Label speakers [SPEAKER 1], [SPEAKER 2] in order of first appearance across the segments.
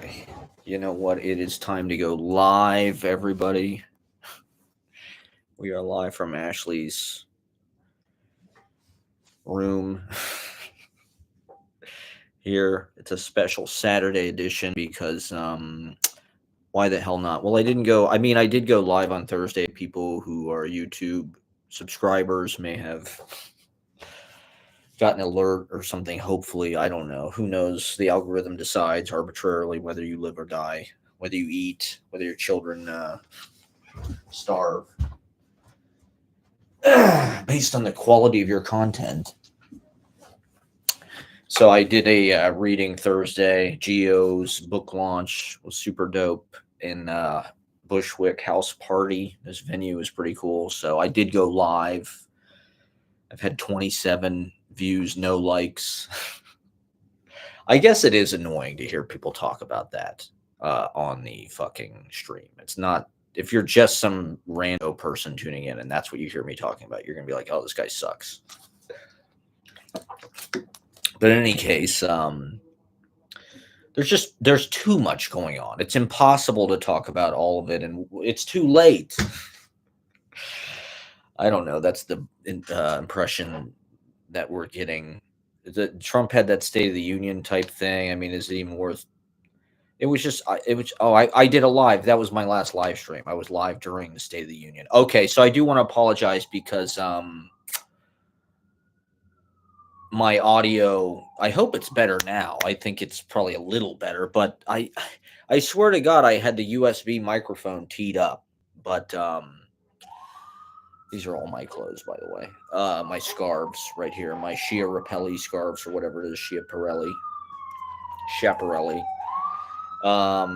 [SPEAKER 1] Okay. You know what? It is time to go live, everybody. We are live from Ashley's room here. It's a special Saturday edition because why the hell not? Well, I did go live on Thursday. People who are YouTube subscribers may have gotten an alert or something. Hopefully, I don't know. Who knows? The algorithm decides arbitrarily whether you live or die, whether you eat, whether your children starve, based on the quality of your content. So I did a reading Thursday. Geo's book launch was super dope in Bushwick House Party. This venue is pretty cool. So I did go live. I've had 27 views, no likes. I guess it is annoying to hear people talk about that on the fucking stream. It's not, if you're just some rando person tuning in and that's what you hear me talking about, you're going to be like, oh, this guy sucks. But in any case, there's too much going on. It's impossible to talk about all of it, and it's too late. I don't know. That's the impression that we're getting. Trump had that State of the Union type thing. I mean, is it even worth? It was just. I did a live. That was my last live stream. I was live during the State of the Union. Okay, so I do want to apologize because my audio, I hope it's better now. I think it's probably a little better, but I swear to God, I had the USB microphone teed up, but these are all my clothes, by the way. My scarves right here, my Schiaparelli scarves or whatever it is, Schiaparelli. Got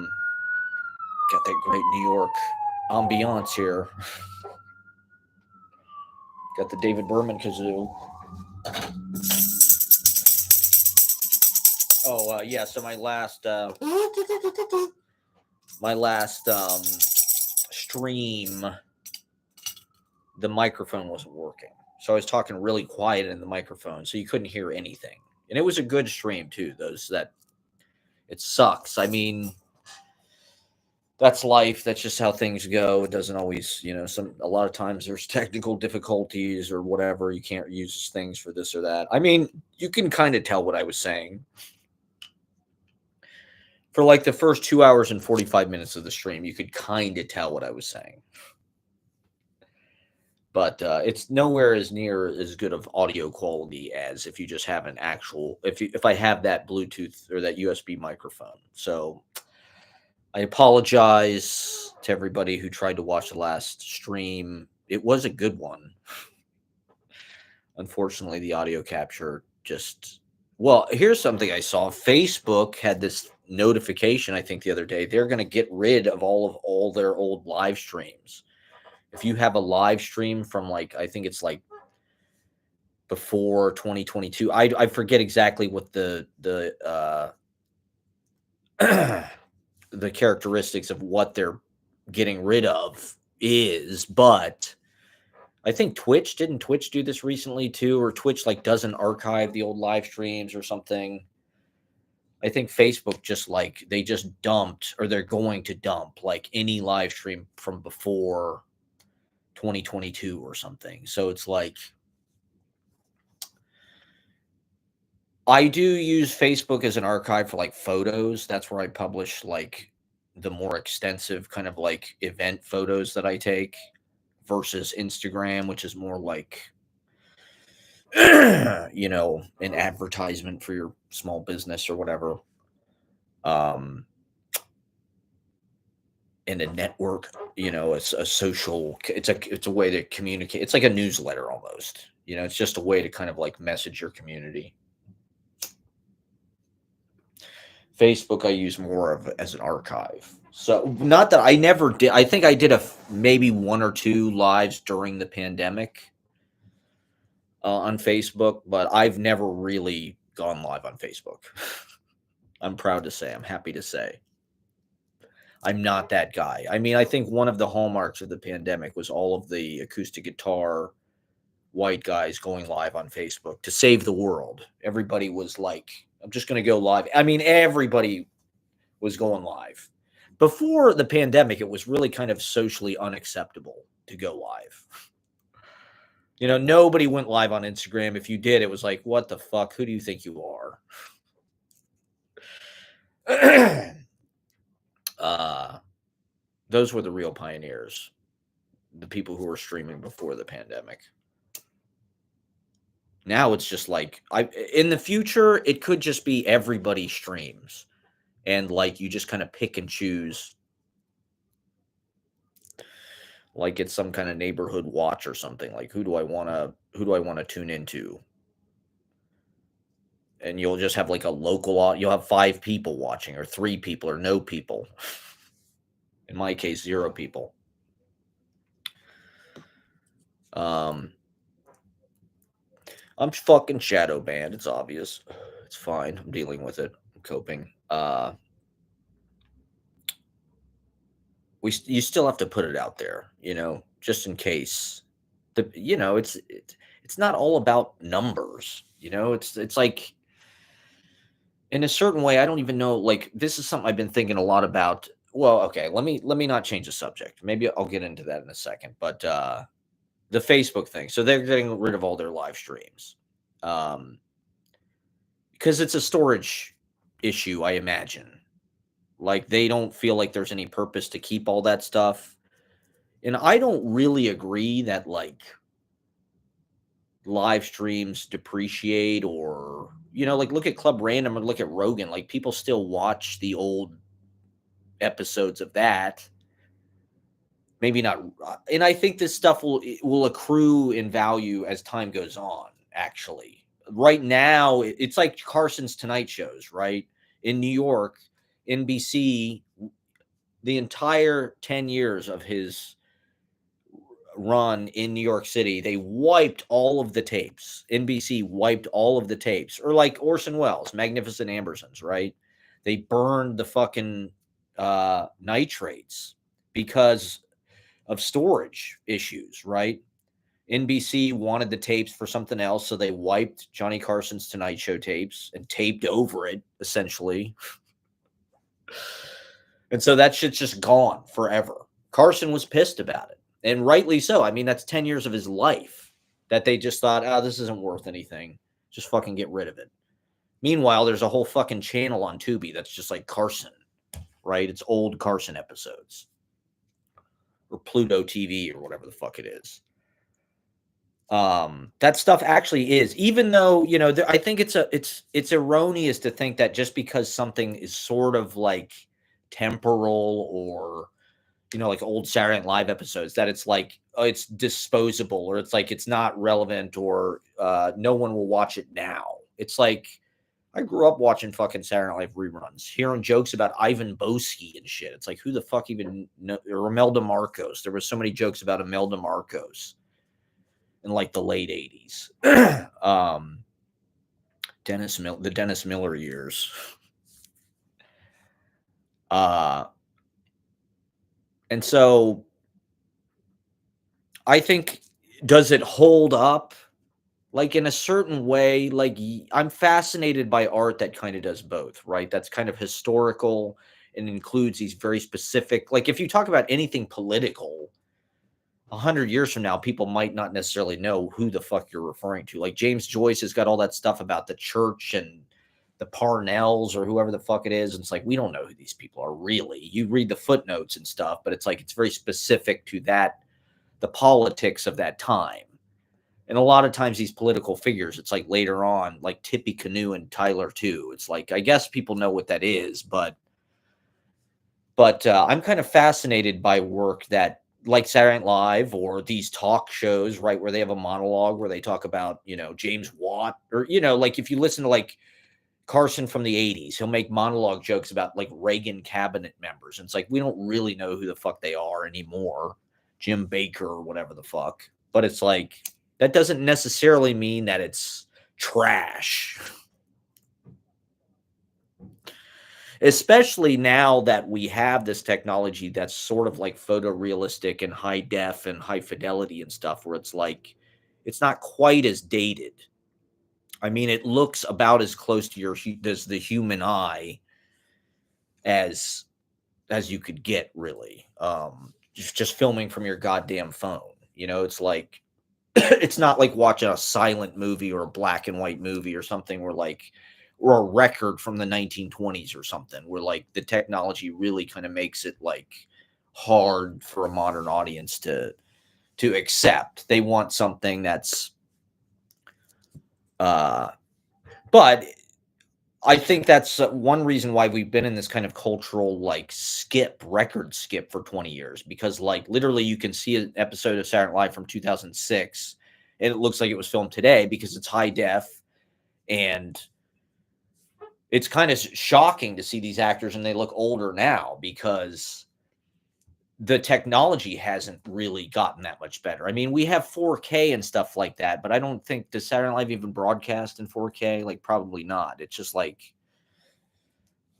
[SPEAKER 1] that great New York ambiance here. Got the David Berman kazoo. Oh, yeah. So my last stream, the microphone wasn't working. So I was talking really quiet in the microphone, so you couldn't hear anything. And it was a good stream too. It sucks. I mean, that's life. That's just how things go. It doesn't always, a lot of times there's technical difficulties or whatever. You can't use things for this or that. I mean, you can kind of tell what I was saying. For like the first 2 hours and 45 minutes of the stream, you could kind of tell what I was saying. But it's nowhere as near as good of audio quality as if you just have an actual, if I have that Bluetooth or that USB microphone. So I apologize to everybody who tried to watch the last stream. It was a good one. Unfortunately, the audio capture well, here's something I saw. Facebook had this notification, I think, the other day. They're going to get rid of all their old live streams. If you have a live stream from I think it's before 2022, I forget exactly what the the characteristics of what they're getting rid of is, but I think didn't Twitch do this recently too, or Twitch doesn't archive the old live streams or something. I think Facebook they just dumped, or they're going to dump any live stream from before 2022 or something. So it's I do use Facebook as an archive for photos. That's where I publish the more extensive kind of event photos that I take, versus Instagram, which is more an advertisement for your small business or whatever. In a network, it's a social, it's a way to communicate. It's like a newsletter almost, it's just a way to kind of message your community. Facebook I use more of as an archive. So not that I never did. I think I did maybe 1 or 2 lives during the pandemic on Facebook, but I've never really gone live on Facebook. I'm proud to say, I'm happy to say, I'm not that guy. I mean, I think one of the hallmarks of the pandemic was all of the acoustic guitar white guys going live on Facebook to save the world. Everybody was like, I'm just going to go live. I mean, everybody was going live. Before the pandemic, it was really kind of socially unacceptable to go live. Nobody went live on Instagram. If you did, it was like, what the fuck? Who do you think you are? Those were the real pioneers, the people who were streaming before the pandemic. Now it's just like in the future, it could just be everybody streams, and like you just kind of pick and choose. Like it's some kind of neighborhood watch or something. Like who do I want to tune into? And you'll just have like a local. You'll have 5 people watching, or 3 people, or no people. In my case, 0 people. I'm fucking shadow banned. It's obvious. It's fine. I'm dealing with it. I'm coping. You still have to put it out there, just in case. It's not all about numbers. It's like, in a certain way, I don't even know. Like, this is something I've been thinking a lot about. Well, okay, let me not change the subject. Maybe I'll get into that in a second. But the Facebook thing. So they're getting rid of all their live streams, because it's a storage issue, I imagine. Like, they don't feel like there's any purpose to keep all that stuff. And I don't really agree that, like, live streams depreciate, or, like, look at Club Random or look at Rogan. Like, people still watch the old episodes of that. Maybe not. And I think this stuff will accrue in value as time goes on, actually. Right now, it's like Carson's Tonight shows, right? In New York, NBC, the entire 10 years of his run in New York City, they wiped all of the tapes. NBC wiped all of the tapes. Or like Orson Welles, Magnificent Ambersons, right? They burned the fucking nitrates because of storage issues, right? NBC wanted the tapes for something else, so they wiped Johnny Carson's Tonight Show tapes and taped over it, essentially. And so that shit's just gone forever. Carson was pissed about it, and rightly so. I mean, that's 10 years of his life that they just thought, oh, this isn't worth anything. Just fucking get rid of it. Meanwhile, there's a whole fucking channel on Tubi that's just like Carson, right? It's old Carson episodes. Or Pluto TV, or whatever the fuck it is. That stuff actually is, even though, I think it's erroneous to think that just because something is sort of like temporal, or, like old Saturday Night Live episodes, that it's like, it's disposable, or it's like, it's not relevant, or no one will watch it now. It's like, I grew up watching fucking Saturday Night Live reruns, hearing jokes about Ivan Boesky and shit. It's like, who the fuck even know? Or Imelda Marcos. There were so many jokes about Imelda Marcos in like the late 80s. The Dennis Miller years. And so I think, does it hold up? Like, in a certain way, like, I'm fascinated by art that kind of does both, right? That's kind of historical and includes these very specific, like, if you talk about anything political, 100 years from now, people might not necessarily know who the fuck you're referring to. Like, James Joyce has got all that stuff about the church and the Parnells, or whoever the fuck it is. And it's like, we don't know who these people are really. You read the footnotes and stuff, but it's like, it's very specific to the politics of that time. And a lot of times these political figures, it's like later on, like Tippy Canoe and Tyler too. It's like, I guess people know what that is, but I'm kind of fascinated by work that, like Saturday Night Live, or these talk shows, right, where they have a monologue where they talk about, James Watt, or, like if you listen to like Carson from the 80s, he'll make monologue jokes about like Reagan cabinet members. And it's like, we don't really know who the fuck they are anymore. Jim Baker or whatever the fuck. But it's like, that doesn't necessarily mean that it's trash. Especially now that we have this technology that's sort of like photorealistic and high def and high fidelity and stuff, where it's like, it's not quite as dated. I mean, it looks about as close to as the human eye as you could get, really. Just filming from your goddamn phone. It's like it's not like watching a silent movie or a black and white movie or something where like or a record from the 1920s or something where like the technology really kind of makes it like hard for a modern audience to accept. They want something that's uh but I think that's one reason why we've been in this kind of cultural like record skip for 20 years, because like literally you can see an episode of Saturday Night Live from 2006 and it looks like it was filmed today because it's high def, and it's kind of shocking to see these actors and they look older now because the technology hasn't really gotten that much better. I mean, we have 4K and stuff like that, but I don't think does Saturday Night Live even broadcast in 4K? Like probably not. It's just like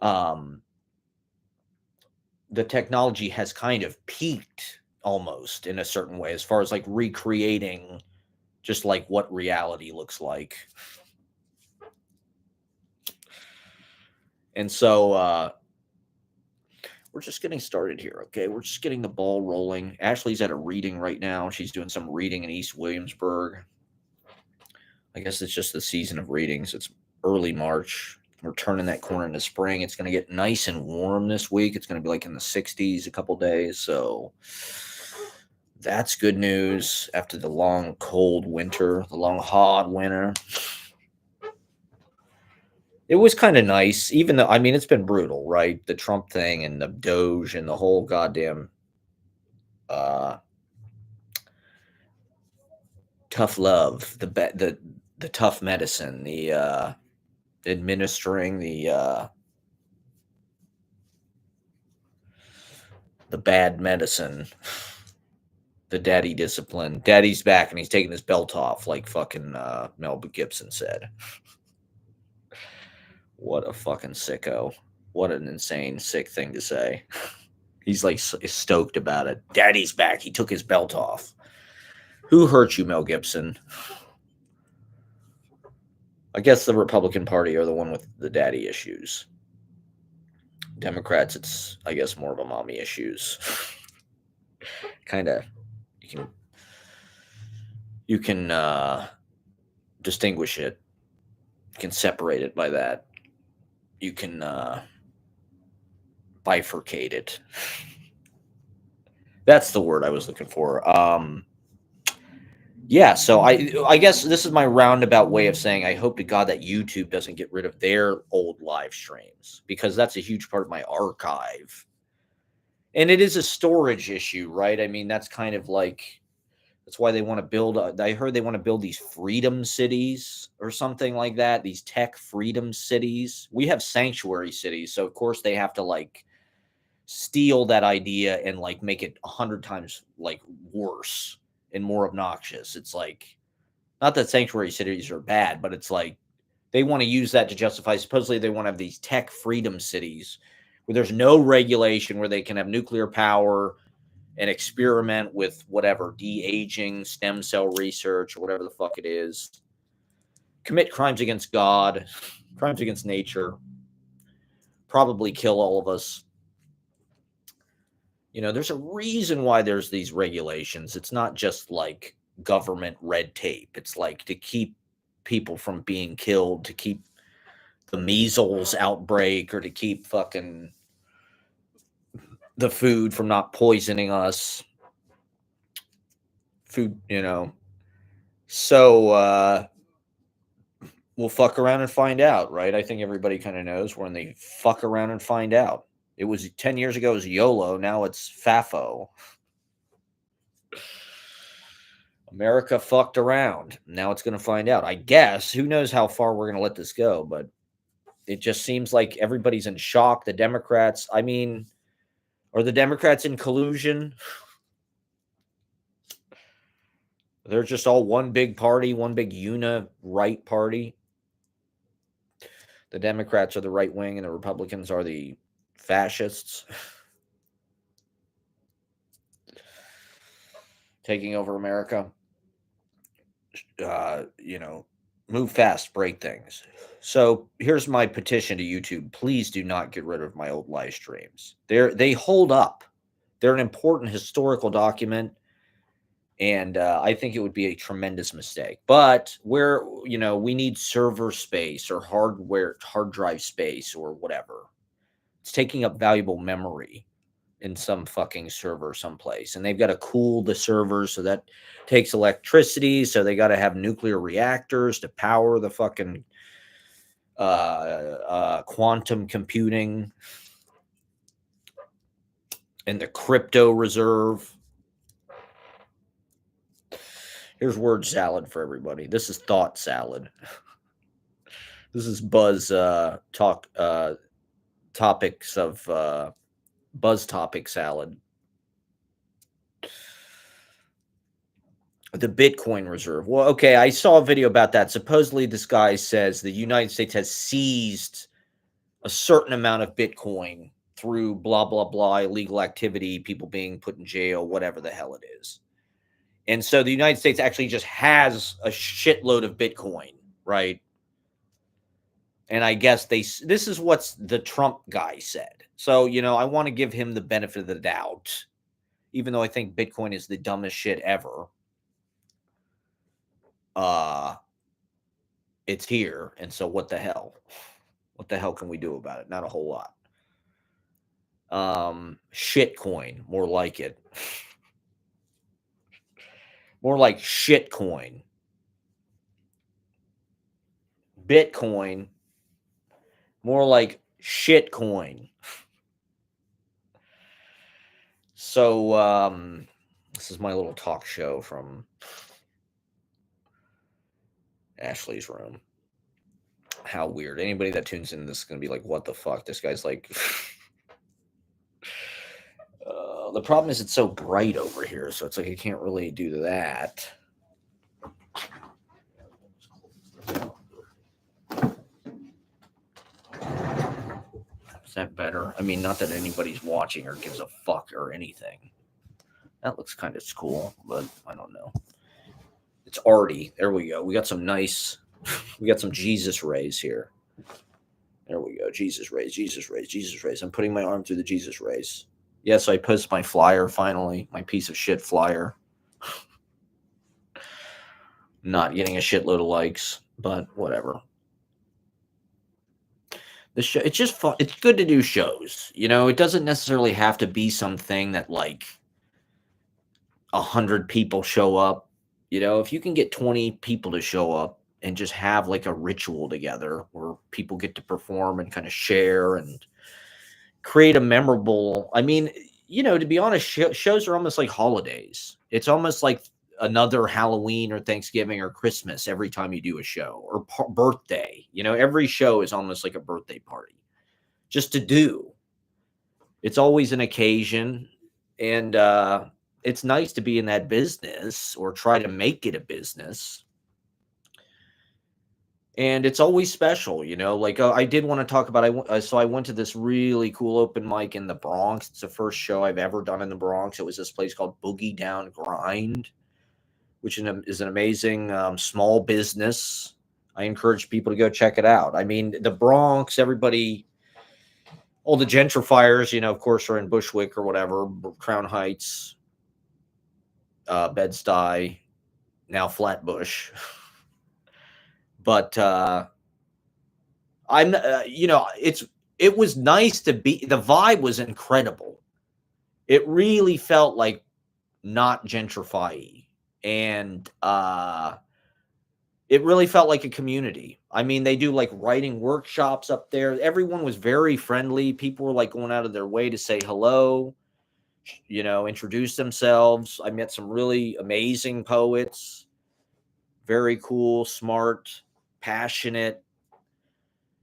[SPEAKER 1] um the technology has kind of peaked almost in a certain way as far as like recreating just like what reality looks like. And so we're just getting started here, okay? We're just getting the ball rolling. Ashley's at a reading right now. She's doing some reading in East Williamsburg. I guess it's just the season of readings. It's early March. We're turning that corner into spring. It's going to get nice and warm this week. It's going to be like in the 60s a couple days. So that's good news after the long, cold winter, the long, hard winter. It was kind of nice, even though, I mean, it's been brutal, right? The Trump thing and the Doge and the whole goddamn uh, tough love, the tough medicine, the administering the bad medicine, the daddy discipline. Daddy's back and he's taking his belt off, like fucking Mel Gibson said. What a fucking sicko. What an insane, sick thing to say. He's like stoked about it. Daddy's back. He took his belt off. Who hurt you, Mel Gibson? I guess the Republican Party are the one with the daddy issues. Democrats, it's, I guess, more of a mommy issues. Kind of, you can distinguish it. You can separate it by that. You can bifurcate it. That's the word I was looking for. Yeah, so I guess this is my roundabout way of saying I hope to God that YouTube doesn't get rid of their old live streams, because that's a huge part of my archive. And it is a storage issue, right? I mean, that's kind of like that's why they want to build I heard they want to build these freedom cities or something like that, these tech freedom cities. We have sanctuary cities, so of course they have to like steal that idea and like make it 100 times like worse and more obnoxious. It's like, not that sanctuary cities are bad, but it's like they want to use that to justify. Supposedly, they want to have these tech freedom cities where there's no regulation, where they can have nuclear power and experiment with whatever de-aging, stem cell research, or whatever the fuck it is. Commit crimes against God, crimes against nature, probably kill all of us. There's a reason why there's these regulations. It's not just like government red tape. It's like to keep people from being killed, to keep the measles outbreak, or to keep fucking the food from not poisoning us. Food, So we'll fuck around and find out, right? I think everybody kind of knows when they fuck around and find out. It was 10 years ago, it was YOLO. Now it's FAFO. America fucked around. Now it's going to find out. I guess. Who knows how far we're going to let this go, but it just seems like everybody's in shock. The Democrats, I mean, are the Democrats in collusion? They're just all one big party, one big right party. The Democrats are the right wing and the Republicans are the fascists taking over America. Move fast, break things. So here's my petition to YouTube. Please do not get rid of my old live streams. They hold up. They're an important historical document, and I think it would be a tremendous mistake. But where we need server space or hard drive space or whatever, it's taking up valuable memory in some fucking server someplace, and they've got to cool the servers, so that takes electricity. So they got to have nuclear reactors to power the fucking quantum computing and the crypto reserve. Here's word salad for everybody. This is thought salad. This is buzz topics of buzz topic salad. The Bitcoin reserve. Well, okay, I saw a video about that. Supposedly, this guy says the United States has seized a certain amount of Bitcoin through blah, blah, blah, illegal activity, people being put in jail, whatever the hell it is. And so the United States actually just has a shitload of Bitcoin, right? And I guess this is what the Trump guy said. So, I want to give him the benefit of the doubt, even though I think Bitcoin is the dumbest shit ever. It's here, and so what the hell? What the hell can we do about it? Not a whole lot. Shitcoin, more like it. More like shitcoin. Bitcoin, more like shitcoin. So, this is my little talk show from Ashley's room. How weird. Anybody that tunes in this is going to be like, what the fuck? This guy's like... the problem is it's so bright over here, so it's like I can't really do that. Is that better? I mean, not that anybody's watching or gives a fuck or anything. That looks kind of cool, but I don't know. It's arty. There we go. We got some nice... We got some Jesus rays here. There we go. Jesus rays, Jesus rays, Jesus rays. I'm putting my arm through the Jesus rays. Yes, I post my flyer finally. My piece of shit flyer. Not getting a shitload of likes, but whatever. The show, it's just fun. It's good to do shows. It doesn't necessarily have to be something that like 100 people show up. If you can get 20 people to show up and just have like a ritual together where people get to perform and kind of share and create a memorable, I mean, to be honest, shows are almost like holidays. It's almost like another Halloween or Thanksgiving or Christmas every time you do a show, or birthday. Every show is almost like a birthday party just to do. It's always an occasion, and it's nice to be in that business or try to make it a business. And it's always special, like I did want to talk about, so I went to this really cool open mic in the Bronx. It's the first show I've ever done in the Bronx. It was this place called Boogiedown Grind, which is an amazing small business. I encourage people to go check it out. I mean, the Bronx, everybody, all the gentrifiers, of course, are in Bushwick or whatever, Crown Heights, Bed-Stuy, now Flatbush. But I'm, it was nice to be. The vibe was incredible. It really felt like not gentrify-y, and it really felt like a community. I mean, they do like writing workshops up there. Everyone was very friendly. People were like going out of their way to say hello, introduce themselves. I met some really amazing poets. Very cool, smart, passionate,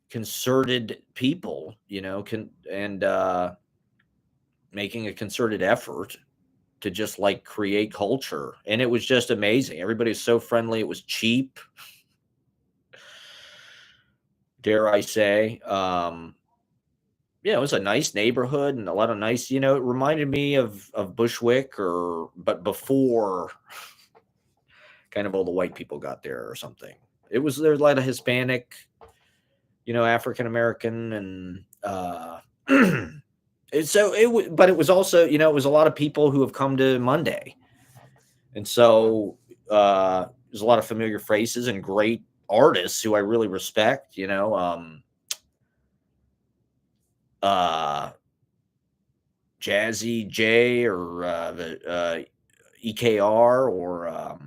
[SPEAKER 1] concerted people, making a concerted effort to just like create culture. And it was just amazing. Everybody was so friendly. It was cheap, dare I say. It was a nice neighborhood and a lot of nice, it reminded me of Bushwick, but before kind of all the white people got there or something. There's a lot of Hispanic, African American, and but it was also, it was a lot of people who have come to Monday, and so there's a lot of familiar faces and great artists who I really respect. Uh, Jazzy J, or the EKR, or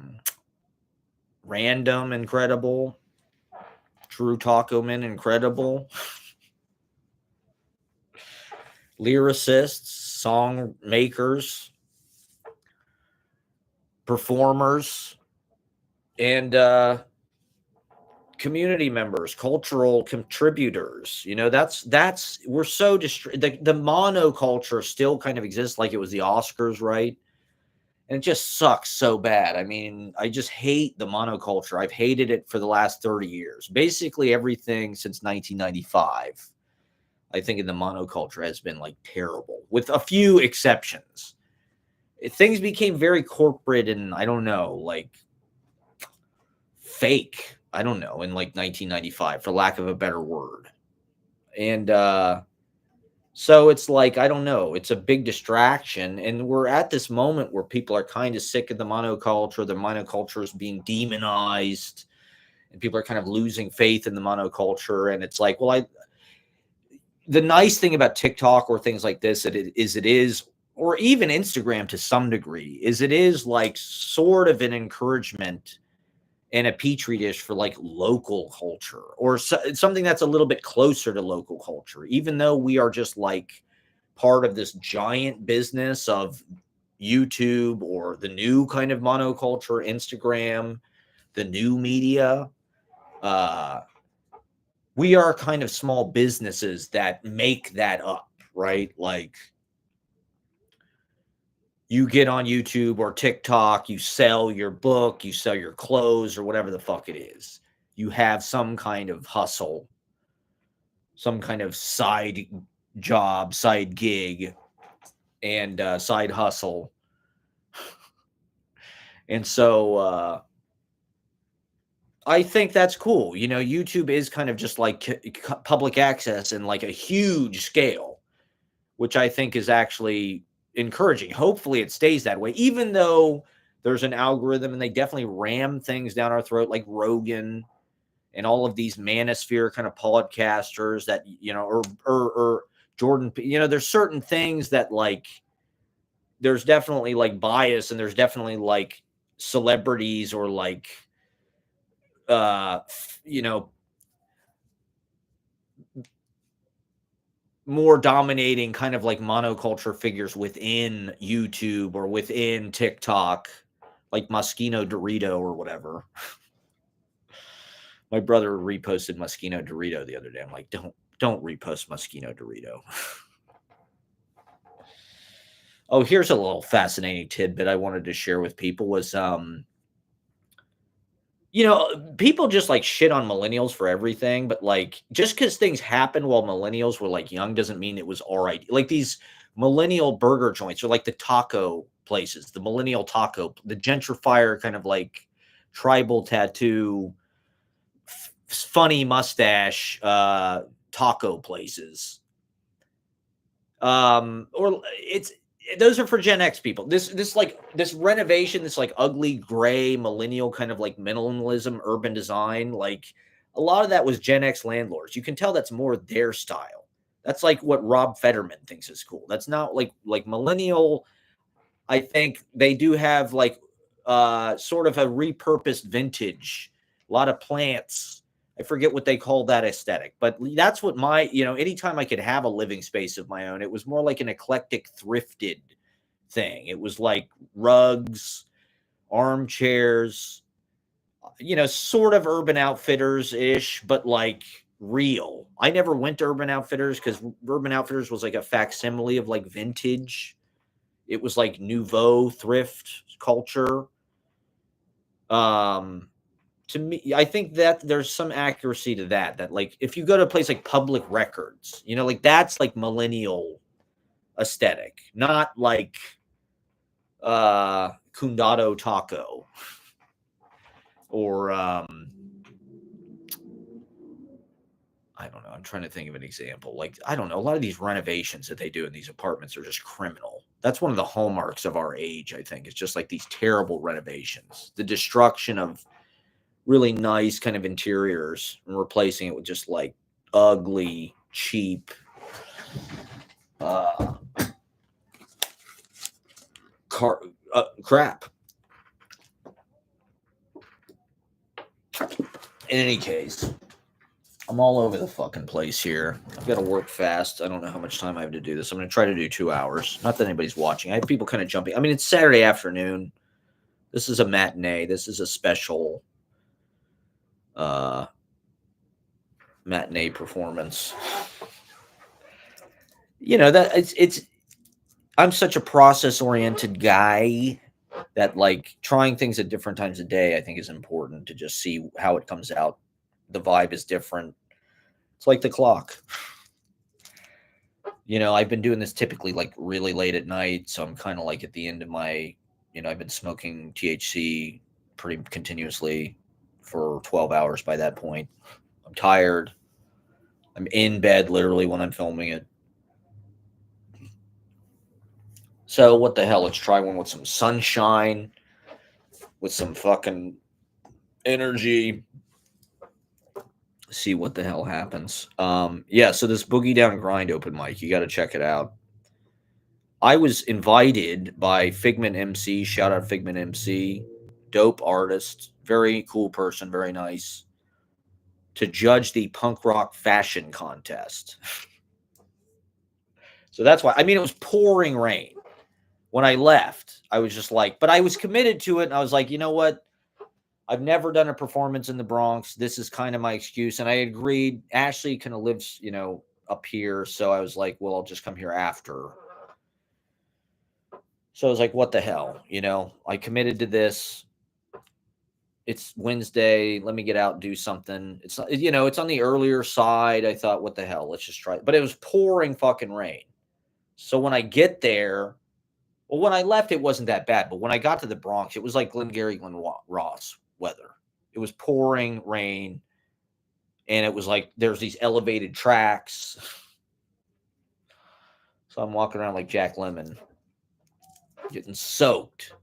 [SPEAKER 1] Random, incredible. Drew Tacoman, incredible. Lyricists, song makers, performers, and community members, cultural contributors. That's we're so the monoculture still kind of exists, like it was the Oscars, right? And it just sucks so bad. I mean, I just hate the monoculture. I've hated it for the last 30 years. Basically everything since 1995, I think, in the monoculture has been like terrible, with a few exceptions. Things became very corporate and, I don't know, like fake. I don't know, in like 1995, for lack of a better word. And so it's like, I don't know, it's a big distraction. And we're at this moment where people are kind of sick of the monoculture. The monoculture is being demonized, and people are kind of losing faith in the monoculture. And it's like, well, the nice thing about TikTok or things like this, or even Instagram to some degree, is it is like sort of an encouragement and a petri dish for like local culture, or something that's a little bit closer to local culture, even though we are just like part of this giant business of YouTube, or the new kind of monoculture, Instagram, the new media. We are kind of small businesses that make that up, right? Like, you get on YouTube or TikTok, you sell your book, you sell your clothes, or whatever the fuck it is. You have some kind of hustle, some kind of side job, side gig, and side hustle. And so I think that's cool. YouTube is kind of just like public access and like a huge scale, which I think is actually encouraging. Hopefully it stays that way, even though there's an algorithm and they definitely ram things down our throat, like Rogan and all of these manosphere kind of podcasters that, or Jordan, there's certain things that, like, there's definitely like bias, and there's definitely like celebrities, or like, uh, you know, more dominating kind of like monoculture figures within YouTube or within TikTok, like Moschino Dorito or whatever. My brother reposted Moschino Dorito the other day. I'm like, don't repost Moschino Dorito. Oh, here's a little fascinating tidbit I wanted to share with people was people just like shit on millennials for everything, but like, just because things happened while millennials were like young doesn't mean it was all right. Like, these millennial burger joints, or like the taco places, the millennial taco, the gentrifier kind of like tribal tattoo, funny mustache taco places. Or it's Those are for Gen X people. This renovation, this like ugly gray millennial kind of like minimalism urban design, like a lot of that was Gen X landlords. You can tell that's more their style. That's like what Rob Fetterman thinks is cool. That's not like millennial. I think they do have like sort of a repurposed vintage, a lot of plants. I forget what they call that aesthetic, but that's what anytime I could have a living space of my own, it was more like an eclectic thrifted thing. It was like rugs, armchairs, sort of Urban Outfitters ish, but like real. I never went to Urban Outfitters because Urban Outfitters was like a facsimile of like vintage. It was like nouveau thrift culture. Um, to me, I think that there's some accuracy to that. That like, if you go to a place like Public Records, like that's like millennial aesthetic, not like Condado Taco, or I don't know. I'm trying to think of an example. Like, I don't know. A lot of these renovations that they do in these apartments are just criminal. That's one of the hallmarks of our age, I think. It's just like these terrible renovations, the destruction of really nice kind of interiors and replacing it with just like ugly, cheap, uh, crap. In any case, I'm all over the fucking place here. I've got to work fast. I don't know how much time I have to do this. I'm going to try to do 2 hours. Not that anybody's watching. I have people kind of jumping. I mean, it's Saturday afternoon. This is a matinee. This is a special matinee performance. You know, that it's I'm such a process oriented guy that like trying things at different times of day I think is important to just see how it comes out. The vibe is different. It's like the clock. You know, I've been doing this typically like really late at night, so I'm kind of like at the end of my, you know, I've been smoking THC pretty continuously for 12 hours by that point. I'm tired. I'm in bed literally when I'm filming it. So what the hell? Let's try one with some sunshine, with some fucking energy. See what the hell happens. Yeah, so this Boogie Down Grind open mic, you got to check it out. I was invited by Figment MC. Shout out Figment MC, dope artist, very cool person, very nice, to judge the punk rock fashion contest. So that's why. I mean, it was pouring rain when I left. I was just like, but I was committed to it, and I was like, you know what? I've never done a performance in the Bronx. This is kind of my excuse. And I agreed. Ashley kind of lives, you know, up here. So I was like, well, I'll just come here after. So I was like, what the hell? You know, I committed to this. It's Wednesday. Let me get out and do something. It's, you know, it's on the earlier side. I thought, what the hell? Let's just try it. But it was pouring fucking rain. So when I get there, well, when I left, it wasn't that bad. But when I got to the Bronx, it was like Glengarry Glen Ross weather. It was pouring rain. And it was like there's these elevated tracks. So I'm walking around like Jack Lemmon, getting soaked.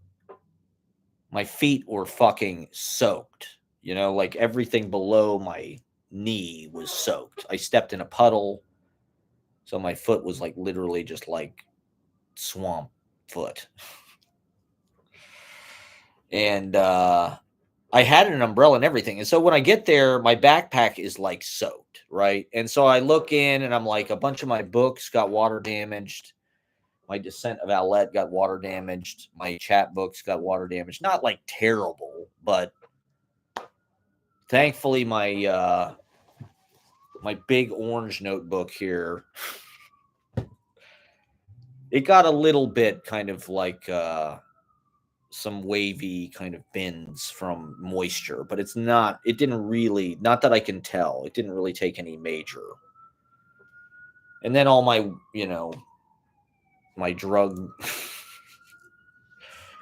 [SPEAKER 1] My feet were fucking soaked. You know, like everything below my knee was soaked. I stepped in a puddle. So my foot was like literally just like swamp foot. And I had an umbrella and everything. And so when I get there, my backpack is like soaked, right? And so I look in and I'm like, a bunch of my books got water damaged. My Descent of Owlette got water damaged. My chat books got water damaged. Not like terrible, but thankfully my my big orange notebook here, it got a little bit kind of like some wavy kind of bends from moisture, but it's not, it didn't really, not that I can tell, it didn't really take any major. And then all my, you know, my drug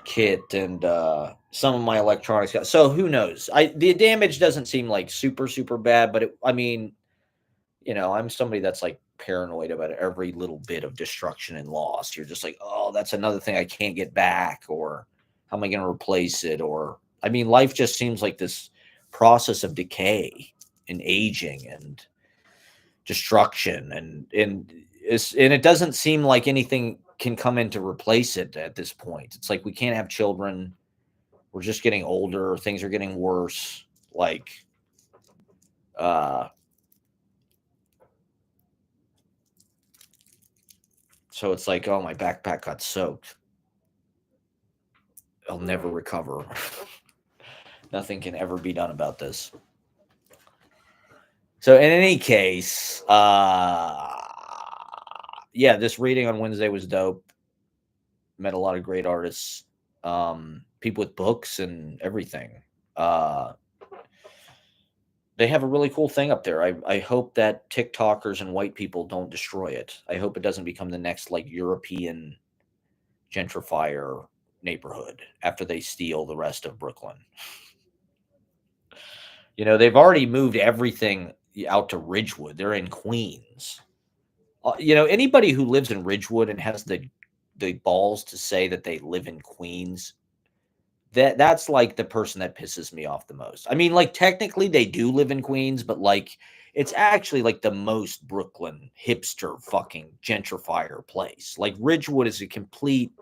[SPEAKER 1] kit and some of my electronics got, so who knows? The damage doesn't seem like super bad, but I mean, you know, I'm somebody that's like paranoid about every little bit of destruction and loss. You're just like, oh, that's another thing I can't get back, or how am I going to replace it? Or, I mean, life just seems like this process of decay and aging and destruction, and it doesn't seem like anything can come in to replace it at this point. It's like we can't have children. We're just getting older. Things are getting worse. Like, so it's like, oh, my backpack got soaked. I'll never recover. Nothing can ever be done about this. So in any case, yeah, this reading on Wednesday was dope. Met a lot of great artists, people with books and everything. They have a really cool thing up there. I hope that TikTokers and white people don't destroy it. I hope it doesn't become the next like European gentrifier neighborhood after they steal the rest of Brooklyn. You know, they've already moved everything. out to Ridgewood. They're in Queens. Anybody who lives in Ridgewood and has the balls to say that they live in Queens, that's like the person that pisses me off the most. I mean, like technically they do live in Queens, but like it's actually like the most Brooklyn hipster fucking gentrifier place. Like Ridgewood is a complete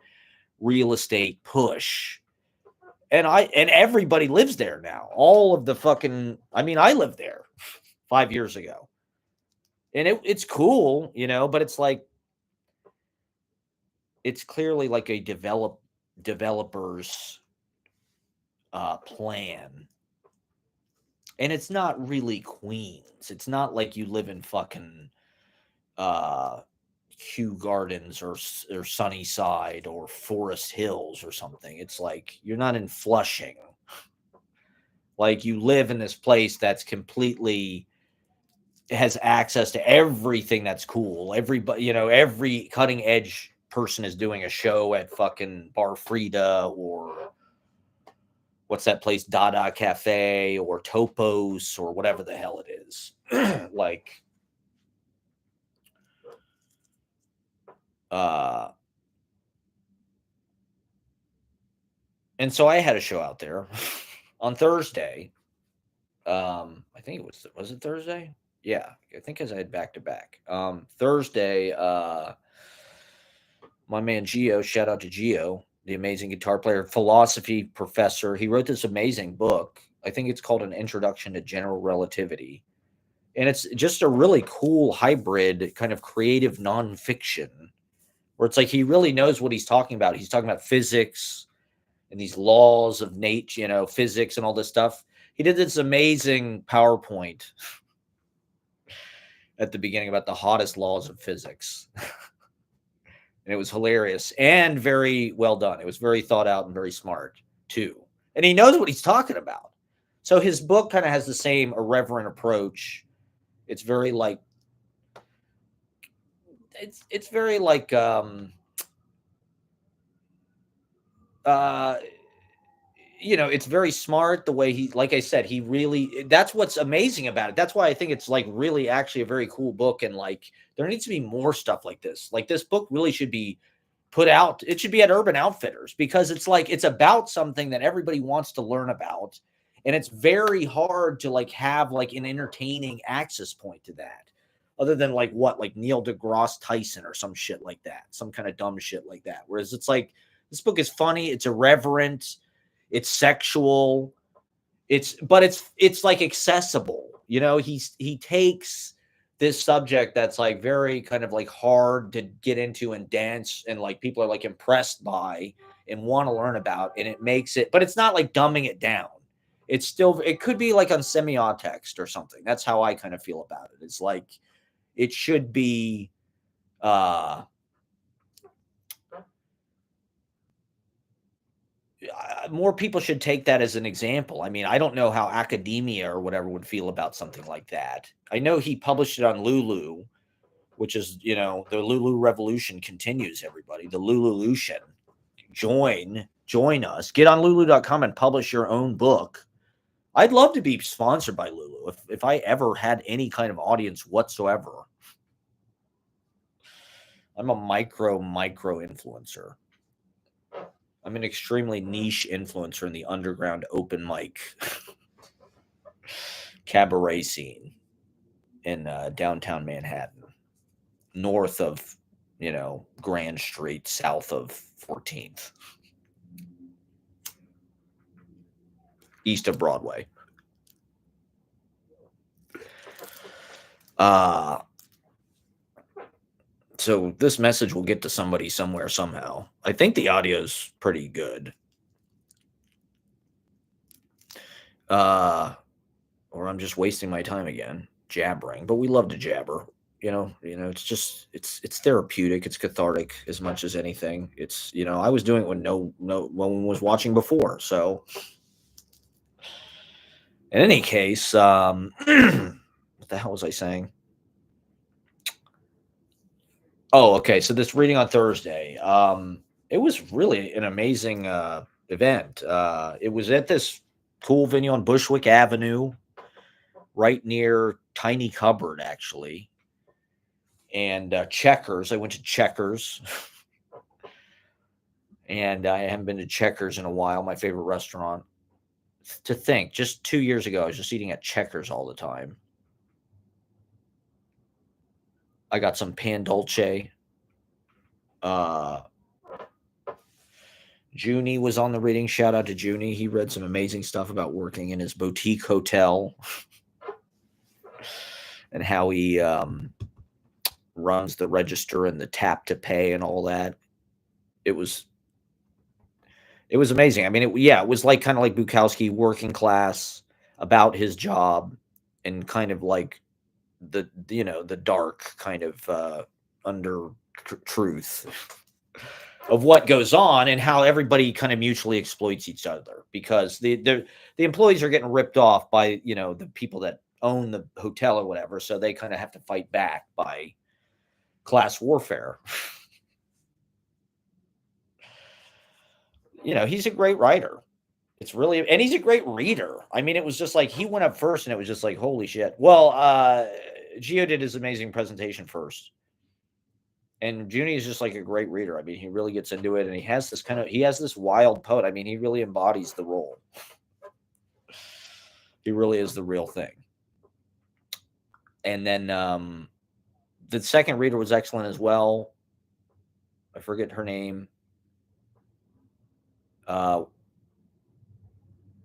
[SPEAKER 1] real estate push. And everybody lives there now. All of the fucking I lived there 5 years ago. And it's cool, but it's like it's clearly like a developer's plan. And it's not really Queens. It's not like you live in fucking Kew Gardens or Sunnyside or Forest Hills or something. It's like you're not in Flushing. Like you live in this place that's completely has access to everything that's cool. Everybody, every cutting edge person is doing a show at fucking Bar Frida or what's that place, Dada Cafe or Topos or whatever the hell it is. Like, and so I had a show out there on Thursday. I think was it Thursday? Yeah, I think I had back to back. Thursday, my man Gio, shout out to Gio, the amazing guitar player, philosophy professor. He wrote this amazing book. I think it's called An Introduction to General Relativity. And it's just a really cool hybrid kind of creative nonfiction where it's like he really knows what he's talking about. He's talking about physics and these laws of nature, physics and all this stuff. He did this amazing PowerPoint at the beginning about the hottest laws of physics. And it was hilarious and very well done. It was very thought out and very smart too. And he knows what he's talking about. So his book kind of has the same irreverent approach. It's very like, it's very like, it's very smart the way he, like I said, that's what's amazing about it. That's why I think it's like really actually a very cool book. And like, there needs to be more stuff like this. Like this book really should be put out. It should be at Urban Outfitters because it's like, it's about something that everybody wants to learn about. And it's very hard to like have like an entertaining access point to that other than like Neil deGrasse Tyson or some shit like that, some kind of dumb shit like that. Whereas it's like, this book is funny. It's irreverent. It's sexual. It's like accessible. He takes this subject that's like very kind of like hard to get into and dance and like people are like impressed by and want to learn about, and it makes it, but it's not like dumbing it down. It could be like on semiotext or something. That's how I kind of feel about it. It's like it should be more people should take that as an example. I mean, I don't know how academia or whatever would feel about something like that. I know he published it on Lulu, which is, the Lulu revolution continues, everybody. The Lulution. Join us. Get on lulu.com and publish your own book. I'd love to be sponsored by Lulu if I ever had any kind of audience whatsoever. I'm a micro influencer. I'm an extremely niche influencer in the underground open mic cabaret scene in downtown Manhattan, north of, Grand Street, south of 14th, east of Broadway. So this message will get to somebody somewhere, somehow. I think the audio is pretty good. Or I'm just wasting my time again, jabbering. But we love to jabber. It's just it's therapeutic. It's cathartic as much as anything. It's I was doing it when no one was watching before. So in any case, what the hell was I saying? Oh, okay. So this reading on Thursday, it was really an amazing event. It was at this cool venue on Bushwick Avenue. right near Tiny Cupboard, actually, and Checkers. I went to Checkers, and I haven't been to Checkers in a while. My favorite restaurant. To think, just 2 years ago, I was just eating at Checkers all the time. I got some pan dolce. Uh, Junie was on the reading. Shout out to Junie. He read some amazing stuff about working in his boutique hotel and how he runs the register and the tap to pay and all that. It was it was amazing. I mean, it was like kind of like Bukowski, working class, about his job, and kind of like the dark kind of under truth of what goes on and how everybody kind of mutually exploits each other, because the employees are getting ripped off by the people that own the hotel or whatever, so they kind of have to fight back by class warfare. He's a great writer. It's really, and he's a great reader. I mean, it was just like he went up first, and it was just like, holy shit. Well, Gio did his amazing presentation first, and Junie is just like a great reader. I mean, he really gets into it, and he has this wild poet. I mean, he really embodies the role. He really is the real thing. And then the second reader was excellent as well. I forget her name.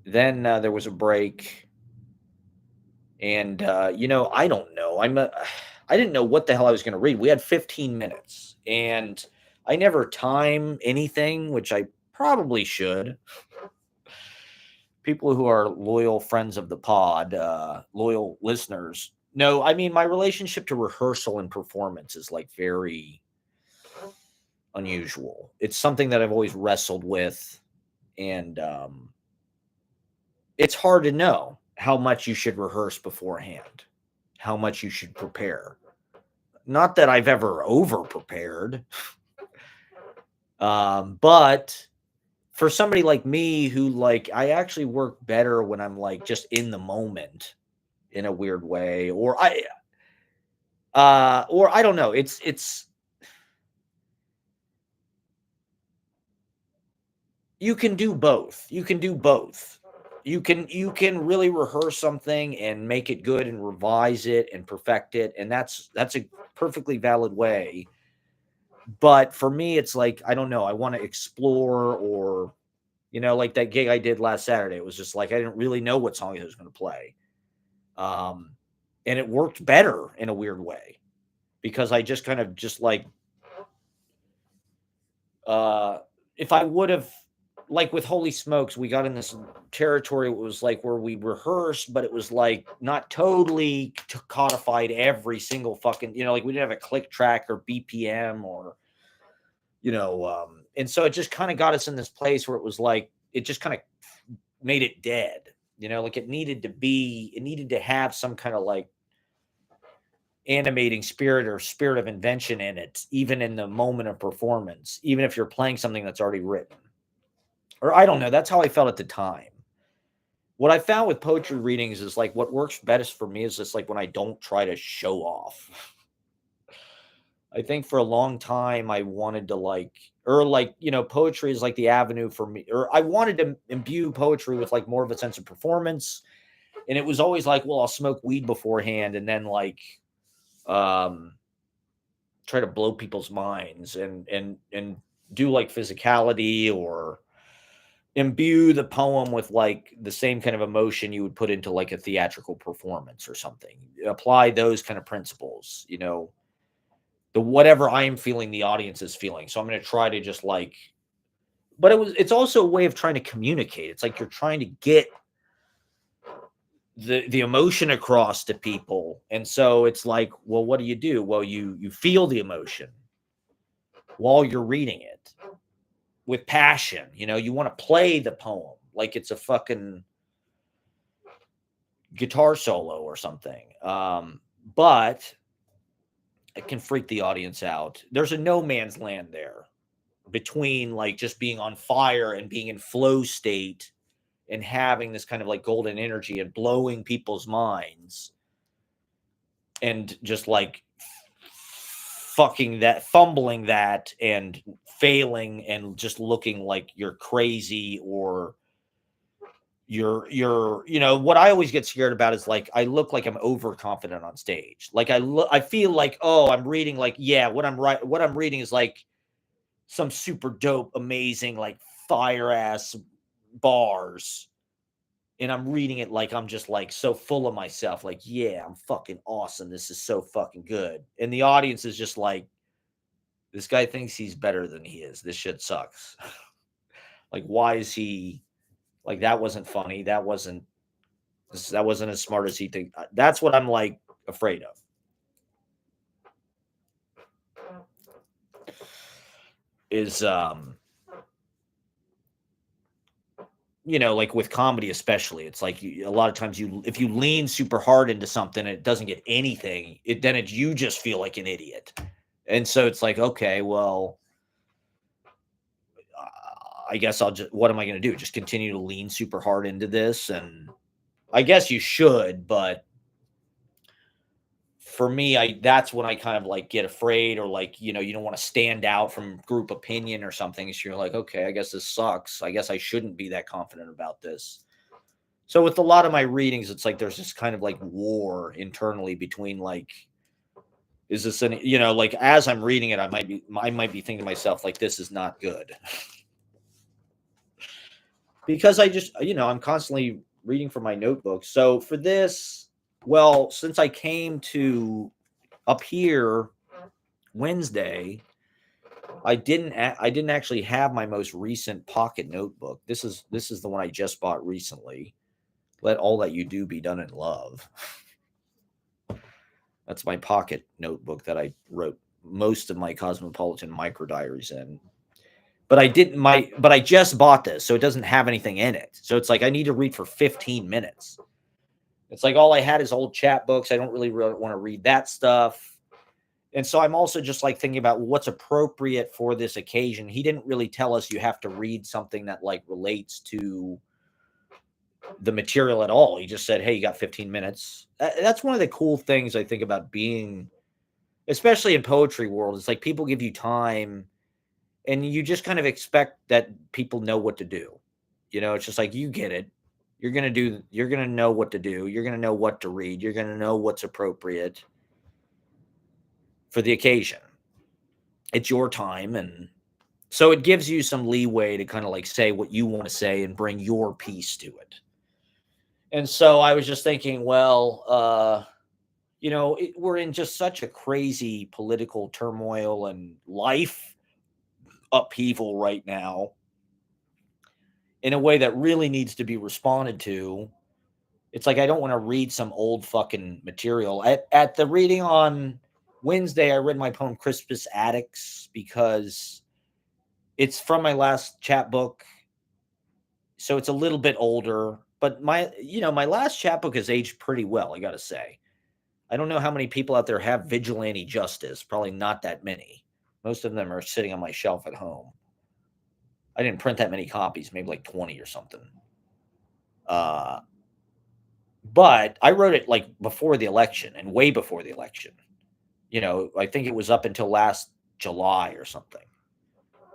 [SPEAKER 1] Then there was a break, and I don't know. I didn't know what the hell I was going to read. We had 15 minutes, and I never time anything, which I probably should. People who are loyal friends of the pod, loyal listeners, no, I mean, my relationship to rehearsal and performance is like very unusual. It's something that I've always wrestled with, and it's hard to know how much you should rehearse beforehand, how much you should prepare. Not that I've ever over prepared, but for somebody like me who, like, I actually work better when I'm like just in the moment in a weird way, or I don't know. It's you can do both. You can do both. You can really rehearse something and make it good and revise it and perfect it, and that's a perfectly valid way. But for me, it's like, I don't know. I want to explore, or like that gig I did last Saturday. It was just like I didn't really know what song I was going to play, and it worked better in a weird way, because I just kind of just like, if I would have, like with Holy Smokes, we got in this territory. It was like where we rehearsed, but it was like not totally codified every single fucking, like we didn't have a click track or BPM or, and so it just kind of got us in this place where it was like, it just kind of made it dead, like it needed to have some kind of like animating spirit or spirit of invention in it, even in the moment of performance, even if you're playing something that's already written. Or I don't know. That's how I felt at the time. What I found with poetry readings is like what works best for me is just like when I don't try to show off. I think for a long time I wanted to poetry is like the avenue for me, or I wanted to imbue poetry with like more of a sense of performance. And it was always like, well, I'll smoke weed beforehand and then like try to blow people's minds and do like physicality, or imbue the poem with like the same kind of emotion you would put into like a theatrical performance or something. Apply those kind of principles, the whatever I am feeling, the audience is feeling. So I'm going to try to just like, but it's also a way of trying to communicate. It's like you're trying to get the emotion across to people. And so it's like, well, what do? Well, you feel the emotion while you're reading it with passion. You want to play the poem like it's a fucking guitar solo or something. But it can freak the audience out. There's a no man's land there between like just being on fire and being in flow state and having this kind of like golden energy and blowing people's minds and just like fumbling that and failing and just looking like you're crazy or you're what I always get scared about is like I look like I'm overconfident on stage. Like I feel like, oh, I'm reading like, yeah, what I'm reading is like some super dope, amazing, like fire ass bars. And I'm reading it like I'm just like so full of myself, like, yeah, I'm fucking awesome. This is so fucking good. And the audience is just like, this guy thinks he's better than he is. This shit sucks. Like, why is he like that wasn't funny? That wasn't as smart as he thinks. That's what I'm like afraid of. Is like with comedy especially, it's like a lot of times if you lean super hard into something and it doesn't get anything, you just feel like an idiot. And so it's like, okay, well, I guess what am I going to do? Just continue to lean super hard into this? And I guess you should, but for me, that's when I kind of like get afraid or like, you don't want to stand out from group opinion or something. So you're like, okay, I guess this sucks. I guess I shouldn't be that confident about this. So with a lot of my readings, it's like there's this kind of like war internally between like, is this like as I'm reading it, I might be thinking to myself, like, this is not good. Because I just, I'm constantly reading from my notebook. So for this, well, since I came to up here Wednesday, I didn't actually have my most recent pocket notebook. This is the one I just bought recently. Let all that you do be done in love. That's my pocket notebook that I wrote most of my Cosmopolitan micro diaries in. But I just bought this, so it doesn't have anything in it. So it's like I need to read for 15 minutes. It's like all I had is old chat books. I don't really want to read that stuff. And so I'm also just like thinking about what's appropriate for this occasion. He didn't really tell us you have to read something that like relates to the material at all. He just said, hey, you got 15 minutes. That's one of the cool things I think about being, especially in poetry world. It's like people give you time and you just kind of expect that people know what to do. It's just like, you get it. You're going to know what to do. You're going to know what to read. You're going to know what's appropriate for the occasion. It's your time. And so it gives you some leeway to kind of like say what you want to say and bring your piece to it. And so I was just thinking, well, we're in just such a crazy political turmoil and life upheaval right now in a way that really needs to be responded to. It's like I don't want to read some old fucking material. At the reading on Wednesday, I read my poem Crispus Attucks because it's from my last chapbook. So it's a little bit older, but my last chapbook has aged pretty well, I got to say. I don't know how many people out there have Vigilante Justice. Probably not that many. Most of them are sitting on my shelf at home. I didn't print that many copies, maybe like 20 or something. But I wrote it like before the election and way before the election. I think it was up until last July or something.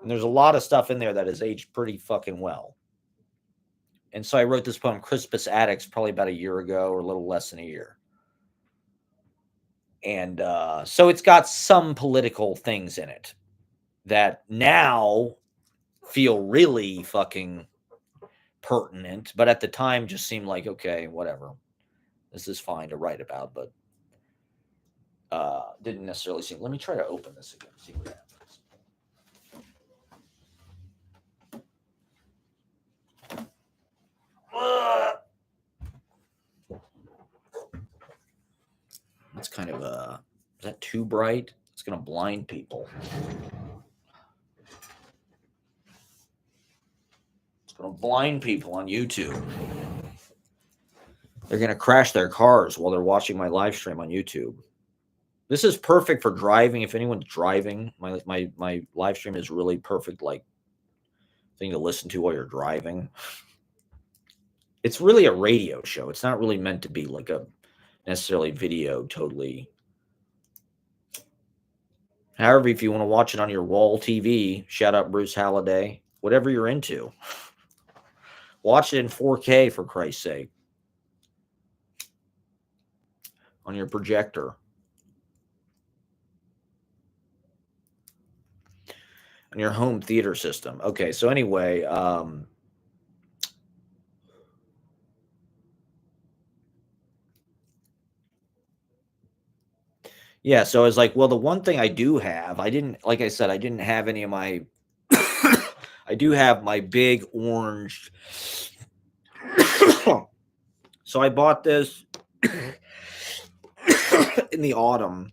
[SPEAKER 1] And there's a lot of stuff in there that has aged pretty fucking well. And so I wrote this poem, Crispus Attucks, probably about a year ago or a little less than a year. And so it's got some political things in it that now feel really fucking pertinent, but at the time just seemed like, okay, whatever. This is fine to write about, but didn't necessarily seem. Let me try to open this again, see what happens. It's kind of is that too bright? It's going to blind people. It's going to blind people on YouTube. They're going to crash their cars while they're watching my live stream on YouTube. This is perfect for driving. If anyone's driving, my live stream is really perfect, like thing to listen to while you're driving. It's really a radio show. It's not really meant to be like a necessarily video totally. However, if you want to watch it on your wall TV, shout out Bruce Halladay, whatever you're into. Watch it in 4K for Christ's sake. On your projector. On your home theater system. Okay, so anyway, yeah, so I was like, well, the one thing I do have, I didn't, like I said, I didn't have any of my, I do have my big orange. So I bought this in the autumn.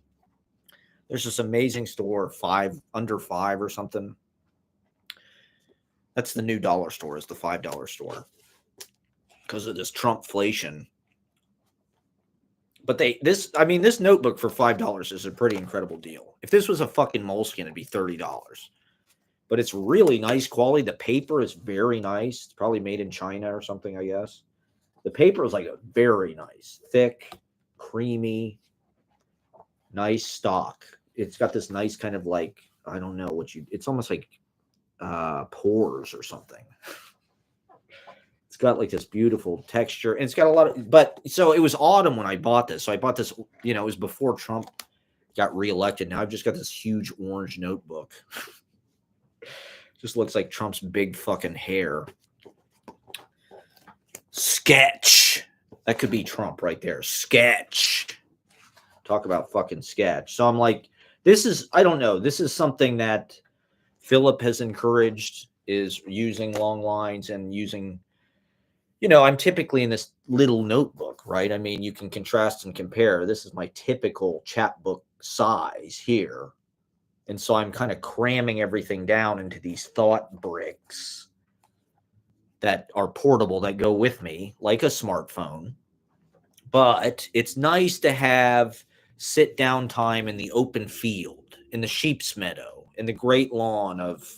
[SPEAKER 1] There's this amazing store, under $5 or something. That's the new dollar store, is the $5 store. Because of this Trumpflation. But this notebook for $5 is a pretty incredible deal. If this was a fucking moleskin, it'd be $30. But it's really nice quality. The paper is very nice. It's probably made in China or something, I guess. The paper is like a very nice, thick, creamy, nice stock. It's got this nice kind of like, I don't know what it's almost like pores or something. It's got like this beautiful texture, and it's got a lot of, but so it was autumn when I bought this. So I bought this, it was before Trump got reelected. Now I've just got this huge orange notebook. Just looks like Trump's big fucking hair. Sketch. That could be Trump right there. Sketch. Talk about fucking sketch. So I'm like, I don't know. This is something that Philip has encouraged, is using long lines and using, I'm typically in this little notebook, right? I mean, you can contrast and compare. This is my typical chapbook size here. And so I'm kind of cramming everything down into these thought bricks that are portable, that go with me like a smartphone. But it's nice to have sit down time in the open field, in the sheep's meadow, in the great lawn of,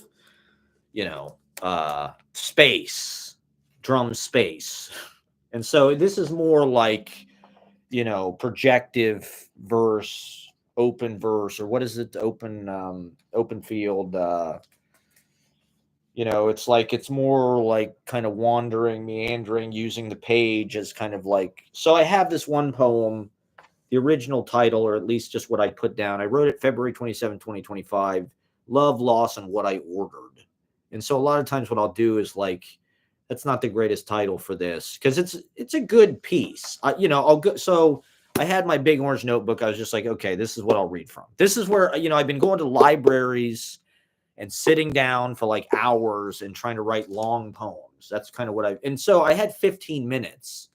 [SPEAKER 1] space, drum space. And so this is more like, projective verse, open verse, or what is it? Open field. It's more like kind of wandering, meandering, using the page as kind of like, so I have this one poem, the original title, or at least just what I put down. I wrote it February 27, 2025, Love, Loss, and What I Ordered. And so a lot of times what I'll do is like, that's not the greatest title for this, because it's a good piece. I'll go. So I had my big orange notebook. I was just like, okay, this is what I'll read from. This is where, I've been going to libraries and sitting down for like hours and trying to write long poems. That's kind of and so I had 15 minutes.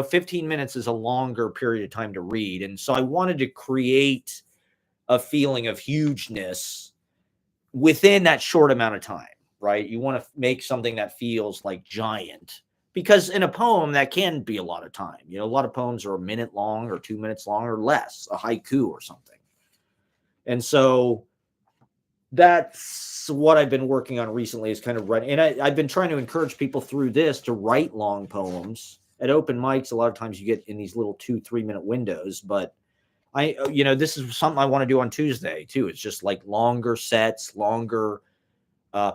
[SPEAKER 1] 15 minutes is a longer period of time to read. And so I wanted to create a feeling of hugeness within that short amount of time, right? You want to make something that feels like giant, because in a poem that can be a lot of time. A lot of poems are a minute long or 2 minutes long or less, a haiku or something. And so that's what I've been working on recently, is kind of writing. And I've been trying to encourage people through this to write long poems. At open mics, a lot of times you get in these little 2-3 minute windows, but this is something I want to do on Tuesday too. It's just like longer sets, longer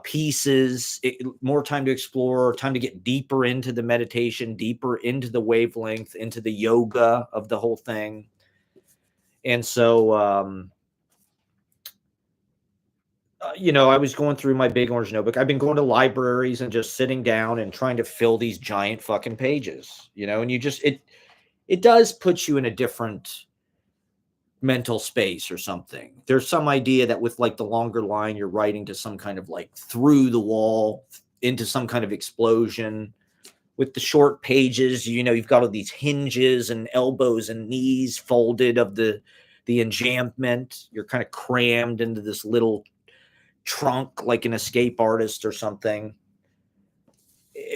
[SPEAKER 1] pieces, more time to explore, time to get deeper into the meditation, deeper into the wavelength, into the yoga of the whole thing. And so, I was going through my big orange notebook. I've been going to libraries and just sitting down and trying to fill these giant fucking pages, and you just, it does put you in a different mental space or something. There's some idea that with like the longer line, you're writing to some kind of like through the wall into some kind of explosion. With the short pages, you've got all these hinges and elbows and knees folded of the enjambment. You're kind of crammed into this little trunk like an escape artist or something.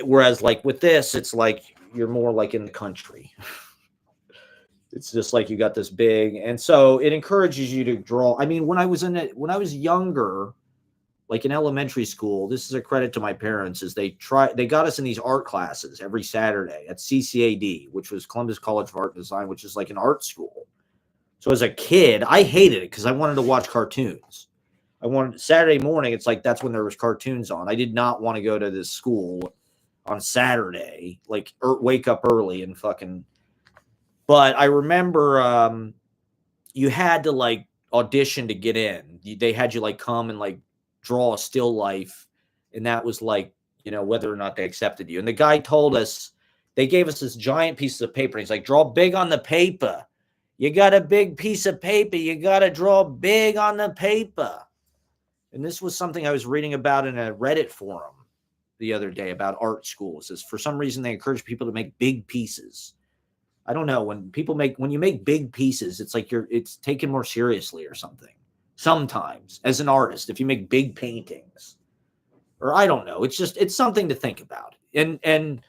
[SPEAKER 1] Whereas like with this, it's like you're more like in the country. It's just like you got this big, and so it encourages you to draw. I mean, when I was younger, like in elementary school, this is a credit to my parents, is they got us in these art classes every Saturday at CCAD, which was Columbus College of Art and Design, which is like an art school. So as a kid, I hated it because I wanted to watch cartoons. I wanted Saturday morning. It's like that's when there was cartoons on. I did not want to go to this school on Saturday, like wake up early and fucking. But I remember you had to like audition to get in. They had you like come and like draw a still life, and that was like, you know, whether or not they accepted you. And the guy told us, they gave us this giant piece of paper. He's like, draw big on the paper. You got a big piece of paper. You got to draw big on the paper. And this was something I was reading about in a Reddit forum the other day about art schools. Is for some reason they encourage people to make big pieces. I don't know, when you make big pieces, it's like it's taken more seriously or something. Sometimes as an artist, if you make big paintings, or I don't know, it's something to think about. And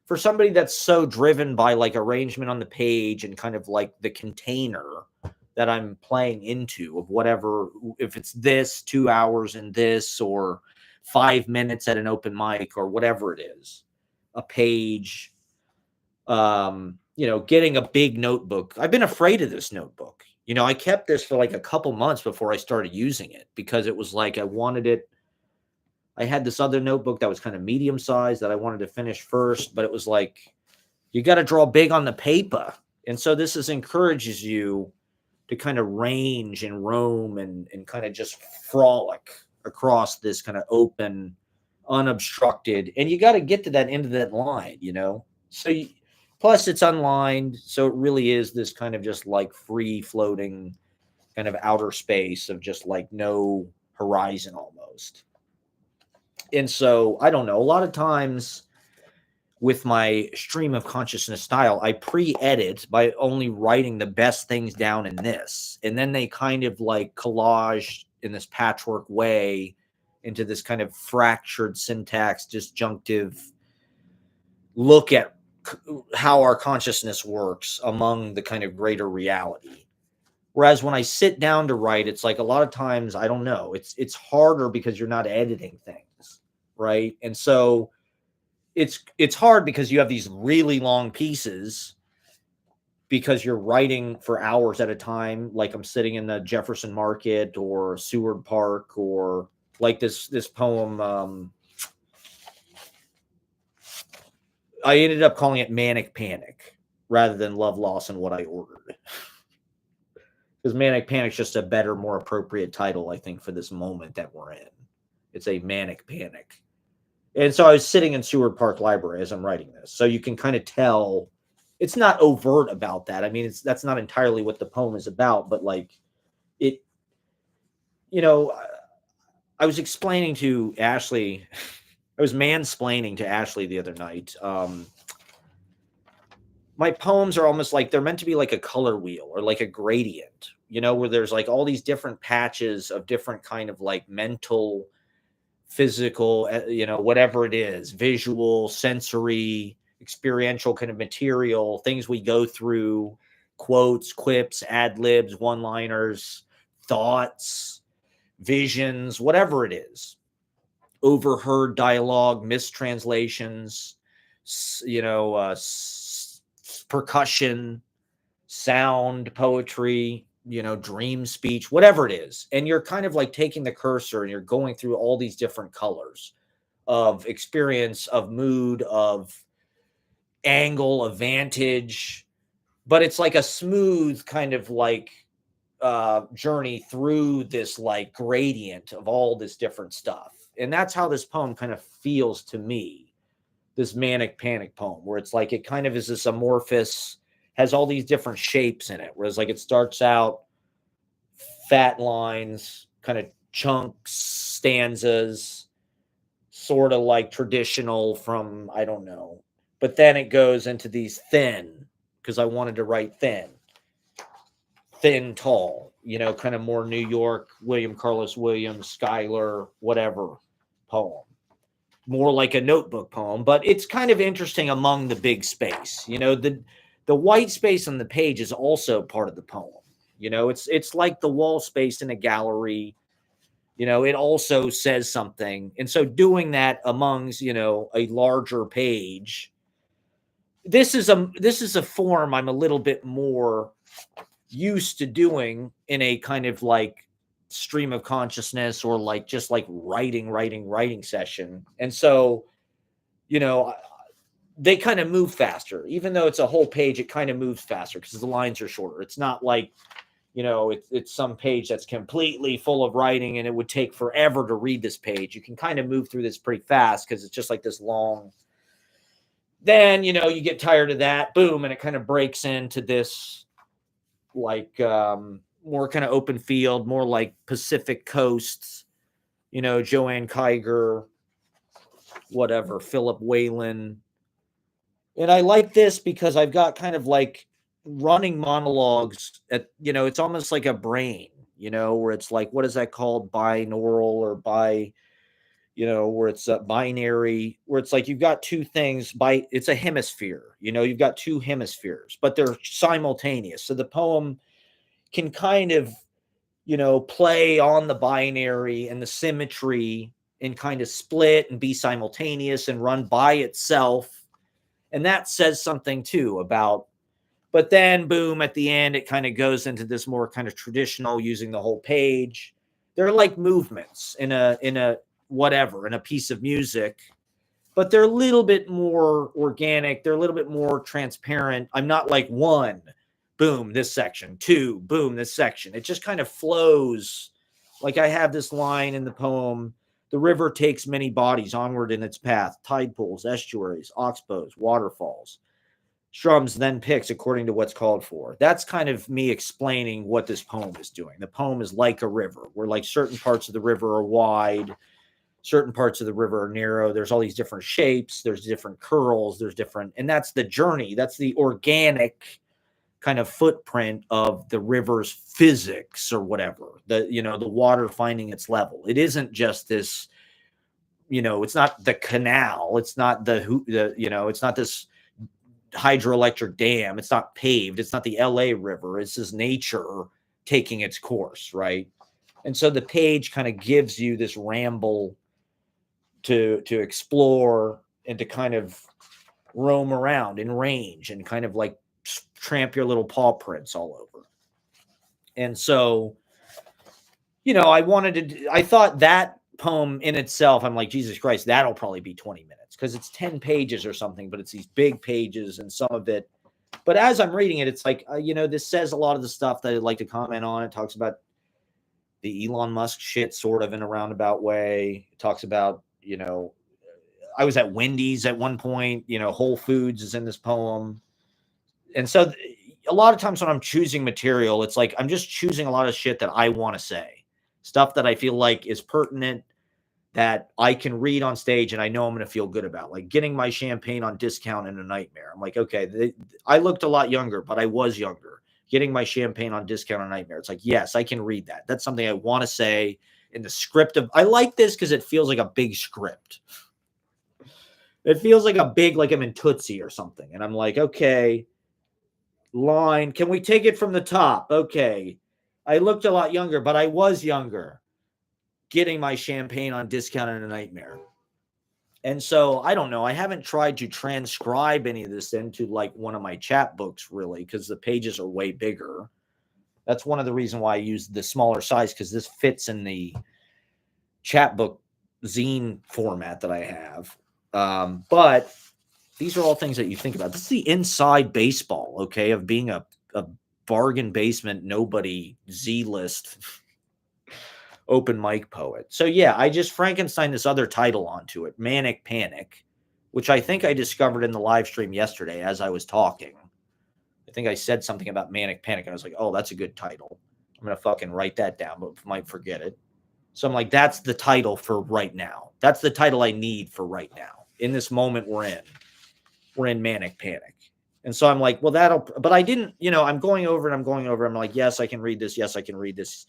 [SPEAKER 1] for somebody that's so driven by like arrangement on the page and kind of like the container that I'm playing into of whatever, if it's this 2 hours in this, or 5 minutes at an open mic, or whatever it is, a page, you know, getting a big notebook. I've been afraid of this notebook. You know, I kept this for like a couple months before I started using it, because it was like I wanted it. I had this other notebook that was kind of medium sized that I wanted to finish first, but it was like, you got to draw big on the paper. And so this encourages you to kind of range and roam and kind of just frolic across this kind of open, unobstructed. And you got to get to that end of that line, you know? So plus it's unlined. So it really is this kind of just like free floating kind of outer space of just like no horizon almost. And so I don't know, a lot of times with my stream of consciousness style, I pre-edit by only writing the best things down in this. And then they kind of like collage in this patchwork way into this kind of fractured syntax, disjunctive look at how our consciousness works among the kind of greater reality. Whereas when I sit down to write, it's like a lot of times, I don't know, it's harder because you're not editing things, right? And so it's hard because you have these really long pieces because you're writing for hours at a time. Like I'm sitting in the Jefferson Market or Seward Park, or like this poem. I ended up calling it Manic Panic rather than Love, Loss, and What I Ordered. Because Manic Panic's just a better, more appropriate title, I think, for this moment that we're in. It's a Manic Panic. And so I was sitting in Seward Park Library as I'm writing this. So you can kind of tell it's not overt about that. I mean, that's not entirely what the poem is about, but like it, you know, I was explaining to Ashley, I was mansplaining to Ashley the other night. My poems are almost like they're meant to be like a color wheel or like a gradient, you know, where there's like all these different patches of different kind of like mental, physical, you know, whatever it is, visual, sensory, experiential kind of material, things we go through, quotes, quips, ad libs, one-liners, thoughts, visions, whatever it is, overheard dialogue, mistranslations, you know, percussion, sound, poetry, you know, dream speech, whatever it is. And you're kind of like taking the cursor and you're going through all these different colors of experience, of mood, of angle, of vantage. But it's like a smooth kind of like journey through this like gradient of all this different stuff. And that's how this poem kind of feels to me, this Manic Panic poem, where it's like it kind of is this amorphous, has all these different shapes in it. Whereas like it starts out fat lines, kind of chunks, stanzas, sort of like traditional from, I don't know. But then it goes into these thin, because I wanted to write thin, tall, you know, kind of more New York, William Carlos Williams, Schuyler, whatever poem. More like a notebook poem, but it's kind of interesting among the big space. You know, the white space on the page is also part of the poem. You know, it's like the wall space in a gallery it also says something. And so doing that amongst, a larger page, this is a form I'm a little bit more used to doing in a kind of like stream of consciousness or like just like writing session. And so, you know, they kind of move faster. Even though it's a whole page, it kind of moves faster because the lines are shorter. It's not like, it's some page that's completely full of writing and it would take forever to read this page. You can kind of move through this pretty fast because it's just like this long. Then, you get tired of that, boom, and it kind of breaks into this like more kind of open field, more like Pacific coasts, Joanne Kiger, whatever, Philip Whalen. And I like this because I've got kind of like running monologues at, it's almost like a brain, where it's like, what is that called? Binaural or where it's a binary, where it's like you've got two things it's a hemisphere, you've got two hemispheres, but they're simultaneous. So the poem can kind of, play on the binary and the symmetry and kind of split and be simultaneous and run by itself. And that says something too about, but then boom, at the end, it kind of goes into this more kind of traditional using the whole page. They're like movements in a whatever, in a piece of music, but they're a little bit more organic. They're a little bit more transparent. I'm not like one, boom, this section, two, boom, this section. It just kind of flows. Like I have this line in the poem, the river takes many bodies onward in its path, tide pools, estuaries, oxbows, waterfalls, strums, then picks according to what's called for. That's kind of me explaining what this poem is doing. The poem is like a river, where like certain parts of the river are wide, certain parts of the river are narrow. There's all these different shapes. There's different curls. There's different, and that's the journey. That's the organic kind of footprint of the river's physics or whatever. The water finding its level. It isn't just this, it's not the canal. It's not it's not this hydroelectric dam. It's not paved. It's not the LA River. It's just nature taking its course, right? And so the page kind of gives you this ramble to explore and to kind of roam around in range and kind of like tramp your little paw prints all over. And so, I thought that poem in itself, I'm like, Jesus Christ, that'll probably be 20 minutes because it's 10 pages or something, but it's these big pages and some of it. But as I'm reading it, it's like, this says a lot of the stuff that I'd like to comment on. It talks about the Elon Musk shit sort of in a roundabout way. It talks about, I was at Wendy's at one point, Whole Foods is in this poem. And so a lot of times when I'm choosing material, it's like I'm just choosing a lot of shit that I want to say, stuff that I feel like is pertinent, that I can read on stage and I know I'm going to feel good about, like getting my champagne on discount in a nightmare. I'm like, okay, I looked a lot younger, but I was younger. Getting my champagne on discount in a nightmare. It's like, yes, I can read that. That's something I want to say in the script of, I like this because it feels like a big script. It feels like a big, like I'm in Tootsie or something. And I'm like, okay, line. Can we take it from the top? Okay. I looked a lot younger, but I was younger. Getting my champagne on discount in a nightmare. And so I don't know. I haven't tried to transcribe any of this into like one of my chat books really, because the pages are way bigger. That's one of the reasons why I use the smaller size, because this fits in the chat book zine format that I have. But these are all things that you think about. This is the inside baseball, okay, of being a bargain basement, nobody Z-list open mic poet. So yeah, I just Frankenstein this other title onto it, Manic Panic, which I think I discovered in the live stream yesterday as I was talking. I think I said something about Manic Panic and I was like, oh, that's a good title. I'm going to fucking write that down, but might forget it. So I'm like, that's the title for right now. That's the title I need for right now. In this moment we're in Manic Panic. And so I'm like, well, but I didn't, I'm going over and I'm going over. I'm like, yes, I can read this. Yes, I can read this.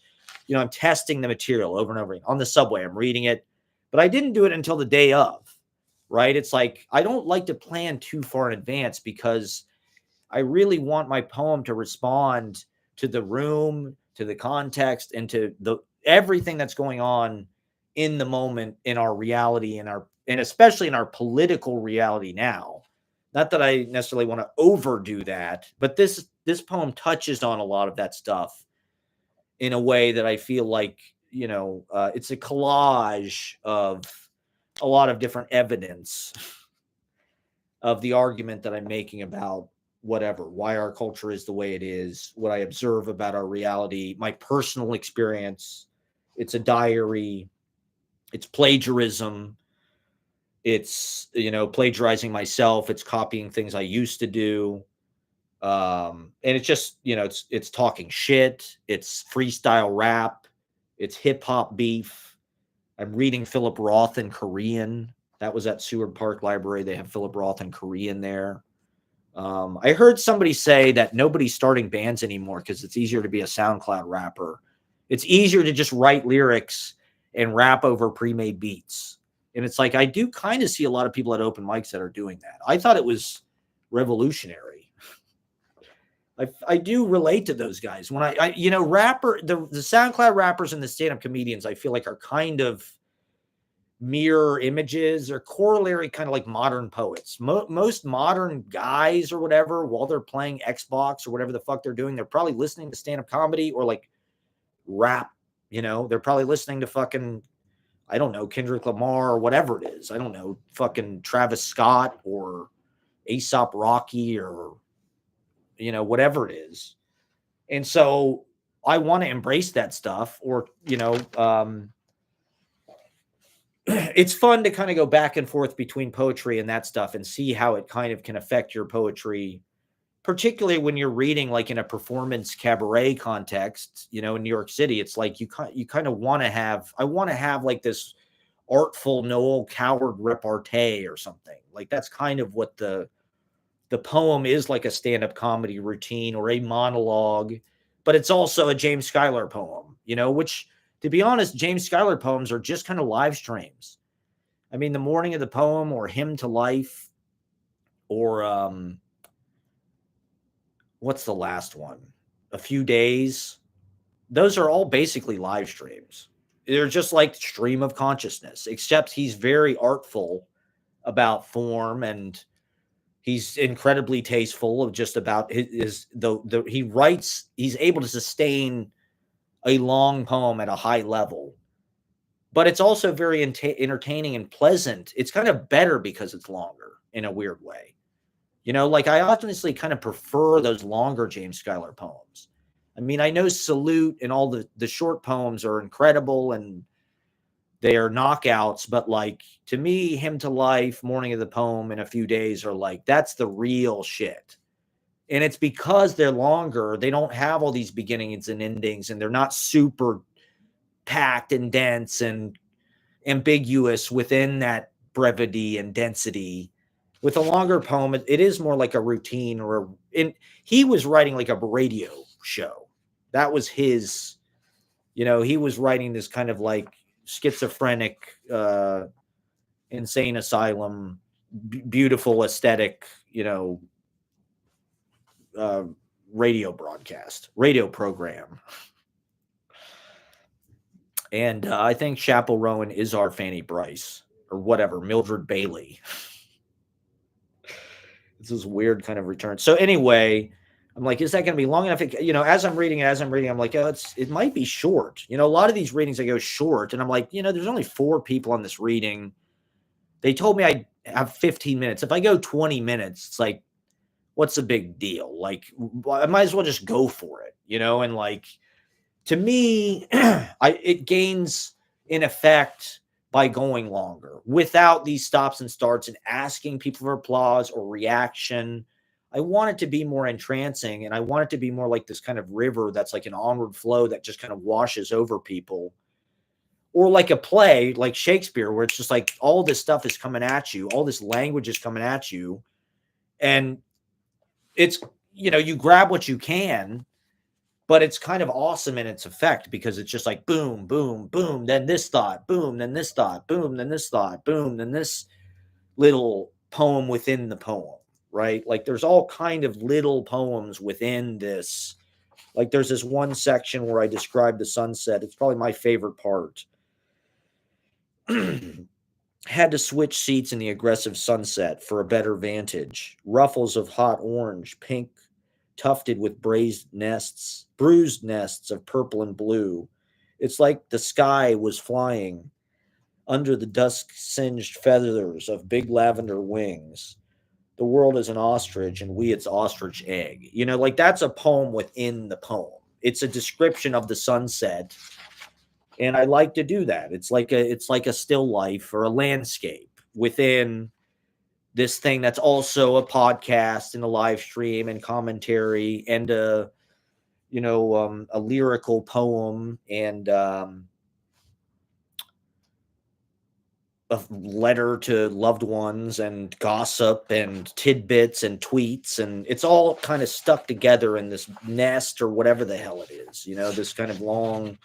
[SPEAKER 1] I'm testing the material over and over again. On the subway, I'm reading it, but I didn't do it until the day of, right? It's like, I don't like to plan too far in advance because I really want my poem to respond to the room, to the context, and to everything that's going on in the moment in our reality and especially in our political reality now. Not that I necessarily want to overdo that, but this poem touches on a lot of that stuff in a way that I feel like, it's a collage of a lot of different evidence of the argument that I'm making about whatever, why our culture is the way it is, what I observe about our reality, my personal experience. It's a diary, it's plagiarism, it's, plagiarizing myself, it's copying things I used to do. And it's just, it's talking shit, it's freestyle rap, it's hip hop beef. I'm reading Philip Roth in Korean. That was at Seward Park Library. They have Philip Roth in Korean there. I heard somebody say that nobody's starting bands anymore because it's easier to be a SoundCloud rapper. It's easier to just write lyrics and rap over pre-made beats. And it's like, I do kind of see a lot of people at open mics that are doing that. I thought it was revolutionary. I do relate to those guys. When the SoundCloud rappers and the stand-up comedians, I feel like are kind of mirror images or corollary, kind of like modern poets. Most modern guys or whatever, while they're playing Xbox or whatever the fuck they're doing, they're probably listening to stand-up comedy or like rap. They're probably listening to fucking, I don't know, Kendrick Lamar or whatever it is. I don't know, fucking Travis Scott or Aesop Rocky or, whatever it is. And so I want to embrace that stuff, or, it's fun to kind of go back and forth between poetry and that stuff and see how it kind of can affect your poetry, particularly when you're reading like in a performance cabaret context, in New York City. It's like you kind of want to have, I want to have like this artful Noel Coward repartee or something. Like that's kind of what the poem is, like a stand-up comedy routine or a monologue, but it's also a James Schuyler poem, which, to be honest, James Schuyler poems are just kind of live streams. I mean, the morning of the poem or Hymn to Life or what's the last one? A Few Days. Those are all basically live streams. They're just like stream of consciousness, except he's very artful about form and he's incredibly tasteful of just about he's able to sustain a long poem at a high level, but it's also very entertaining and pleasant. It's kind of better because it's longer in a weird way. Like I honestly kind of prefer those longer James Schuyler poems. I mean, I know Salute and all the short poems are incredible and they are knockouts, but like to me, Hymn to Life, Morning of the Poem, and A Few Days are like, that's the real shit. And it's because they're longer. They don't have all these beginnings and endings, and they're not super packed and dense and ambiguous within that brevity and density. With a longer poem, it is more like a routine he was writing like a radio show. That was his, he was writing this kind of like schizophrenic, insane asylum, beautiful aesthetic, radio program. And I think Chappell Rowan is our Fanny Bryce or whatever, Mildred Bailey. This is weird kind of return. So anyway, I'm like, is that going to be long enough? As I'm reading, I'm like, oh, it might be short. A lot of these readings I go short, and I'm like, there's only 4 people on this reading. They told me I have 15 minutes. If I go 20 minutes, it's like, what's the big deal? Like, I might as well just go for it, and like, to me, it gains in effect by going longer without these stops and starts and asking people for applause or reaction. I want it to be more entrancing, and I want it to be more like this kind of river that's like an onward flow that just kind of washes over people. Or like a play like Shakespeare, where it's just like all this stuff is coming at you, all this language is coming at you, and it's, you grab what you can, but it's kind of awesome in its effect because it's just like boom, boom, boom, then this thought, boom, then this thought, boom, then this thought, boom, then this little poem within the poem, right? Like there's all kind of little poems within this Like there's this one section where I describe the sunset. It's probably my favorite part. Had to switch seats in the aggressive sunset for a better vantage. Ruffles of hot orange, pink, tufted with bruised nests of purple and blue. It's like the sky was flying under the dusk singed feathers of big lavender wings. The world is an ostrich and we its ostrich egg. Like that's a poem within the poem. It's a description of the sunset, and I like to do that. It's like a still life or a landscape within this thing that's also a podcast and a live stream and commentary and a lyrical poem and a letter to loved ones and gossip and tidbits and tweets, and it's all kind of stuck together in this nest or whatever the hell it is, this kind of long.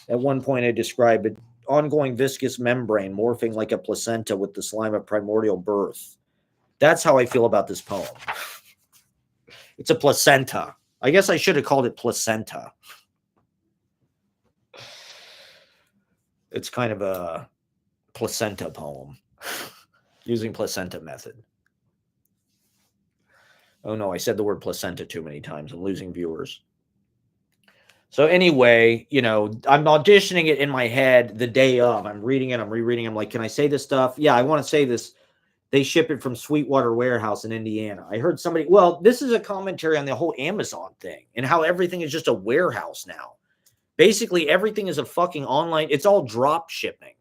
[SPEAKER 1] At one point I described it, ongoing viscous membrane morphing like a placenta with the slime of primordial birth. That's how I feel about this poem. It's a placenta. I guess I should have called it placenta. It's kind of a placenta poem using placenta method. Oh no, I said the word placenta too many times. I'm losing viewers. So anyway, I'm auditioning it in my head the day of. I'm reading it, I'm rereading. I'm like, can I say this stuff? Yeah, I want to say this. They ship it from Sweetwater Warehouse in Indiana. I heard somebody, well, this is a commentary on the whole Amazon thing and how everything is just a warehouse now. Basically, everything is a fucking online. It's all drop shipping.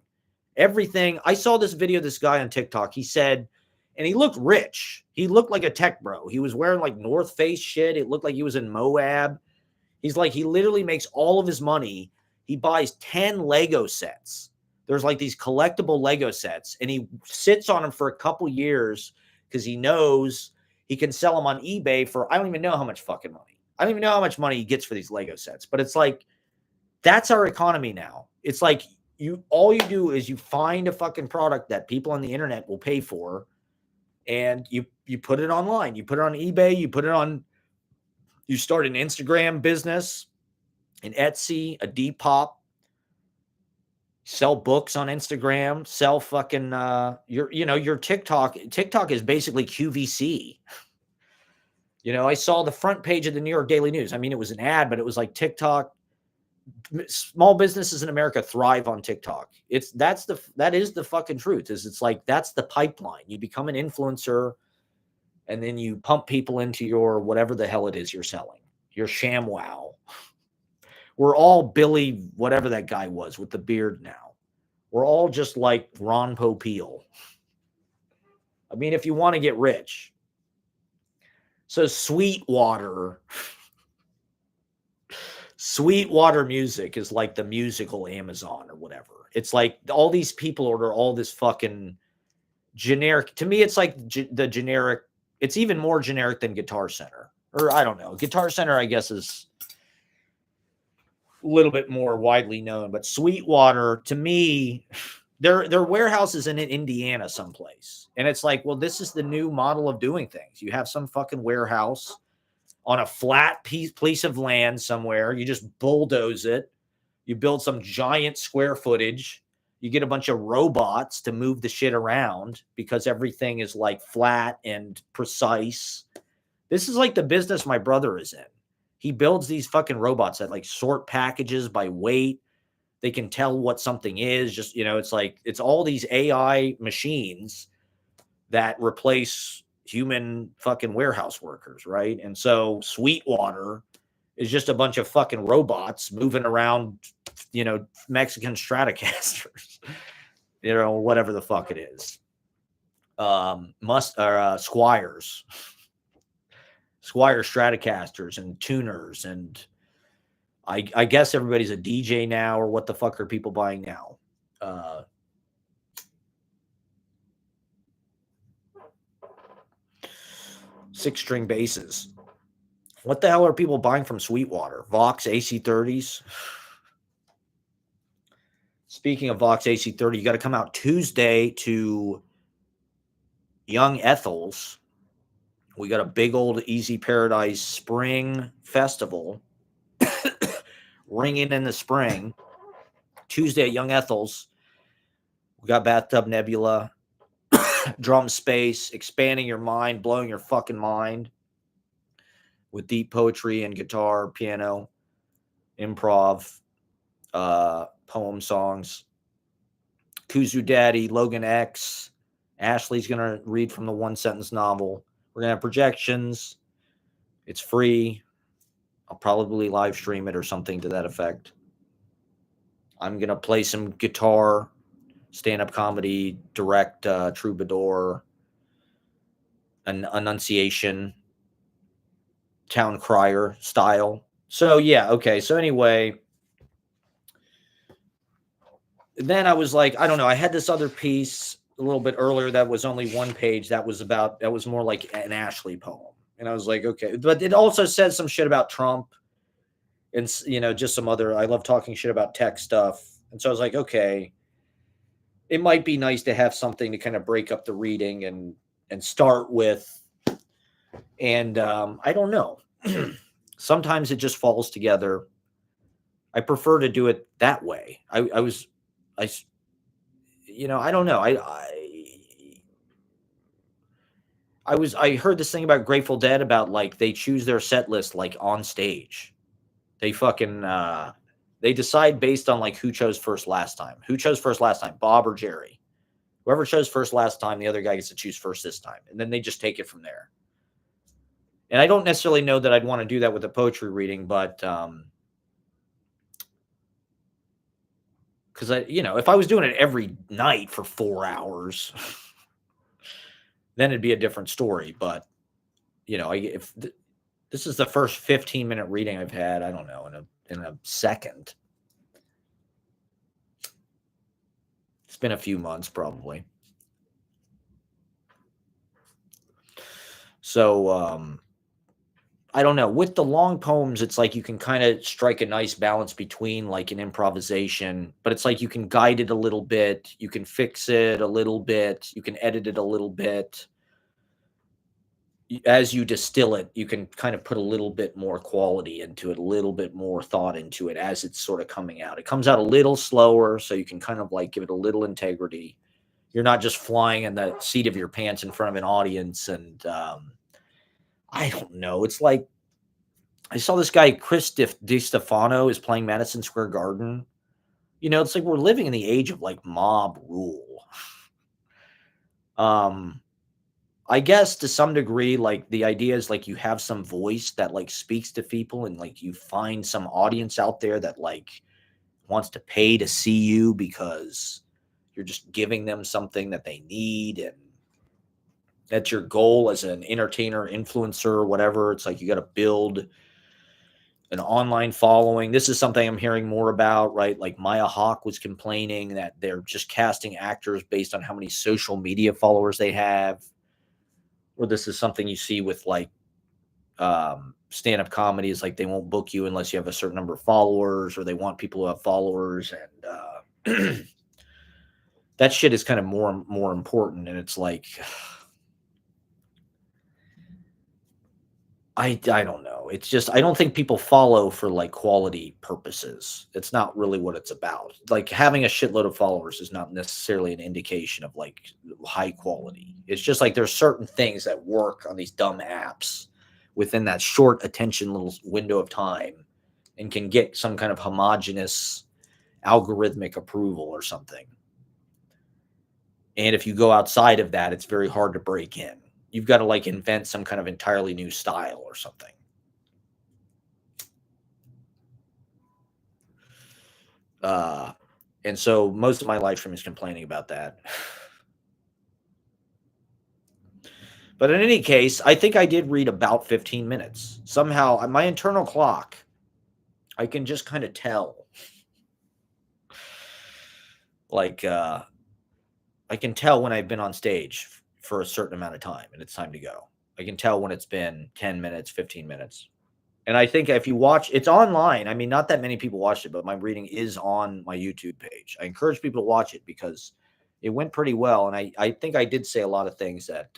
[SPEAKER 1] Everything. I saw this video of this guy on TikTok. He said, and he looked rich. He looked like a tech bro. He was wearing like North Face shit. It looked like he was in Moab. He's like, he literally makes all of his money. He buys 10 Lego sets. There's like these collectible Lego sets, and he sits on them for a couple years because he knows he can sell them on eBay for, I don't even know how much fucking money. I don't even know how much money he gets for these Lego sets, but it's like, that's our economy now. It's like all you do is you find a fucking product that people on the internet will pay for, and you put it online. You put it on eBay. You start an Instagram business, an Etsy, a Depop. Sell books on Instagram. Sell fucking your TikTok. TikTok is basically QVC. I saw the front page of the New York Daily News. I mean, it was an ad, but it was like TikTok. Small businesses in America thrive on TikTok. That is the fucking truth. It's like that's the pipeline. You become an influencer, and then you pump people into your whatever the hell it is you're selling. Your ShamWow. We're all Billy, whatever that guy was with the beard now. We're all just like Ron Popeil. I mean, if you want to get rich. So Sweetwater music is like the musical Amazon or whatever. It's like all these people order all this fucking generic. To me, it's like the generic. It's even more generic than Guitar Center. Or I don't know. Guitar Center, I guess, is a little bit more widely known. But Sweetwater, to me, their warehouse is in Indiana someplace. And it's like, well, this is the new model of doing things. You have some fucking warehouse on a flat piece of land somewhere. You just bulldoze it. You build some giant square footage. You get a bunch of robots to move the shit around because everything is like flat and precise. This is like the business my brother is in. He builds these fucking robots that like sort packages by weight. They can tell what something is. Just, it's like, it's all these AI machines that replace human fucking warehouse workers, right? And so Sweetwater is just a bunch of fucking robots moving around, Mexican Stratocasters, whatever the fuck it is. Squires. Squire Stratocasters and tuners, and I guess everybody's a DJ now, or what the fuck are people buying now? 6-string basses. What the hell are people buying from Sweetwater? Vox AC30s? Speaking of Vox AC30, you got to come out Tuesday to Young Ethel's. We got a big old Easy Paradise Spring Festival. Ringing in the Spring. Tuesday at Young Ethel's. We got Bathtub Nebula, Drum Space, Expanding Your Mind, Blowing Your Fucking Mind with deep poetry and guitar, piano, improv, poem songs. Kuzu Daddy, Logan X. Ashley's going to read from the one sentence novel. We're going to have projections. It's free. I'll probably live stream it or something to that effect. I'm going to play some guitar, stand-up comedy, direct troubadour, an enunciation, town crier style. So, yeah, okay. So, anyway, then I was like, I don't know. I had this other piece a little bit earlier that was only one page. That was more like an Ashley poem. And I was like, okay. But it also said some shit about Trump and, just some other, I love talking shit about tech stuff. And so I was like, okay, it might be nice to have something to kind of break up the reading and start with. And I don't know. Sometimes it just falls together. I prefer to do it that way. I don't know. I heard this thing about Grateful Dead about like they choose their set list like on stage. They fucking they decide based on like who chose first last time. Who chose first last time, Bob or Jerry? Whoever chose first last time, the other guy gets to choose first this time. And then they just take it from there. And I don't necessarily know that I'd want to do that with a poetry reading, but because if I was doing it every night for 4 hours, then it'd be a different story. But if this is the first 15-minute reading I've had, I don't know, in a second. It's been a few months probably. So I don't know. With the long poems, it's like you can kind of strike a nice balance between like an improvisation, but it's like you can guide it a little bit, you can fix it a little bit, you can edit it a little bit. As you distill it, you can kind of put a little bit more quality into it, a little bit more thought into it as it's sort of coming out. It comes out a little slower, so you can kind of like give it a little integrity. You're not just flying in the seat of your pants in front of an audience. And I don't know. It's like I saw this guy, Chris DiStefano, is playing Madison Square Garden. It's like we're living in the age of like mob rule. I guess to some degree, like the idea is like you have some voice that like speaks to people and like you find some audience out there that like wants to pay to see you because you're just giving them something that they need. And that's your goal as an entertainer, influencer, or whatever. It's like you got to build an online following. This is something I'm hearing more about, right? Like Maya Hawke was complaining that they're just casting actors based on how many social media followers they have. Or this is something you see with like stand-up comedy is like they won't book you unless you have a certain number of followers, or they want people who have followers. And that shit is kind of more important. And it's like, I don't know. It's just, I don't think people follow for like quality purposes. It's not really what it's about. Like having a shitload of followers is not necessarily an indication of like high quality. It's just like there's certain things that work on these dumb apps within that short attention little window of time and can get some kind of homogenous algorithmic approval or something. And if you go outside of that, it's very hard to break in. You've got to like invent some kind of entirely new style or something. And so most of my live stream is complaining about that. But in any case, I think I did read about 15 minutes. Somehow, my internal clock, I can just kind of tell. Like, I can tell when I've been on stage for a certain amount of time and it's time to go. I can tell when it's been 10 minutes, 15 minutes. And I think if you watch, it's online. I mean, not that many people watched it, but my reading is on my YouTube page. I encourage people to watch it because it went pretty well. And I think I did say a lot of things that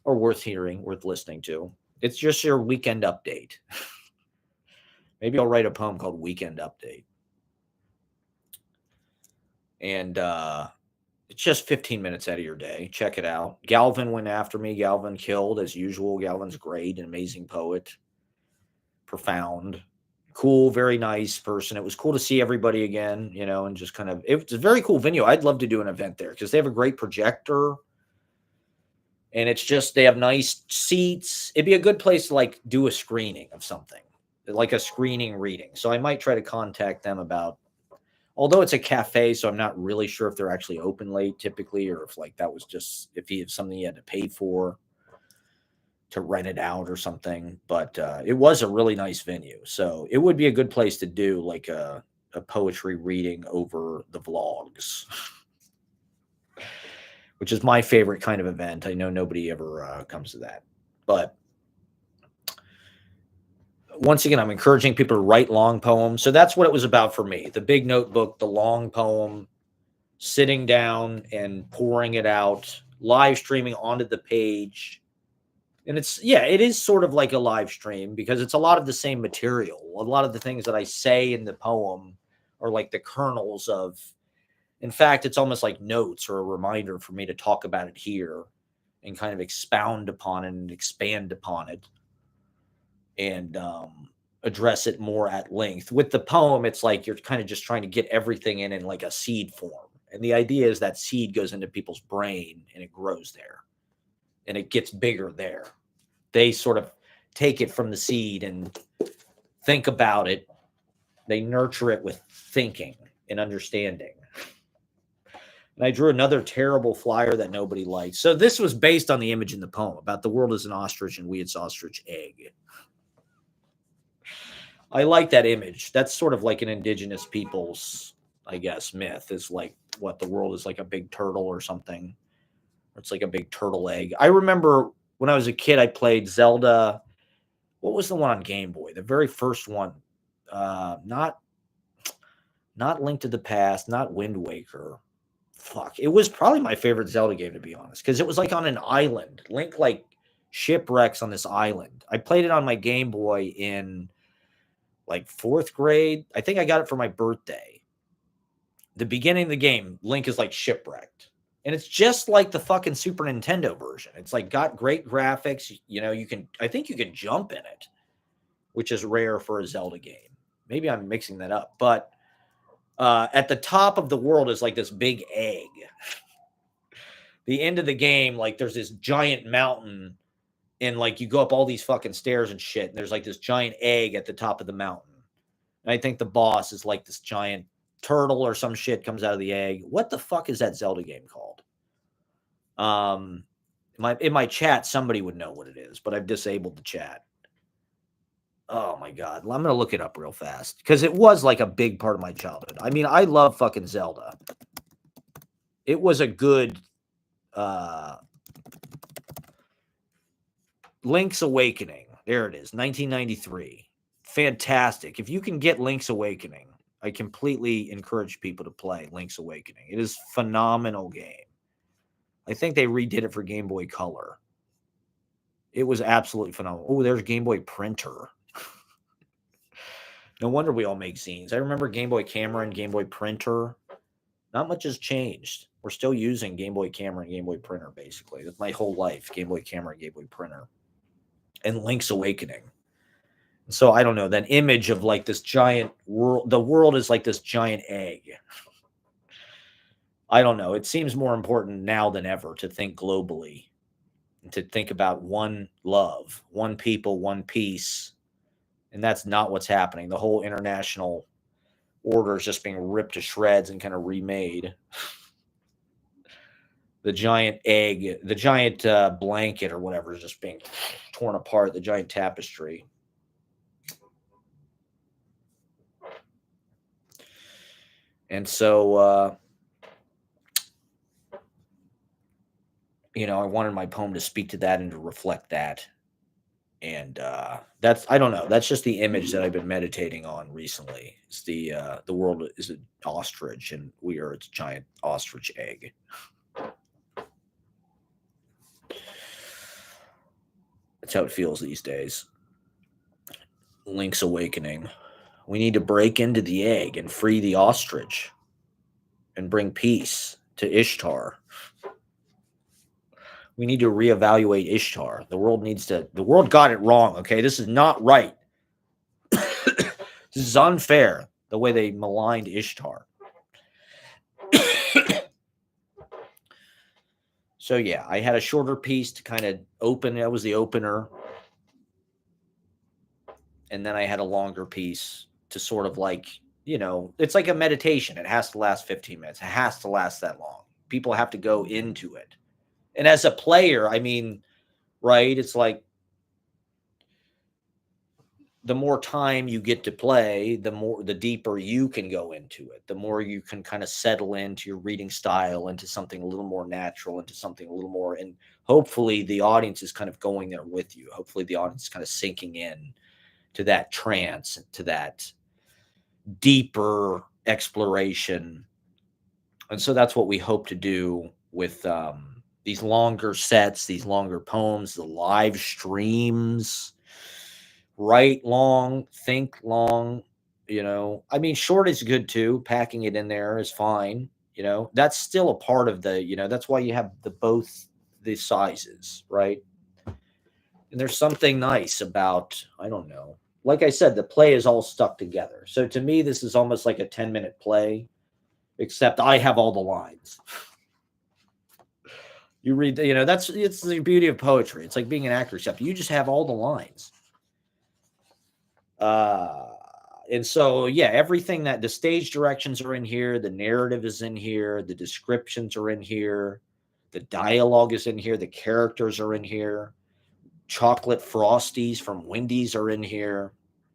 [SPEAKER 1] are worth hearing, worth listening to. It's just your weekend update. Maybe I'll write a poem called Weekend Update. And it's just 15 minutes out of your day. Check it out. Galvin went after me. Galvin killed as usual. Galvin's great, an amazing poet, profound, cool, very nice person. It was cool to see everybody again, and just kind of, it was a very cool venue. I'd love to do an event there because they have a great projector. And it's just, they have nice seats. It'd be a good place to like do a screening of something, like a screening reading. So I might try to contact them about, although it's a cafe, so I'm not really sure if they're actually open late typically, or if like that was just, if he had something he had to pay for to rent it out or something. But it was a really nice venue. So it would be a good place to do like a poetry reading over the vlogs, which is my favorite kind of event. I know nobody ever comes to that. But once again, I'm encouraging people to write long poems. So that's what it was about for me. The big notebook, the long poem, sitting down and pouring it out, live streaming onto the page. And it is sort of like a live stream because it's a lot of the same material. A lot of the things that I say in the poem are like the kernels of, in fact, it's almost like notes or a reminder for me to talk about it here and kind of expound upon it and expand upon it and address it more at length. With the poem, it's like you're kind of just trying to get everything in like a seed form. And the idea is that seed goes into people's brain and it grows there and it gets bigger there. They sort of take it from the seed and think about it. They nurture it with thinking and understanding. And I drew another terrible flyer that nobody liked. So this was based on the image in the poem about the world as an ostrich and we its ostrich egg. I like that image. That's sort of like an indigenous people's, I guess, myth is like what the world is like a big turtle or something. It's like a big turtle egg. I remember when I was a kid, I played Zelda. What was the one on Game Boy? The very first one. Not Link to the Past, not Wind Waker. Fuck. It was probably my favorite Zelda game, to be honest, because it was like on an island. Link like shipwrecks on this island. I played it on my Game Boy in like 4th grade. I think I got it for my birthday. The beginning of the game, Link is like shipwrecked. And it's just like the fucking Super Nintendo version. It's like got great graphics. I think you can jump in it, which is rare for a Zelda game. Maybe I'm mixing that up. But at the top of the world is like this big egg. The end of the game, like there's this giant mountain and like you go up all these fucking stairs and shit. And there's like this giant egg at the top of the mountain. And I think the boss is like this giant turtle or some shit comes out of the egg. What the fuck is that Zelda game called? In my chat, somebody would know what it is, but I've disabled the chat. Oh my God. I'm going to look it up real fast because it was like a big part of my childhood. I mean, I love fucking Zelda. It was a good Link's Awakening. There it is, 1993. Fantastic. If you can get Link's Awakening, I completely encourage people to play Link's Awakening. It is a phenomenal game. I think they redid it for Game Boy Color. It was absolutely phenomenal. Oh, there's Game Boy Printer. No wonder we all make zines. I remember Game Boy Camera and Game Boy Printer. Not much has changed. We're still using Game Boy Camera and Game Boy Printer, basically. That's my whole life, Game Boy Camera and Game Boy Printer. And Link's Awakening. So I don't know, that image of like this giant world, the world is like this giant egg. I don't know. It seems more important now than ever to think globally and to think about one love, one people, one peace. And that's not what's happening. The whole international order is just being ripped to shreds and kind of remade. The giant egg, the giant blanket or whatever is just being torn apart, the giant tapestry. And so, I wanted my poem to speak to that and to reflect that. And that's, I don't know, that's just the image that I've been meditating on recently. It's the world is an ostrich and we are its giant ostrich egg. That's how it feels these days. Link's Awakening. We need to break into the egg and free the ostrich and bring peace to Ishtar. We need to reevaluate Ishtar. The world got it wrong, okay? This is not right. This is unfair, the way they maligned Ishtar. So yeah, I had a shorter piece to kind of open. That was the opener. And then I had a longer piece to sort of like, it's like a meditation. It has to last 15 minutes. It has to last that long. People have to go into it. And as a player, I mean, right, it's like the more time you get to play, the deeper you can go into it, the more you can kind of settle into your reading style, into something a little more natural, into something a little more, and hopefully the audience is kind of going there with you. Hopefully the audience is kind of sinking in to that trance, to that deeper exploration. And so that's what we hope to do with these longer sets, these longer poems, the live streams. Write long, think long, I mean, short is good too. Packing it in there is fine. That's still a part of that's why you have both the sizes, right? And there's something nice about, I don't know. Like I said, the play is all stuck together. So to me, this is almost like a 10-minute play, except I have all the lines. You read, it's the beauty of poetry. It's like being an actor, except you just have all the lines. And so, yeah, everything that the stage directions are in here, the narrative is in here, the descriptions are in here, the dialogue is in here, the characters are in here, chocolate frosties from Wendy's are in here.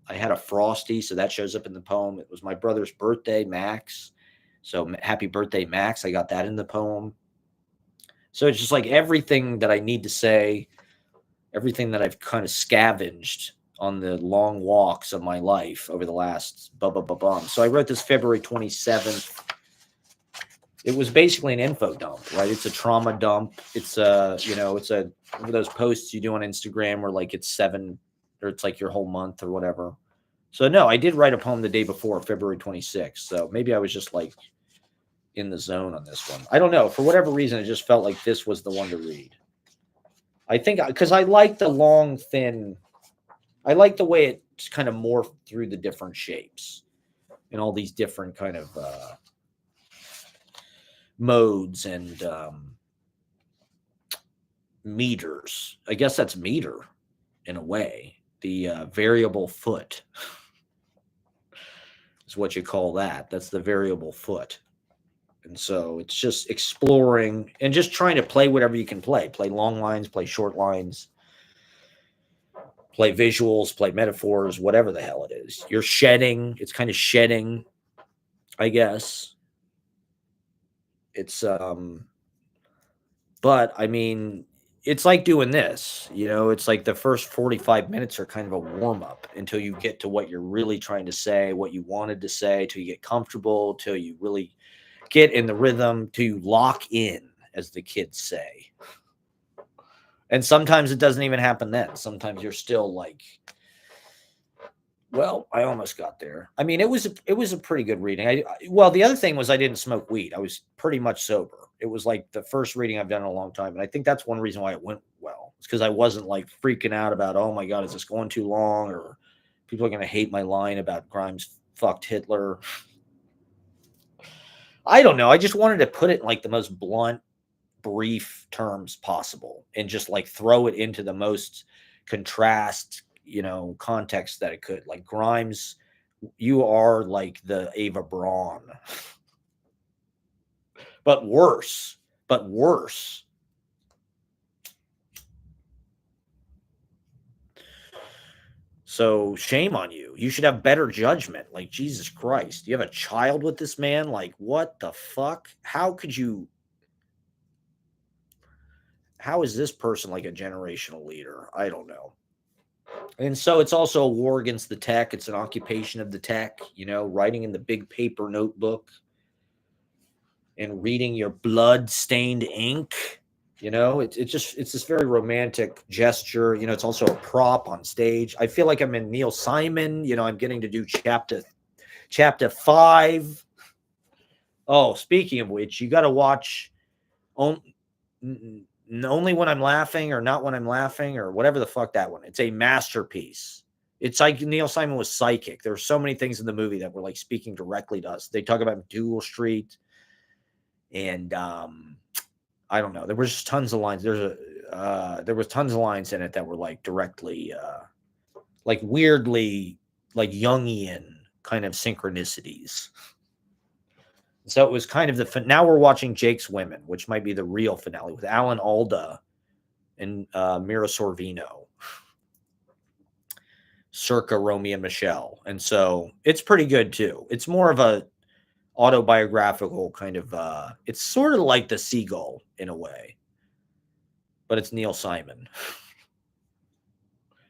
[SPEAKER 1] I had a frosty, so that shows up in the poem. It was my brother's birthday, Max. So happy birthday, Max. I got that in the poem. So it's just like everything that I need to say, everything that I've kind of scavenged on the long walks of my life over the last So I wrote this February 27th. It was basically an info dump, right? It's a trauma dump. It's it's one of those posts you do on Instagram where like it's 7 or it's like your whole month or whatever. So no, I did write a poem the day before, February 26th. So maybe I was just like in the zone on this one. I don't know. For whatever reason, it just felt like this was the one to read. I think because I like the long, thin. I like the way it kind of morphed through the different shapes and all these different kind of modes and meters. I guess that's meter in a way. The variable foot is what you call that. That's the variable foot. And so it's just exploring and just trying to play whatever you can play. Play long lines, play short lines. Play visuals, play metaphors, whatever the hell it is. You're shedding. It's kind of shedding, I guess. It's but I mean, it's like doing this, it's like the first 45 minutes are kind of a warm up until you get to what you're really trying to say, what you wanted to say, till you get comfortable, till you really get in the rhythm, till you lock in, as the kids say. And sometimes it doesn't even happen then. Sometimes you're still like, well, I almost got there. I mean, it was a pretty good reading. Well, the other thing was I didn't smoke weed. I was pretty much sober. It was like the first reading I've done in a long time. And I think that's one reason why it went well. It's because I wasn't like freaking out about, oh my God, is this going too long? Or people are going to hate my line about Grimes fucked Hitler. I don't know. I just wanted to put it in like the most blunt, brief terms possible and just like throw it into the most contrast, context that it could. Like, Grimes, you are like the Ava Braun, but worse. So shame on you. You should have better judgment. Like, Jesus Christ, you have a child with this man. Like, what the fuck? How is this person like a generational leader? I don't know. And so it's also a war against the tech. It's an occupation of the tech, writing in the big paper notebook and reading your blood-stained ink. It's this very romantic gesture. It's also a prop on stage. I feel like I'm in Neil Simon. I'm getting to do chapter 5. Oh, speaking of which, you got to watch on, Only When I'm Laughing, or Not When I'm Laughing, or whatever the fuck that one. It's a masterpiece. It's like Neil Simon was psychic. There were so many things in the movie that were like speaking directly to us. They talk about Dual Street, and I don't know. There was just tons of lines. There was tons of lines in it that were like directly, like weirdly, like Jungian kind of synchronicities. So it was kind of now we're watching Jake's Women, which might be the real finale with Alan Alda and Mira Sorvino, circa Romeo and Michelle. And so it's pretty good too. It's more of a autobiographical kind of, it's sort of like The Seagull in a way, but it's Neil Simon.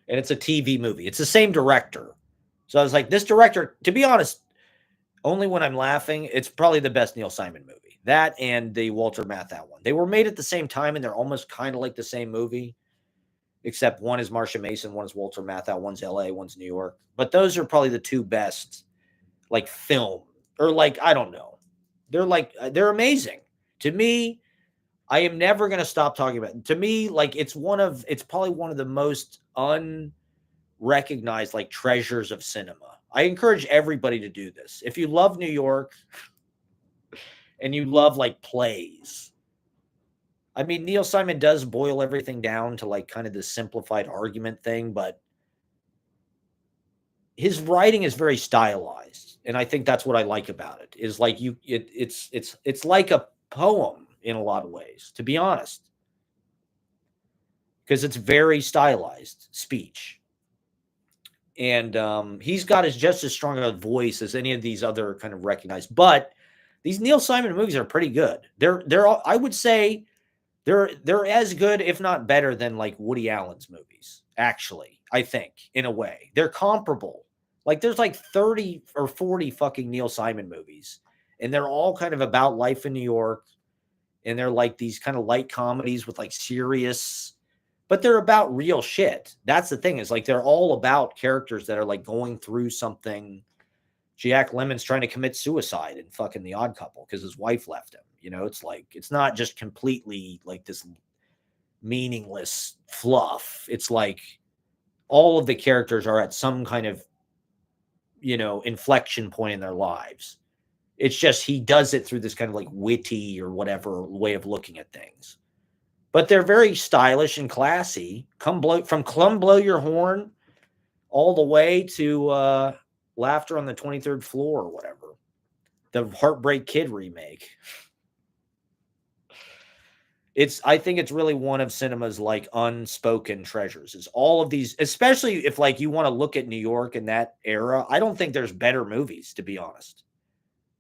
[SPEAKER 1] And it's a TV movie. It's the same director. So I was like, this director, to be honest, Only When I'm Laughing, it's probably the best Neil Simon movie. That and the Walter Matthau one. They were made at the same time, and they're almost kind of like the same movie, except one is Marsha Mason, one is Walter Matthau, one's LA, one's New York. But those are probably the two best, like, film, or like, I don't know. They're amazing. To me, I am never going to stop talking about it. To me, like, it's probably one of the most unrecognized, like, treasures of cinema. I encourage everybody to do this. If you love New York and you love like plays, I mean, Neil Simon does boil everything down to like kind of this simplified argument thing, but his writing is very stylized. And I think that's what I like about it, is like it's like a poem in a lot of ways, to be honest, because it's very stylized speech. And he's got just as strong a voice as any of these other kind of recognized. But these Neil Simon movies are pretty good. They're all, I would say they're as good, if not better, than like Woody Allen's movies. Actually, I think in a way they're comparable. Like there's like 30 or 40 fucking Neil Simon movies, and they're all kind of about life in New York, and they're like these kind of light comedies with like serious, but they're about real shit. That's the thing, is like they're all about characters that are like going through something. Jack Lemmon's trying to commit suicide in fucking The Odd Couple because his wife left him. It's like, it's not just completely like this meaningless fluff. It's like all of the characters are at some kind of, inflection point in their lives. It's just he does it through this kind of like witty or whatever way of looking at things. But they're very stylish and classy. Come Blow Your Horn all the way to Laughter on the 23rd Floor or whatever. The Heartbreak Kid remake. I think it's really one of cinema's like unspoken treasures, is all of these, especially if like you want to look at New York in that era. I don't think there's better movies, to be honest,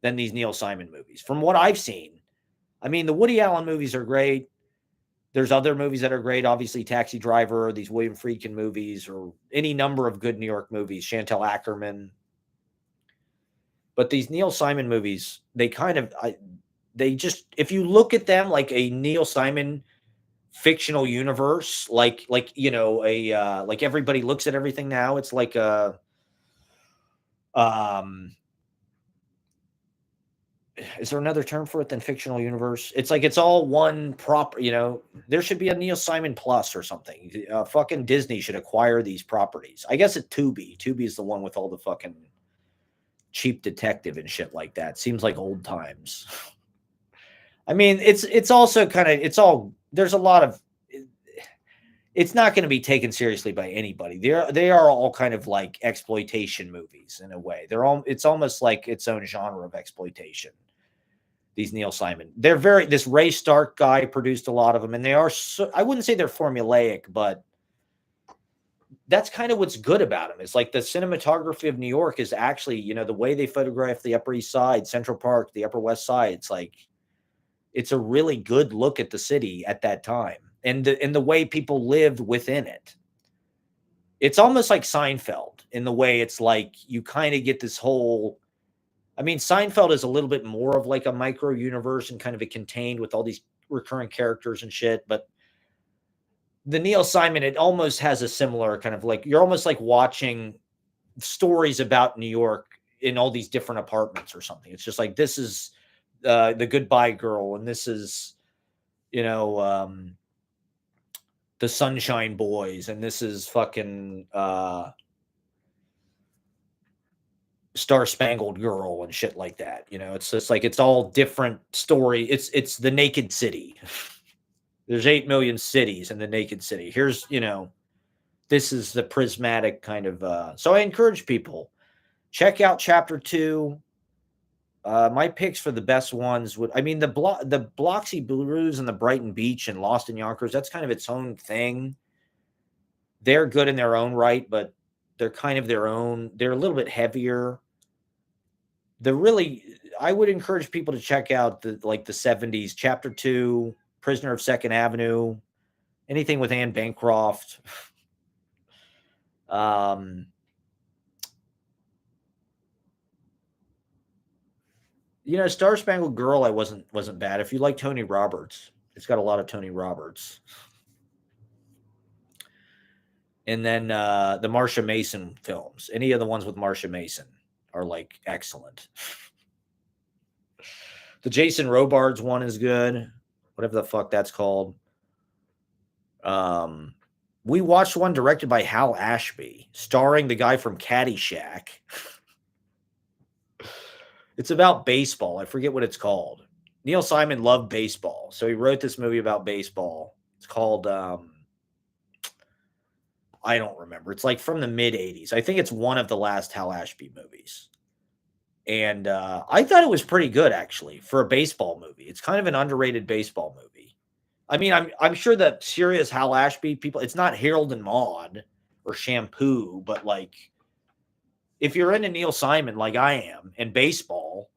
[SPEAKER 1] than these Neil Simon movies. From what I've seen, I mean, the Woody Allen movies are great. There's other movies that are great, obviously Taxi Driver, these William Friedkin movies, or any number of good New York movies, Chantal Ackerman. But these Neil Simon movies, they just, if you look at them like a Neil Simon fictional universe, like Everybody Looks at Everything Now, it's like a is there another term for it than fictional universe? It's like it's all one proper, there should be a Neil Simon Plus or something. Fucking Disney should acquire these properties. I guess it's Tubi. Tubi is the one with all the fucking cheap detective and shit like that. Seems like old times. I mean, it's also kind of, there's a lot of, it's not going to be taken seriously by anybody. They are all kind of like exploitation movies in a way. It's almost like its own genre of exploitation. These Neil Simon, this Ray Stark guy produced a lot of them, and they are, I wouldn't say they're formulaic, but that's kind of what's good about them. It's like the cinematography of New York is actually, the way they photograph the Upper East Side, Central Park, the Upper West Side. It's like, it's a really good look at the city at that time, and the way people lived within it. It's almost like Seinfeld in the way it's like you kind of get this whole, I mean, Seinfeld is a little bit more of like a micro universe and kind of a contained with all these recurring characters and shit. But the Neil Simon, it almost has a similar kind of like, you're almost like watching stories about New York in all these different apartments or something. It's just like, this is the Goodbye Girl, and this is, you know, the Sunshine Boys, and this is fucking Star Spangled Girl and shit like that. You know, it's just like, it's all different story. It's the Naked City. There's 8 million cities in the Naked City. Here's, you know, this is the prismatic kind of so I encourage people, check out chapter 2. My picks for the best ones would, I mean, the Biloxi Blues and the Brighton Beach and Lost in Yonkers, that's kind of its own thing. They're good in their own right, but they're kind of their own. They're a little bit heavier. I would encourage people to check out the 70s, chapter 2, Prisoner of Second Avenue, anything with Anne Bancroft. You know, Star Spangled Girl, I wasn't bad. If you like Tony Roberts, it's got a lot of Tony Roberts. And then the Marsha Mason films, any of the ones with Marsha Mason are like excellent. The Jason Robards one is good, whatever the fuck that's called. We watched one directed by Hal Ashby, starring the guy from Caddyshack. It's about baseball. I forget what it's called. Neil Simon loved baseball, so he wrote this movie about baseball. It's called I don't remember. It's like from the mid 80s. I think it's one of the last Hal Ashby movies. And I thought it was pretty good, actually, for a baseball movie. It's kind of an underrated baseball movie. I mean, I'm sure that serious Hal Ashby people, it's not Harold and Maude or Shampoo, but like, if you're into Neil Simon like I am and baseball,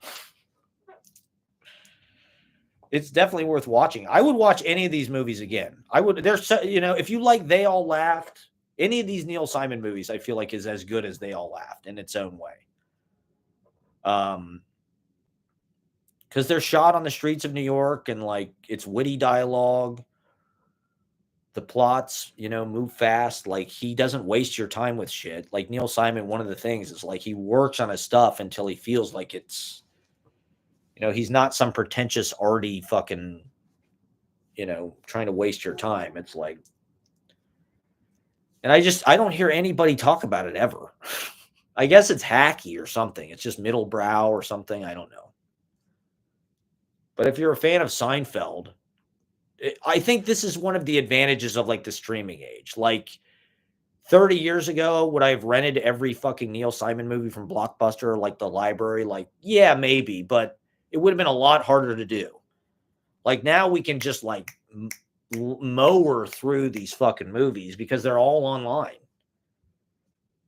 [SPEAKER 1] it's definitely worth watching. I would watch any of these movies again. I would. There's, you know, if you like They All Laughed, any of these Neil Simon movies, I feel like is as good as They All Laughed in its own way. Because they're shot on the streets of New York, and like, it's witty dialogue. The plots, you know, move fast. Like, he doesn't waste your time with shit. Like Neil Simon, one of the things is like, he works on his stuff until he feels like it's, you know, he's not some pretentious arty fucking, you know, trying to waste your time. It's like, and I don't hear anybody talk about it ever. I guess it's hacky or something. It's just middle brow or something. I don't know. But if you're a fan of Seinfeld, I think this is one of the advantages of like the streaming age. Like 30 years ago, would I have rented every fucking Neil Simon movie from Blockbuster or like the library? Like, yeah, maybe, but it would have been a lot harder to do. Like now we can just like mower through these fucking movies because they're all online.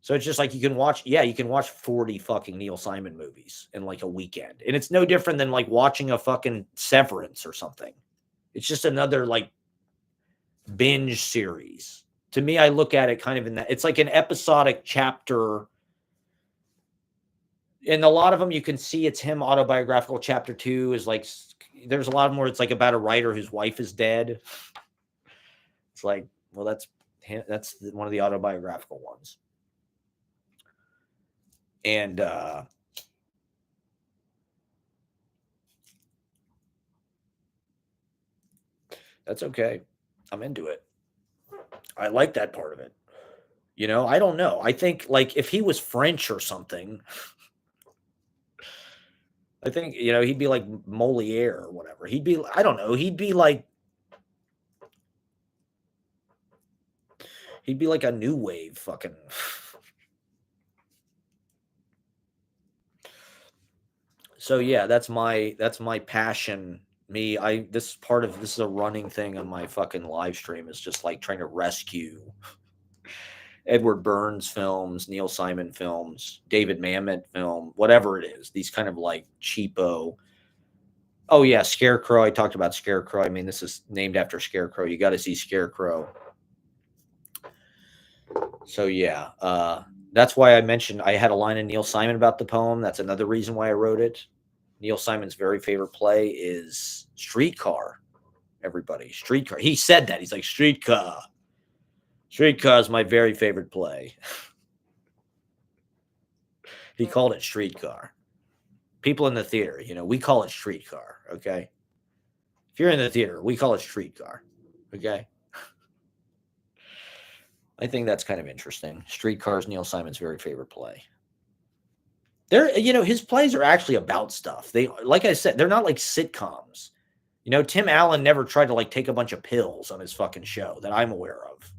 [SPEAKER 1] So it's just like, you can watch 40 fucking Neil Simon movies in like a weekend. And it's no different than like watching a fucking Severance or something. It's just another like binge series. To me, I look at it kind of in that, it's like an episodic chapter. And a lot of them you can see it's him autobiographical. Chapter 2 is like, there's a lot of them where it's like about a writer whose wife is dead. It's like, well, that's one of the autobiographical ones. And that's okay. I'm into it. I like that part of it. You know, I don't know. I think like if he was French or something, I think, you know, he'd be like Moliere or whatever. I don't know. He'd be like a new wave fucking. So yeah, that's my passion. This is a running thing on my fucking live stream, is just like trying to rescue Edward Burns films, Neil Simon films, David Mamet film, whatever it is. These kind of like cheapo. Oh yeah, Scarecrow. I talked about Scarecrow. I mean, this is named after Scarecrow. You got to see Scarecrow. So yeah, that's why I mentioned I had a line in Neil Simon about the poem. That's another reason why I wrote it. Neil Simon's very favorite play is Streetcar. everybody. Streetcar. He said that. He's like, streetcar. Streetcar is my very favorite play. He called it streetcar. People in the theater, we call it streetcar, okay? If you're in the theater, we call it streetcar, okay? I think that's kind of interesting. Streetcar is Neil Simon's very favorite play. His plays are actually about stuff. They, like I said, they're not like sitcoms. Tim Allen never tried to like take a bunch of pills on his fucking show that I'm aware of.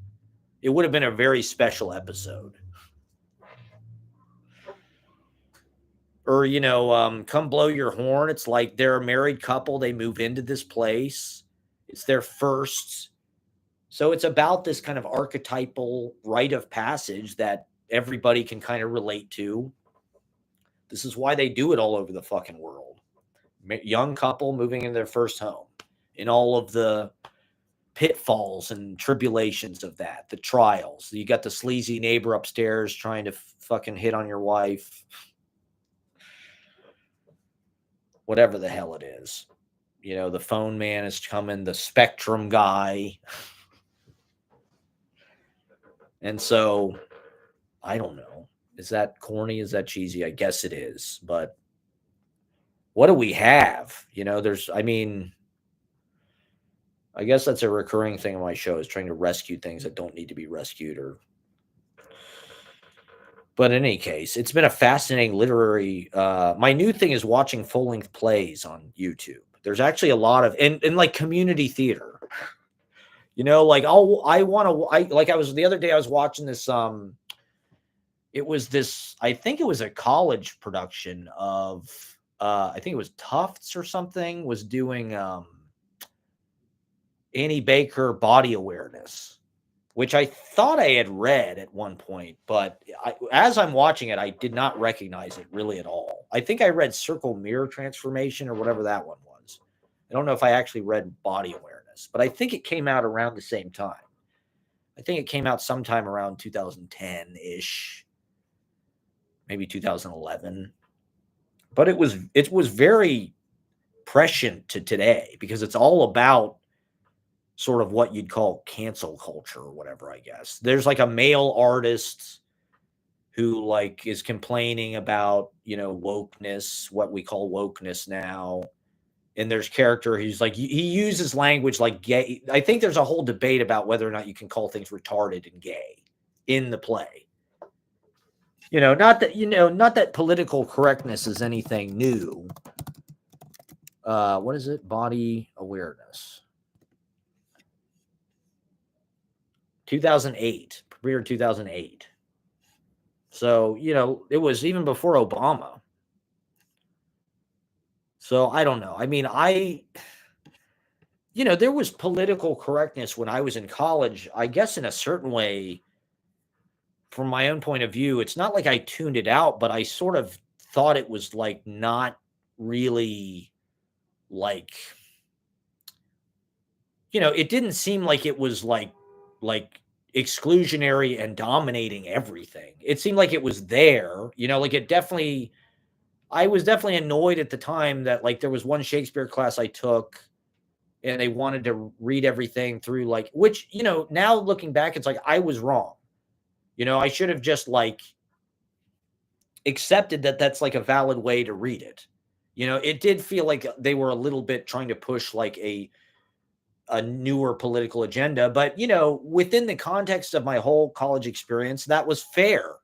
[SPEAKER 1] It would have been a very special episode. Or, Come Blow Your Horn. It's like they're a married couple. They move into this place. It's their first. So it's about this kind of archetypal rite of passage that everybody can kind of relate to. This is why they do it all over the fucking world. Young couple moving in their first home, in all of the pitfalls and tribulations of that, the trials. You got the sleazy neighbor upstairs trying to fucking hit on your wife. Whatever the hell it is. The phone man is coming, the Spectrum guy. And so, I don't know. Is that corny? Is that cheesy? I guess it is. But what do we have? I guess that's a recurring thing on my show, is trying to rescue things that don't need to be rescued. But in any case, it's been a fascinating literary. My new thing is watching full-length plays on YouTube. There's actually a lot of, and like community theater. The other day I was watching this. It was this, I think it was a college production of, I think it was Tufts or something, was doing Annie Baker Body Awareness, which I thought I had read at one point, but as I'm watching it, I did not recognize it really at all. I think I read Circle Mirror Transformation or whatever that one was. I don't know if I actually read Body Awareness, but I think it came out around the same time. I think it came out sometime around 2010-ish. Maybe 2011, but it was very prescient to today because it's all about sort of what you'd call cancel culture or whatever, I guess. There's like a male artist who like is complaining about, wokeness, what we call wokeness now. And there's character who's like, he uses language like gay. I think there's a whole debate about whether or not you can call things retarded and gay in the play. Not that political correctness is anything new. What is it? Body Awareness. 2008, premiered 2008. So, it was even before Obama. So I don't know. There was political correctness when I was in college, I guess in a certain way. From my own point of view, it's not like I tuned it out, but I sort of thought it was like not really like, it didn't seem like it was like exclusionary and dominating everything. It seemed like it was there, I was definitely annoyed at the time that like there was one Shakespeare class I took and they wanted to read everything through which, now looking back, it's like I was wrong. I should have just like accepted that that's like a valid way to read it. It did feel like they were a little bit trying to push like a newer political agenda, but within the context of my whole college experience, that was fair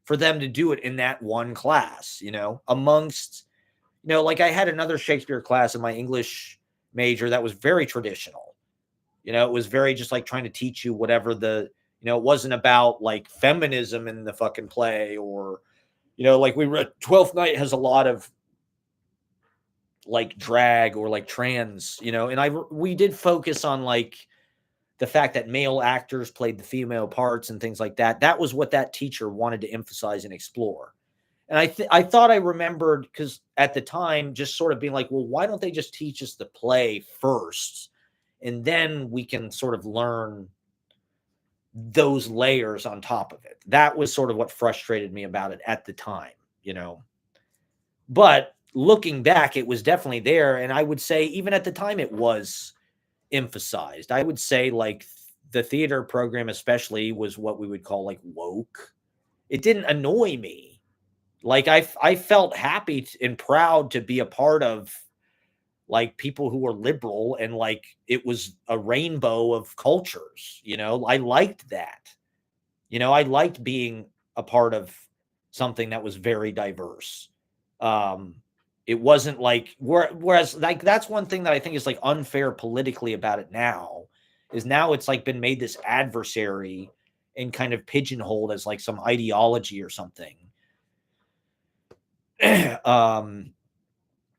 [SPEAKER 1] for them to do it in that one class, amongst, like I had another Shakespeare class in my English major that was very traditional. It was very just like trying to teach you whatever it wasn't about like feminism in the fucking play or, like we read Twelfth Night has a lot of like drag or like trans, and we did focus on like the fact that male actors played the female parts and things like that. That was what that teacher wanted to emphasize and explore. And I thought I remembered, because at the time just sort of being like, well, why don't they just teach us the play first? And then we can sort of learn those layers on top of it. That was sort of what frustrated me about it at the time, But looking back, it was definitely there. And I would say even at the time it was emphasized. I would say like the theater program especially was what we would call like woke. It didn't annoy me. Like I felt happy and proud to be a part of like people who were liberal, and like it was a rainbow of cultures, you know. I liked that. You know, I liked being a part of something that was very diverse. Um, it wasn't like whereas like that's one thing that I think is like unfair politically about it now is now it's like been made this adversary and kind of pigeonholed as like some ideology or something. um,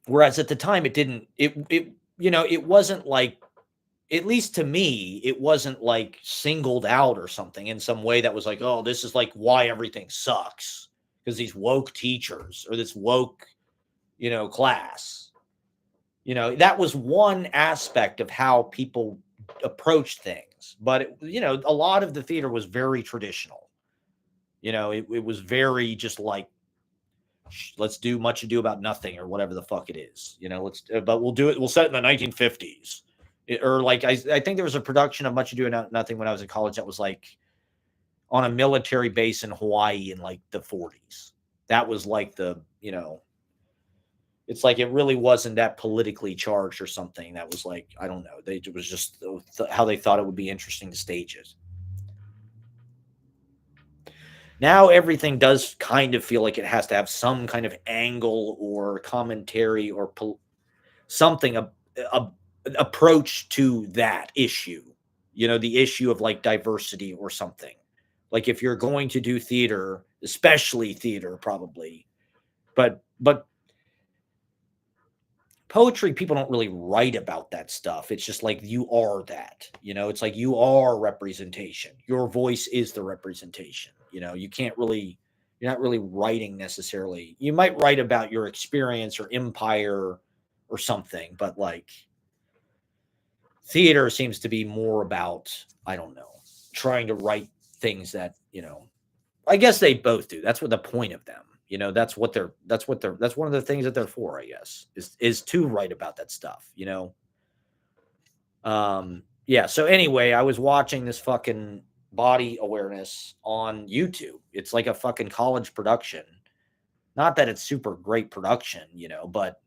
[SPEAKER 1] Whereas at the time it didn't it you know, it wasn't like, at least to me, it wasn't like singled out or something in some way that was like, oh, this is like why everything sucks because these woke teachers or this woke, you know, class. You know, that was one aspect of how people approach things. But, you know, a lot of the theater was very traditional. You know, it was very just like, let's do Much Ado About Nothing or whatever the fuck it is. You know, but we'll do it. We'll set it in the 1950s. Or like, I think there was a production of Much Ado About Nothing when I was in college that was like on a military base in Hawaii in like the 40s. That was like the, you know, it's like it really wasn't that politically charged or something. That was like, I don't know. It was just how they thought it would be interesting to stage it. Now everything does kind of feel like it has to have some kind of angle or commentary or something, a approach to that issue. You know, the issue of like diversity or something. Like if you're going to do theater, especially theater, probably, but poetry, people don't really write about that stuff. It's just like you are that, you know, it's like you are representation. Your voice is the representation. You know, you can't really, you're not really writing necessarily. You might write about your experience or empire or something, but like theater seems to be more about, I don't know, trying to write things that, you know, I guess they both do. That's what the point of them. You know, that's one of the things that they're for, I guess, is to write about that stuff, you know. Yeah, so anyway, I was watching this fucking body awareness on YouTube. It's like a fucking college production. Not that it's super great production, you know, but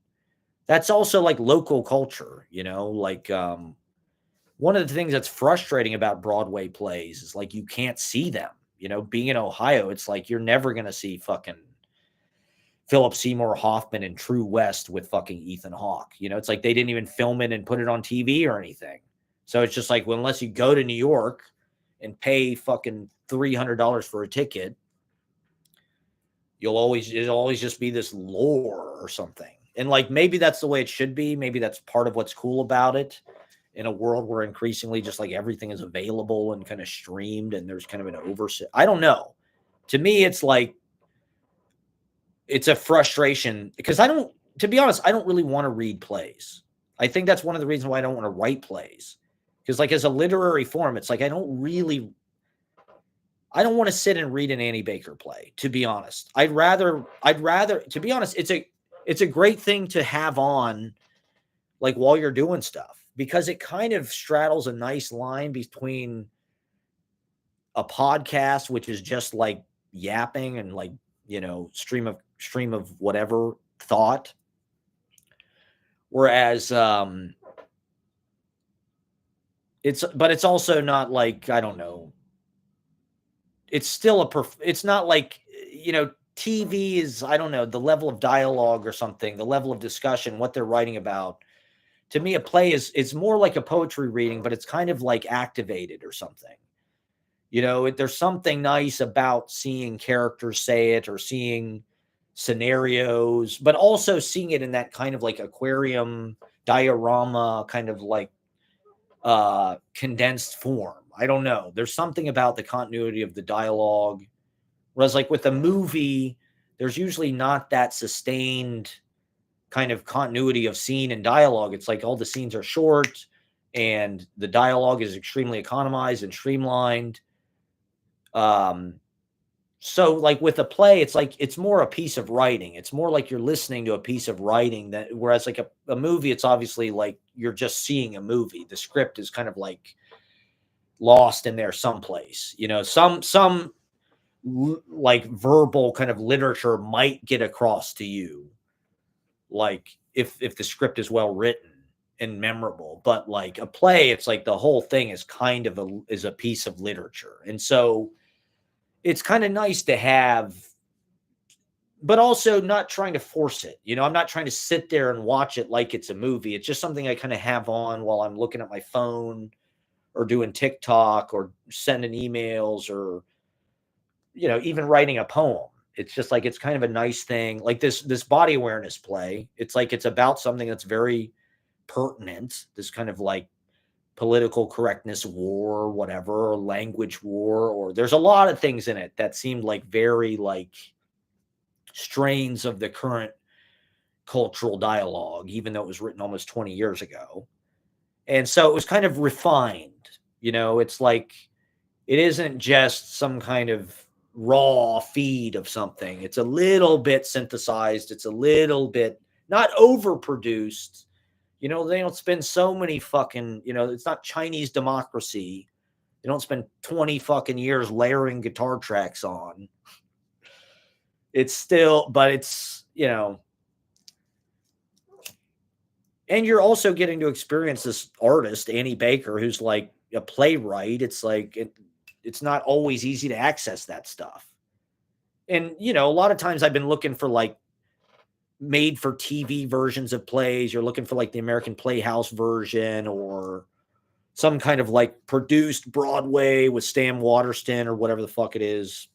[SPEAKER 1] that's also like local culture, you know, like one of the things that's frustrating about Broadway plays is like you can't see them. You know, being in Ohio, it's like you're never gonna see fucking Philip Seymour Hoffman in True West with fucking Ethan Hawke. You know, it's like they didn't even film it and put it on TV or anything. So it's just like, well, unless you go to New York and pay fucking $300 for a ticket, it'll always just be this lore or something. And like maybe that's the way it should be. Maybe that's part of what's cool about it in a world where increasingly just like everything is available and kind of streamed and there's kind of an oversight. I don't know. To me, it's like it's a frustration because to be honest, I don't really want to read plays. I think that's one of the reasons why I don't want to write plays. Because like as a literary form, it's like I don't want to sit and read an Annie Baker play, to be honest. I'd rather, to be honest, it's a great thing to have on like while you're doing stuff because it kind of straddles a nice line between a podcast, which is just like yapping and like, you know, stream of whatever thought. Whereas it's also not like, I don't know, it's still it's not like, you know, TV is, I don't know, the level of dialogue or something, the level of discussion, what they're writing about. To me, a play it's more like a poetry reading, but it's kind of like activated or something. You know, there's something nice about seeing characters say it or seeing scenarios, but also seeing it in that kind of like aquarium diorama kind of like condensed form. I don't know. There's something about the continuity of the dialogue. Whereas like with a movie, there's usually not that sustained kind of continuity of scene and dialogue. It's like all the scenes are short and the dialogue is extremely economized and streamlined. Um, So, like with a play, it's like it's more a piece of writing. It's more like you're listening to a piece of writing that whereas like a movie, it's obviously like you're just seeing a movie. The script is kind of like lost in there someplace. You know, some like verbal kind of literature might get across to you, like if the script is well written and memorable. But like a play, it's like the whole thing is kind of a piece of literature, and so it's kind of nice to have, but also not trying to force it. You know, I'm not trying to sit there and watch it like it's a movie. It's just something I kind of have on while I'm looking at my phone or doing TikTok or sending emails or, even writing a poem. It's just like it's kind of a nice thing. Like this body awareness play. It's like it's about something that's very pertinent, this kind of like political correctness war or whatever, or language war, or there's a lot of things in it that seemed like very like strains of the current cultural dialogue, even though it was written almost 20 years ago. And so it was kind of refined. It's like it isn't just some kind of raw feed of something. It's a little bit synthesized. It's a little bit not overproduced. They don't spend so many fucking, it's not Chinese democracy. They don't spend 20 fucking years layering guitar tracks on. It's still, but it's, and you're also getting to experience this artist, Annie Baker, who's like a playwright. It's like it's not always easy to access that stuff. And a lot of times I've been looking for like made for TV versions of plays. You're looking for like the American Playhouse version or some kind of like produced Broadway with Stan Waterston or whatever the fuck it is.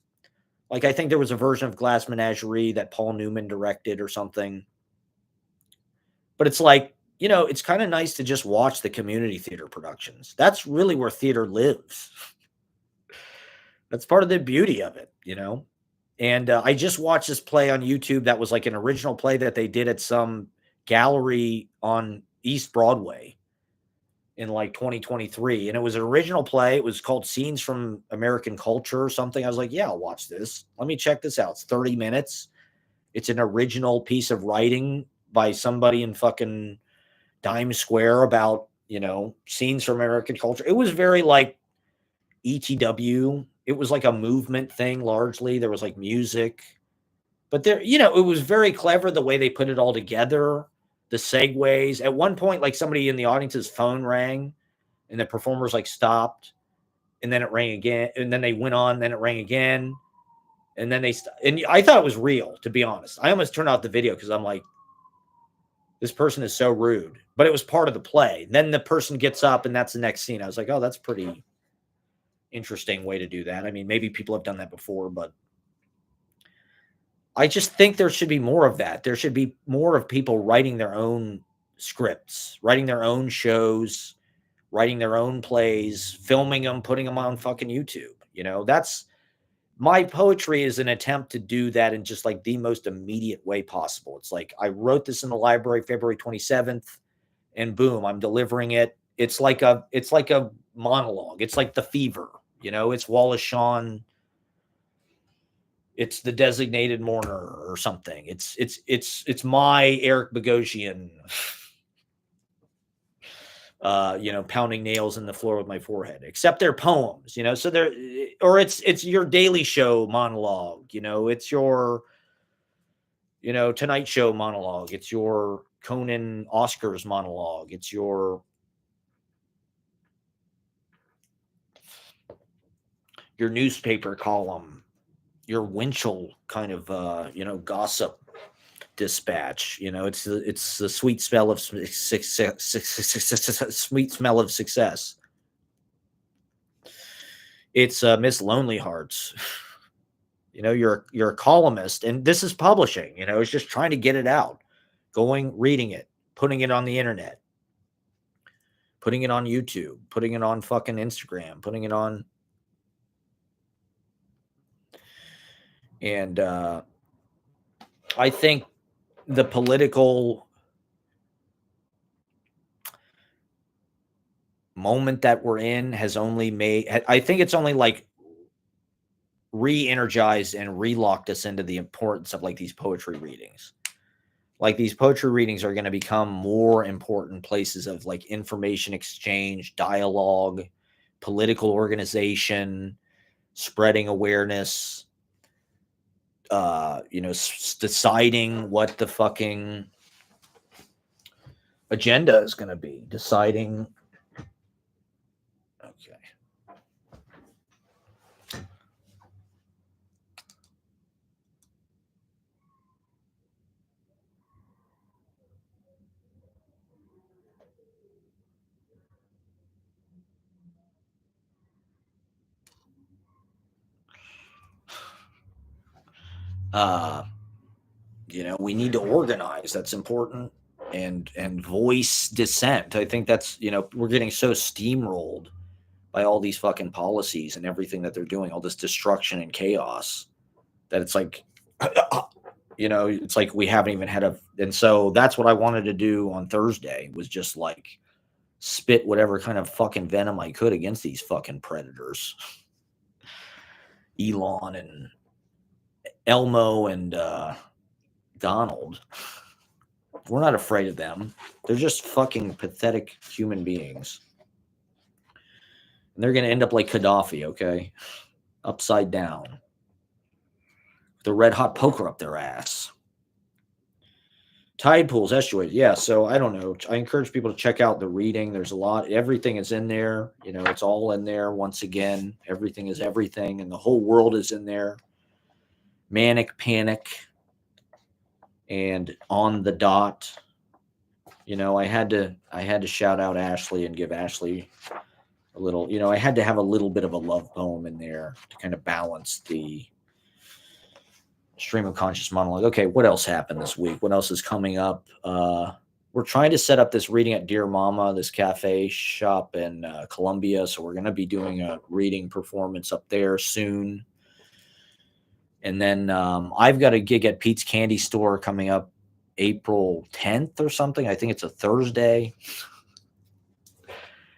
[SPEAKER 1] Like I think there was a version of Glass Menagerie that Paul Newman directed or something. But it's like, it's kind of nice to just watch the community theater productions. That's really where theater lives. That's part of the beauty of it. And I just watched this play on YouTube that was like an original play that they did at some gallery on East Broadway in like 2023. And it was an original play. It was called Scenes from American Culture or something. I was like, yeah, I'll watch this. Let me check this out. It's 30 minutes. It's an original piece of writing by somebody in fucking Times Square about, scenes from American culture. It was very like ETW. It was like a movement thing largely. There was like music, but there, it was very clever the way they put it all together. The segues. At one point, like somebody in the audience's phone rang and the performers like stopped and then it rang again. And then they went on, then it rang again. And then and I thought it was real, to be honest. I almost turned off the video because I'm like, this person is so rude, but it was part of the play. Then the person gets up and that's the next scene. I was like, oh, that's pretty interesting way to do that. I mean, maybe people have done that before, but I just think there should be more of that. There should be more of people writing their own scripts, writing their own shows, writing their own plays, filming them, putting them on fucking YouTube. That's my poetry is an attempt to do that in just like the most immediate way possible. It's like I wrote this in the library February 27th and boom, I'm delivering it. It's like a monologue. It's like The Fever, it's Wallace Shawn. It's The Designated Mourner or something. It's my Eric Bogosian, pounding nails in the floor with my forehead, except they're poems, so they're, or it's your Daily Show monologue, it's your, Tonight Show monologue. It's your Conan Oscars monologue. It's your newspaper column, your Winchell kind of, gossip dispatch. It's the sweet smell of sweet smell of success. It's Miss Lonely Hearts. You're a columnist, and this is publishing. It's just trying to get it out, reading it, putting it on the internet, putting it on YouTube, putting it on fucking Instagram, putting it on, and I think the political moment that we're in has only made, I think it's only like re-energized and relocked us into the importance of like these poetry readings. Like these poetry readings are going to become more important places of like information exchange, dialogue, political organization, spreading awareness, deciding what the fucking agenda is going to be, deciding. Okay. We need to organize. That's important. And voice dissent. I think that's, we're getting so steamrolled by all these fucking policies and everything that they're doing, all this destruction and chaos, that it's like, it's like we haven't even had and so that's what I wanted to do on Thursday, was just like spit whatever kind of fucking venom I could against these fucking predators. Elon and Elmo and Donald. We're not afraid of them. They're just fucking pathetic human beings. And they're going to end up like Gaddafi, okay? Upside down. The red hot poker up their ass. Tide pools, estuaries. Yeah, so I don't know. I encourage people to check out the reading. There's a lot. Everything is in there. It's all in there. Once again, everything is everything, and the whole world is in there. Manic panic and on the dot. I had to shout out Ashley and give Ashley a little, I had to have a little bit of a love poem in there to kind of balance the stream of conscious monologue. Okay, what else happened this week? What else is coming up? We're trying to set up this reading at Dear Mama, this cafe shop in Columbia. So we're going to be doing a reading performance up there soon. And then I've got a gig at Pete's Candy Store coming up April 10th or something. I think it's a Thursday.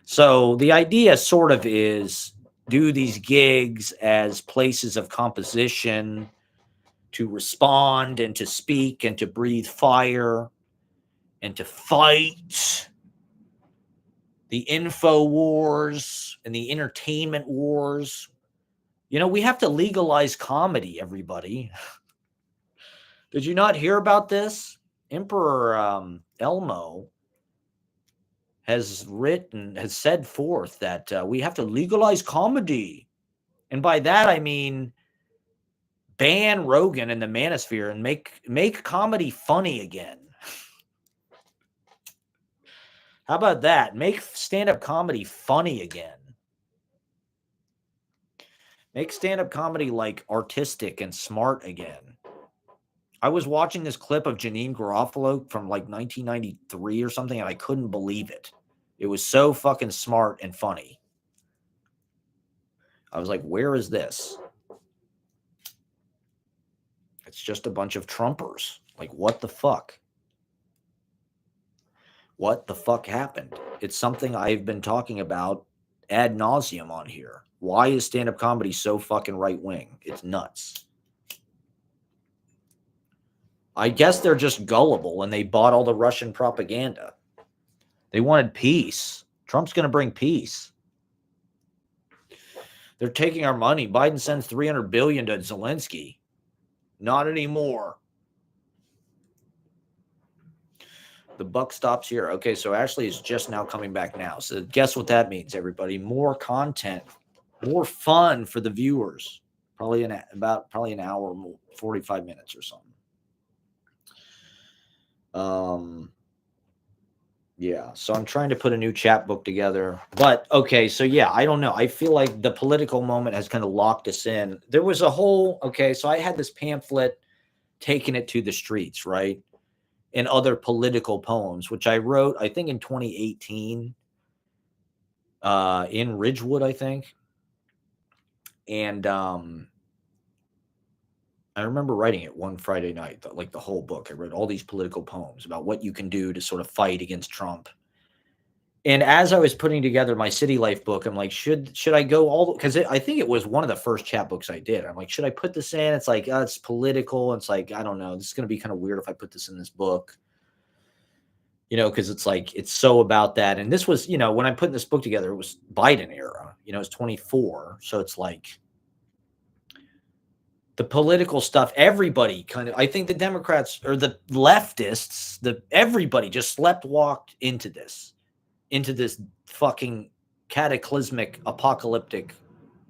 [SPEAKER 1] So the idea sort of is do these gigs as places of composition, to respond and to speak and to breathe fire and to fight the info wars and the entertainment wars. We have to legalize comedy, everybody. Did you not hear about this? Emperor Elmo has said forth that we have to legalize comedy. And by that, I mean ban Rogan and the Manosphere and make comedy funny again. How about that? Make stand-up comedy funny again. Make stand-up comedy like artistic and smart again. I was watching this clip of Janine Garofalo from like 1993 or something, and I couldn't believe it. It was so fucking smart and funny. I was like, where is this? It's just a bunch of Trumpers. Like, what the fuck? What the fuck happened? It's something I've been talking about ad nauseum on here. Why is stand-up comedy so fucking right-wing? It's nuts. I guess they're just gullible and they bought all the Russian propaganda. They wanted peace. Trump's going to bring peace. They're taking our money. Biden sends $300 billion to Zelensky. Not anymore. The buck stops here. Okay, so Ashley is just now coming back now. So guess what that means, everybody? More content, more fun for the viewers. Probably an hour, 45 minutes or something. Yeah, so I'm trying to put a new chapbook together. But okay, so yeah, I don't know. I feel like the political moment has kind of locked us in. There was a whole, so I had this pamphlet, Taking It to the Streets, right? And other political poems, which I wrote, I think in 2018, in Ridgewood, I think. And I remember writing it one Friday night, like the whole book. I wrote all these political poems about what you can do to sort of fight against Trump. And as I was putting together my city life book, I'm like, should I go all? Because I think it was one of the first chapbooks I did. I'm like, should I put this in? It's like, it's political. It's like, I don't know. This is going to be kind of weird if I put this in this book, because it's like it's so about that. And this was, when I'm putting this book together, it was Biden era. It's 24, so it's like the political stuff. Everybody kind of, I think the Democrats or the leftists, everybody just walked into this fucking cataclysmic apocalyptic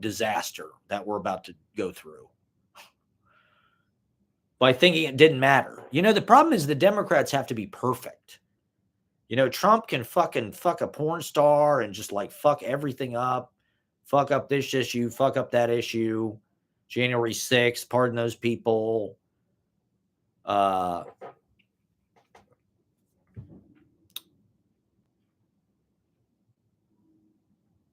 [SPEAKER 1] disaster that we're about to go through by thinking it didn't matter. The problem is the Democrats have to be perfect. Trump can fucking fuck a porn star and just like fuck everything up, fuck up this issue, fuck up that issue. January 6th, pardon those people.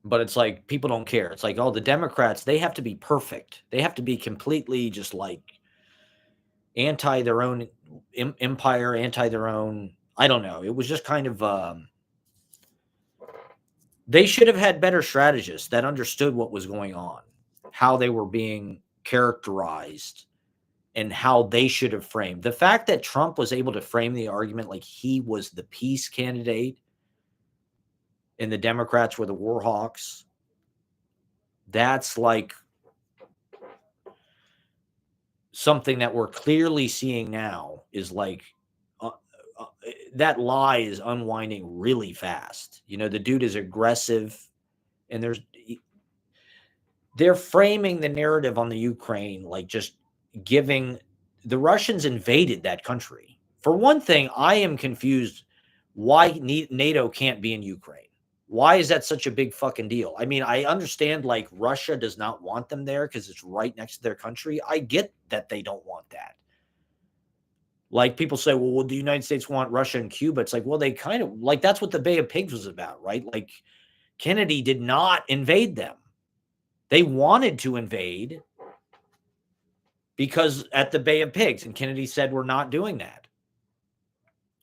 [SPEAKER 1] But it's like people don't care. It's like, the Democrats, they have to be perfect. They have to be completely just like anti their own empire, anti their own. I don't know. It was just kind of. They should have had better strategists that understood what was going on, how they were being characterized, and how they should have framed. The fact that Trump was able to frame the argument like he was the peace candidate and the Democrats were the war hawks, that's like something that we're clearly seeing now is like that lie is unwinding really fast. The dude is aggressive, and they're framing the narrative on the Ukraine like just giving the Russians invaded that country. For one thing, I am confused why NATO can't be in Ukraine. Why is that such a big fucking deal? I mean, I understand like Russia does not want them there because it's right next to their country. I get that they don't want that. Like people say, well, would the United States want Russia and Cuba? It's like, well, they kind of like that's what the Bay of Pigs was about, right? Like Kennedy did not invade them. They wanted to invade because at the Bay of Pigs, and Kennedy said, we're not doing that.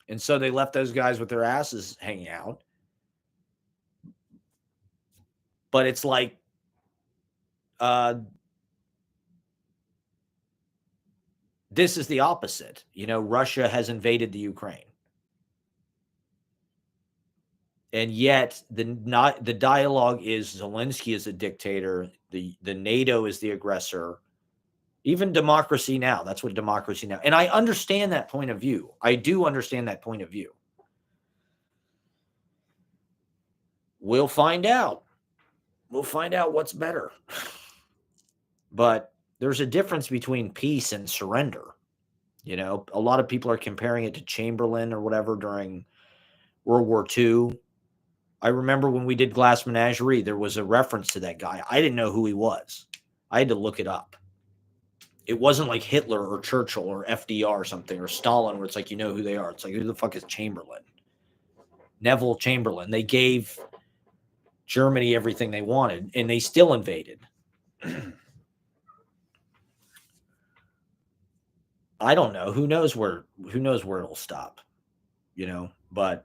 [SPEAKER 1] And so they left those guys with their asses hanging out. But it's like, this is the opposite. Russia has invaded the Ukraine. And yet the dialogue is Zelensky is a dictator. The NATO is the aggressor. Even Democracy Now! That's what Democracy Now! And I understand that point of view. I do understand that point of view. We'll find out. We'll find out what's better. But there's a difference between peace and surrender. A lot of people are comparing it to Chamberlain or whatever during World War II. I remember when we did Glass Menagerie, there was a reference to that guy. I didn't know who he was. I had to look it up. It wasn't like Hitler or Churchill or FDR or something or Stalin where it's like, who they are. It's like, who the fuck is Chamberlain? Neville Chamberlain. They gave Germany everything they wanted, and they still invaded. I don't know. Who knows where it'll stop, but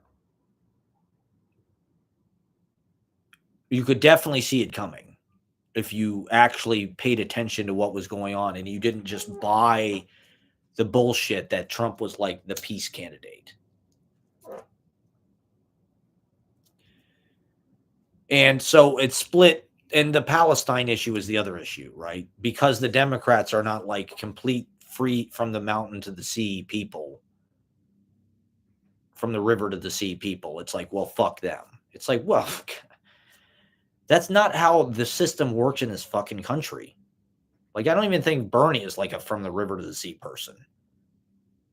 [SPEAKER 1] you could definitely see it coming if you actually paid attention to what was going on and you didn't just buy the bullshit that Trump was like the peace candidate. And so it's split, and the Palestine issue is the other issue, right? Because the Democrats are not like complete free from the mountain to the sea people, from the river to the sea people. It's like, well, fuck them. It's like, well, that's not how the system works in this fucking country. Like, I don't even think Bernie is like a from the river to the sea person.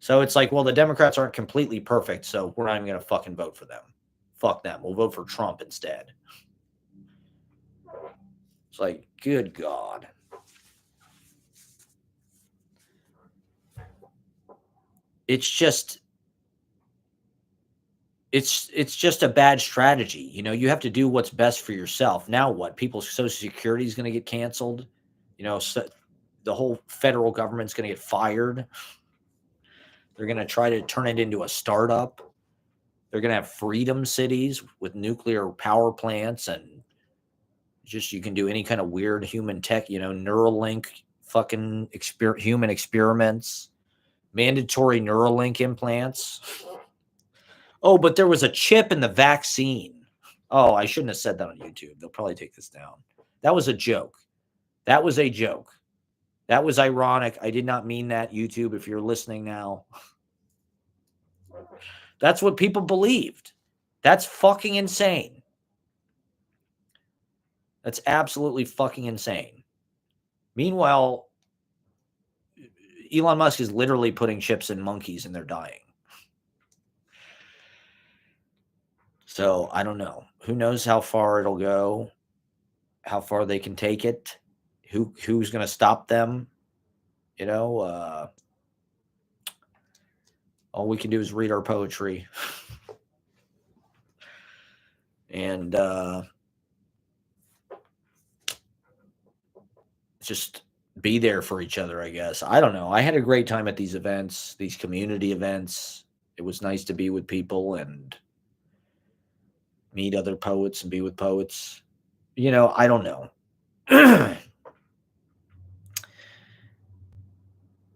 [SPEAKER 1] So it's like, well, the Democrats aren't completely perfect, so we're not even going to fucking vote for them. Fuck them. We'll vote for Trump instead. It's like, good God. It's just a bad strategy. You have to do what's best for yourself. Now what? People's Social Security is going to get canceled. So the whole federal government's going to get fired. They're going to try to turn it into a startup. They're going to have freedom cities with nuclear power plants, and just you can do any kind of weird human tech, Neuralink fucking human experiments, mandatory Neuralink implants. Oh, but there was a chip in the vaccine. Oh, I shouldn't have said that on YouTube. They'll probably take this down. That was a joke. That was a joke. That was ironic. I did not mean that, YouTube, if you're listening now. That's what people believed. That's fucking insane. That's absolutely fucking insane. Meanwhile, Elon Musk is literally putting chips in monkeys and they're dying. So I don't know. Who knows how far it'll go, how far they can take it, who's going to stop them? All we can do is read our poetry and just be there for each other, I guess. I don't know. I had a great time at these events, these community events. It was nice to be with people and meet other poets and be with poets. I don't know.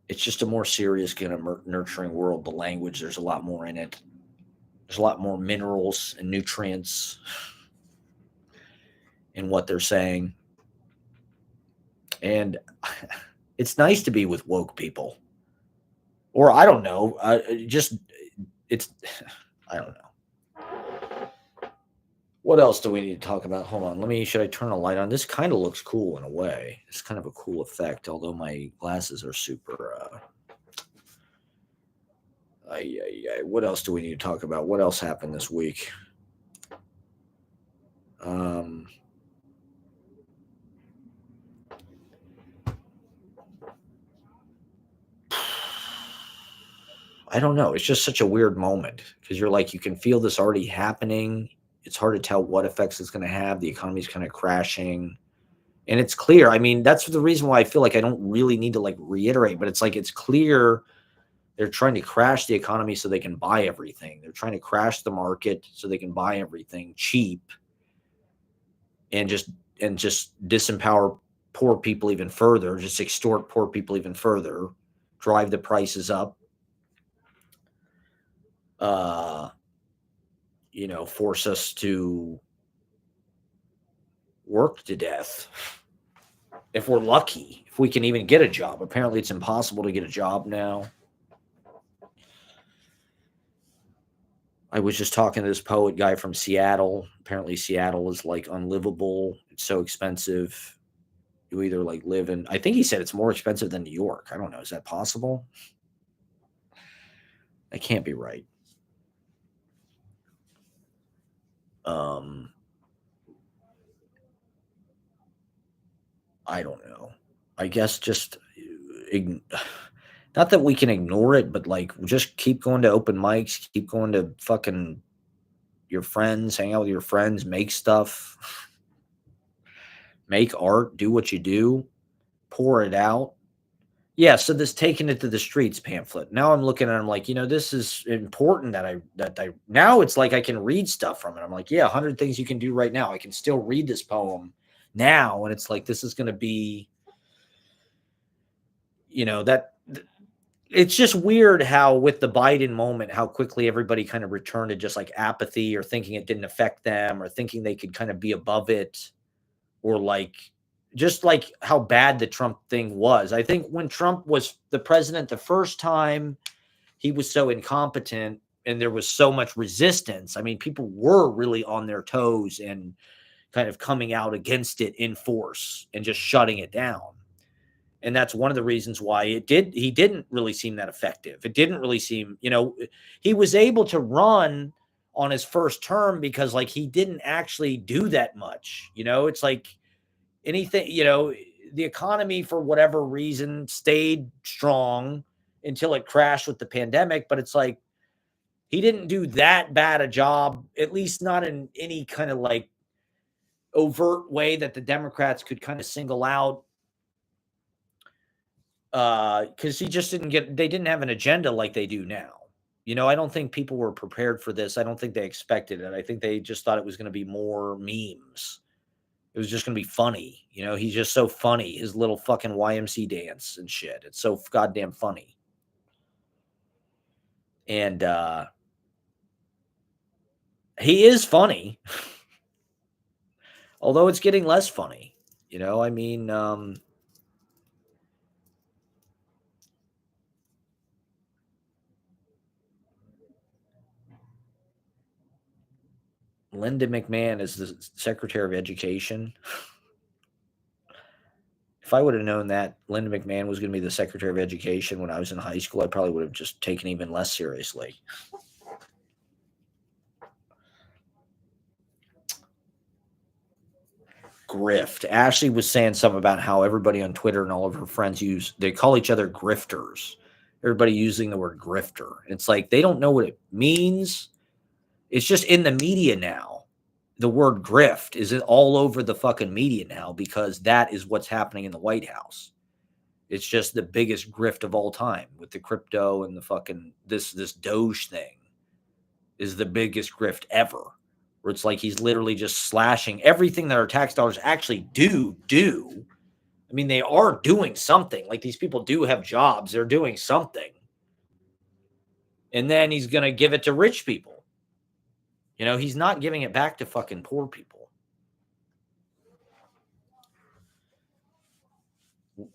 [SPEAKER 1] It's just a more serious kind of nurturing world. The language, there's a lot more in it. There's a lot more minerals and nutrients in what they're saying. And it's nice to be with woke people. Or I don't know. I don't know. What else do we need to talk about? Hold on. Should I turn a light on? This kind of looks cool in a way. It's kind of a cool effect, although my glasses are super. What else do we need to talk about? What else happened this week? I don't know. It's just such a weird moment because you're like, you can feel this already happening. It's hard to tell what effects it's going to have. The economy's kind of crashing. And it's clear. I mean, that's the reason why I feel like I don't really need to reiterate, but it's like, it's clear they're trying to crash the economy so they can buy everything. They're trying to crash the market so they can buy everything cheap and just disempower poor people even further, just extort poor people even further, drive the prices up. Force us to work to death if we're lucky, if we can even get a job. Apparently it's impossible to get a job now. I was just talking to this poet guy from Seattle. Apparently Seattle is unlivable. It's so expensive. You either live in, I think he said it's more expensive than New York. I don't know. Is that possible? That can't be right. I don't know. I guess just not that we can ignore it, but just keep going to open mics, keep going to fucking your friends, hang out with your friends, make stuff, make art, do what you do, pour it out. Yeah, so this taking it to the streets pamphlet. Now I'm looking at it, I'm like, this is important that I now it's like I can read stuff from it. I'm like, yeah, 100 things you can do right now. I can still read this poem now, and it's like this is going to be that it's just weird how with the Biden moment, how quickly everybody kind of returned to just apathy or thinking it didn't affect them or thinking they could kind of be above it or just how bad the Trump thing was. I think when Trump was the president the first time, he was so incompetent and there was so much resistance. I mean, people were really on their toes and kind of coming out against it in force and just shutting it down. And that's one of the reasons why he didn't really seem that effective. It didn't really seem, he was able to run on his first term because he didn't actually do that much. It's anything, the economy for whatever reason stayed strong until it crashed with the pandemic. But it's he didn't do that bad a job, at least not in any kind of overt way that the Democrats could kind of single out. Because he just they didn't have an agenda like they do now. I don't think people were prepared for this. I don't think they expected it. I think they just thought it was going to be more memes. It was just going to be funny. He's just so funny. His little fucking YMC dance and shit. It's so goddamn funny. And he is funny. Although it's getting less funny. I mean, Linda McMahon is the Secretary of Education. If I would have known that Linda McMahon was going to be the Secretary of Education when I was in high school, I probably would have just taken even less seriously. Grift. Ashley was saying something about how everybody on Twitter and all of her friends they call each other grifters. Everybody using the word grifter. It's like they don't know what it means. It's just in the media now. The word grift is all over the fucking media now because that is what's happening in the White House. It's just the biggest grift of all time with the crypto and the fucking this Doge thing is the biggest grift ever. Where it's like he's literally just slashing everything that our tax dollars actually do. I mean, they are doing something. Like these people do have jobs. They're doing something. And then he's going to give it to rich people. He's not giving it back to fucking poor people.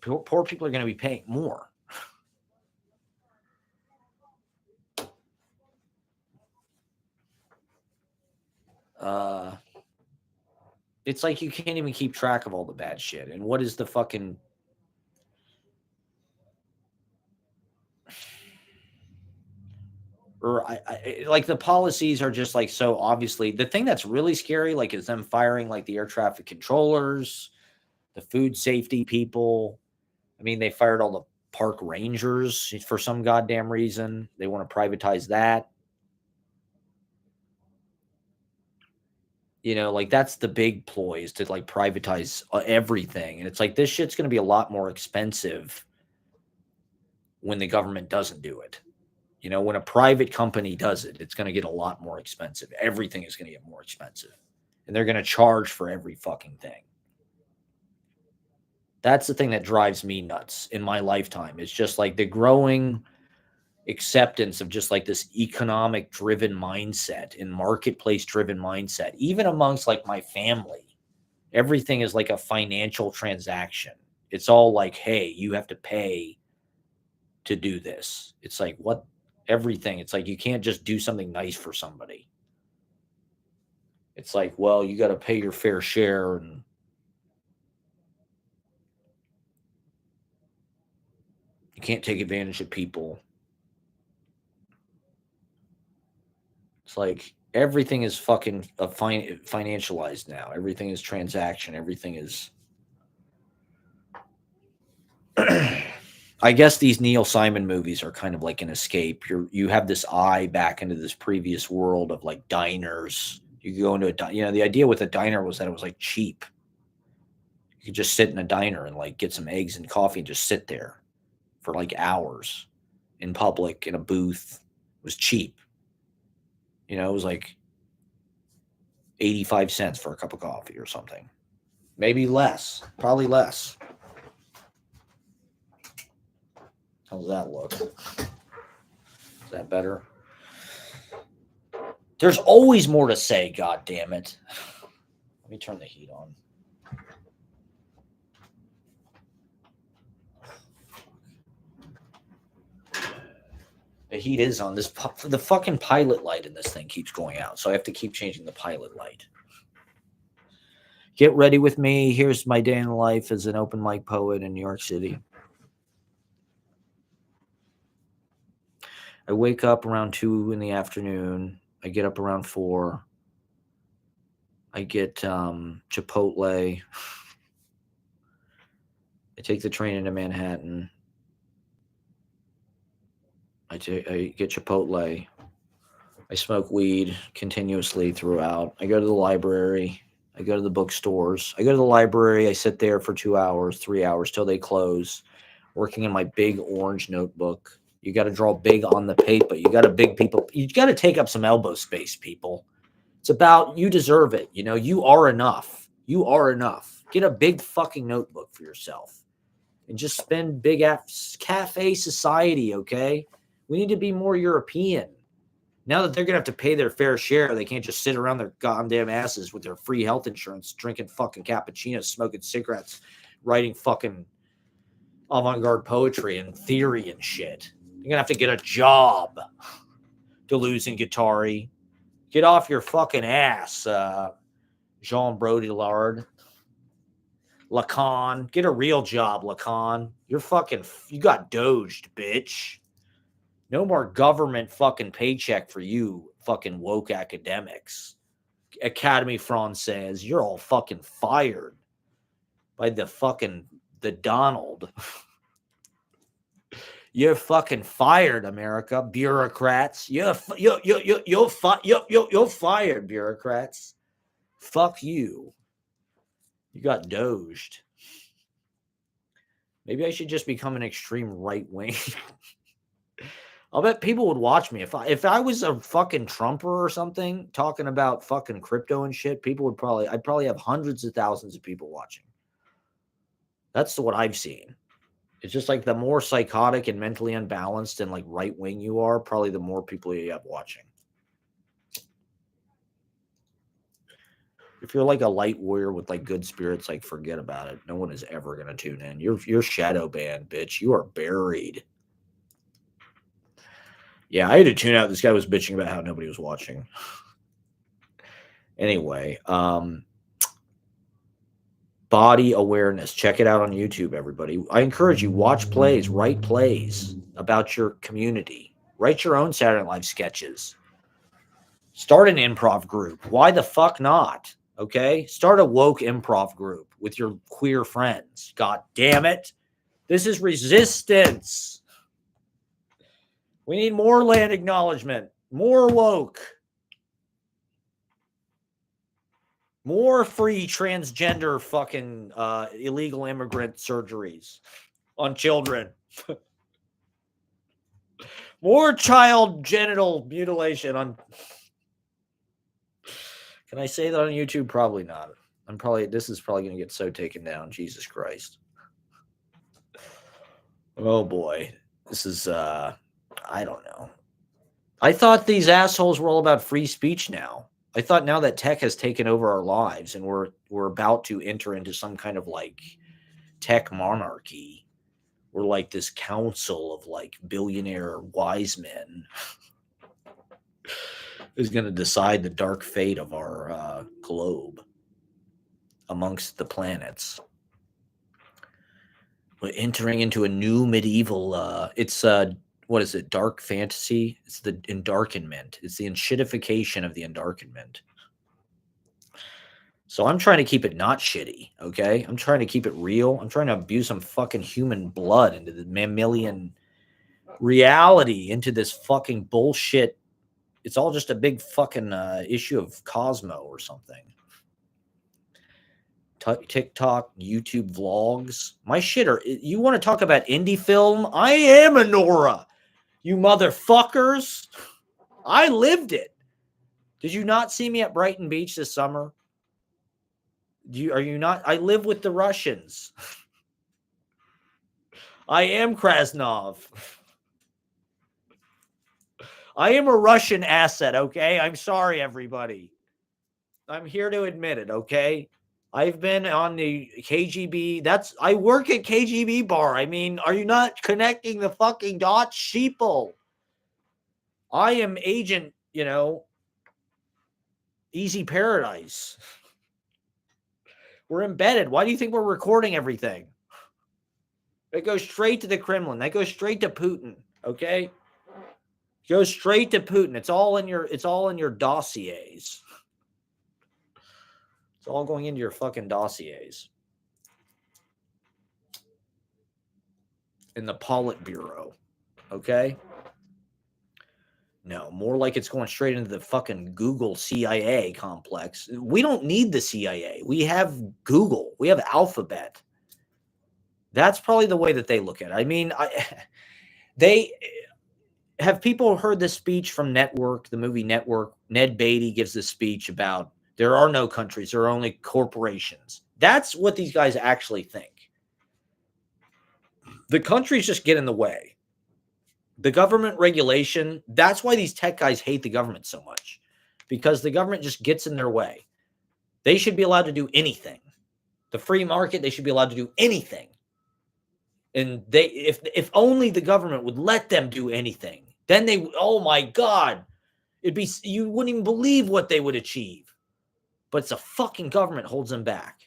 [SPEAKER 1] Poor people are going to be paying more. It's like you can't even keep track of all the bad shit. And what is the fucking... Or like the policies are just like so obviously. The thing that's really scary, like, is them firing like the air traffic controllers, the food safety people. I mean, they fired all the park rangers for some goddamn reason. They want to privatize that. Like that's the big ploy is to like privatize everything. And it's like this shit's going to be a lot more expensive when the government doesn't do it. When a private company does it, it's going to get a lot more expensive. Everything is going to get more expensive. And they're going to charge for every fucking thing. That's the thing that drives me nuts in my lifetime. It's just like the growing acceptance of just like this economic driven mindset and marketplace driven mindset, even amongst like my family. Everything is like a financial transaction. It's all like, hey, you have to pay to do this. It's like, what? Everything. It's like you can't just do something nice for somebody. It's like, well, you got to pay your fair share, and you can't take advantage of people. It's like everything is fucking financialized now. Everything is transaction. Everything is... I guess these Neil Simon movies are kind of like an escape. You have this eye back into this previous world of like diners. You go into the idea with a diner was that it was like cheap. You could just sit in a diner and like get some eggs and coffee and just sit there for like hours in public in a booth. It was cheap. It was like 85 cents for a cup of coffee or something. Maybe less. Probably less. How's that look? Is that better? There's always more to say, god damn it. Let me turn the heat on. The heat is on. The fucking pilot light in this thing keeps going out, so I have to keep changing the pilot light. Get ready with me. Here's my day in the life as an open mic poet in New York City. I wake up around 2 in the afternoon. I get up around 4. I get Chipotle. I take the train into Manhattan. I get Chipotle. I smoke weed continuously throughout. I go to the library. I go to the bookstores. I go to the library. I sit there for 2 hours, 3 hours till they close, working in my big orange notebook. You got to draw big on the paper. You got to big people. You got to take up some elbow space, people. It's about you deserve it. You know, you are enough. You are enough. Get a big fucking notebook for yourself and just spend big cafe society, okay? We need to be more European. Now that they're going to have to pay their fair share, they can't just sit around their goddamn asses with their free health insurance, drinking fucking cappuccinos, smoking cigarettes, writing fucking avant-garde poetry and theory and shit. You're going to have to get a job, Deleuze and Guattari. Get off your fucking ass, Jean Baudrillard. Lacan. Get a real job, Lacan. You got doged, bitch. No more government fucking paycheck for you, fucking woke academics. Académie Française, you're all fucking fired by the Donald. You're fucking fired, America, bureaucrats. You're fired, bureaucrats. Fuck you. You got doged. Maybe I should just become an extreme right wing. I'll bet people would watch me if I was a fucking Trumper or something talking about fucking crypto and shit. I'd probably have hundreds of thousands of people watching. That's what I've seen. It's just like the more psychotic and mentally unbalanced and like right wing you are, probably the more people you have watching. If you're like a light warrior with like good spirits, like forget about it. No one is ever gonna tune in. You're shadow banned, bitch. You are buried. Yeah, I had to tune out. This guy was bitching about how nobody was watching. Anyway, body awareness. Check it out on YouTube, everybody. I encourage you, watch plays, write plays about your community. Write your own Saturday Night Live sketches. Start an improv group. Why the fuck not? Okay? Start a woke improv group with your queer friends. God damn it. This is resistance. We need more land acknowledgement. More woke. More free transgender fucking illegal immigrant surgeries on children. More child genital mutilation on. Can I say that on YouTube? Probably not. This is probably going to get so taken down. Jesus Christ. Oh boy. This is I don't know. I thought these assholes were all about free speech now. I thought now that tech has taken over our lives and we're about to enter into some kind of like tech monarchy. We're like this council of like billionaire wise men who's going to decide the dark fate of our globe amongst the planets. We're entering into a new medieval, what is it? Dark fantasy. It's the endarkenment. It's the enshittification of the endarkenment. So I'm trying to keep it not shitty, okay? I'm trying to keep it real. I'm trying to abuse some fucking human blood into the mammalian reality, into this fucking bullshit. It's all just a big fucking issue of Cosmo or something. TikTok, YouTube vlogs. My shitter. You want to talk about indie film? I am a Nora. You motherfuckers. I lived it. Did you not see me at Brighton Beach this summer? Are you not? I live with the Russians. I am Krasnov. I am a Russian asset, okay? I'm sorry, everybody. I'm here to admit it, okay? I've been on the KGB. I work at KGB bar. I mean, are you not connecting the fucking dots, sheeple? I am agent, Easy Paradise. We're embedded. Why do you think we're recording everything? It goes straight to the Kremlin. That goes straight to Putin, okay? It goes straight to Putin. It's all in your dossiers. It's all going into your fucking dossiers. In the Politburo. Okay? No, more like it's going straight into the fucking Google CIA complex. We don't need the CIA. We have Google. We have Alphabet. That's probably the way that they look at it. I mean, Have people heard the speech from Network, the movie Network? Ned Beatty gives this speech about there are no countries, there are only corporations. That's what these guys actually think. The countries just get in the way. The government regulation, that's why these tech guys hate the government so much, because the government just gets in their way. They should be allowed to do anything. The free market, they should be allowed to do anything. And they, if only the government would let them do anything, then they, oh my God, it'd be, you wouldn't even believe what they would achieve. But it's a fucking government holds them back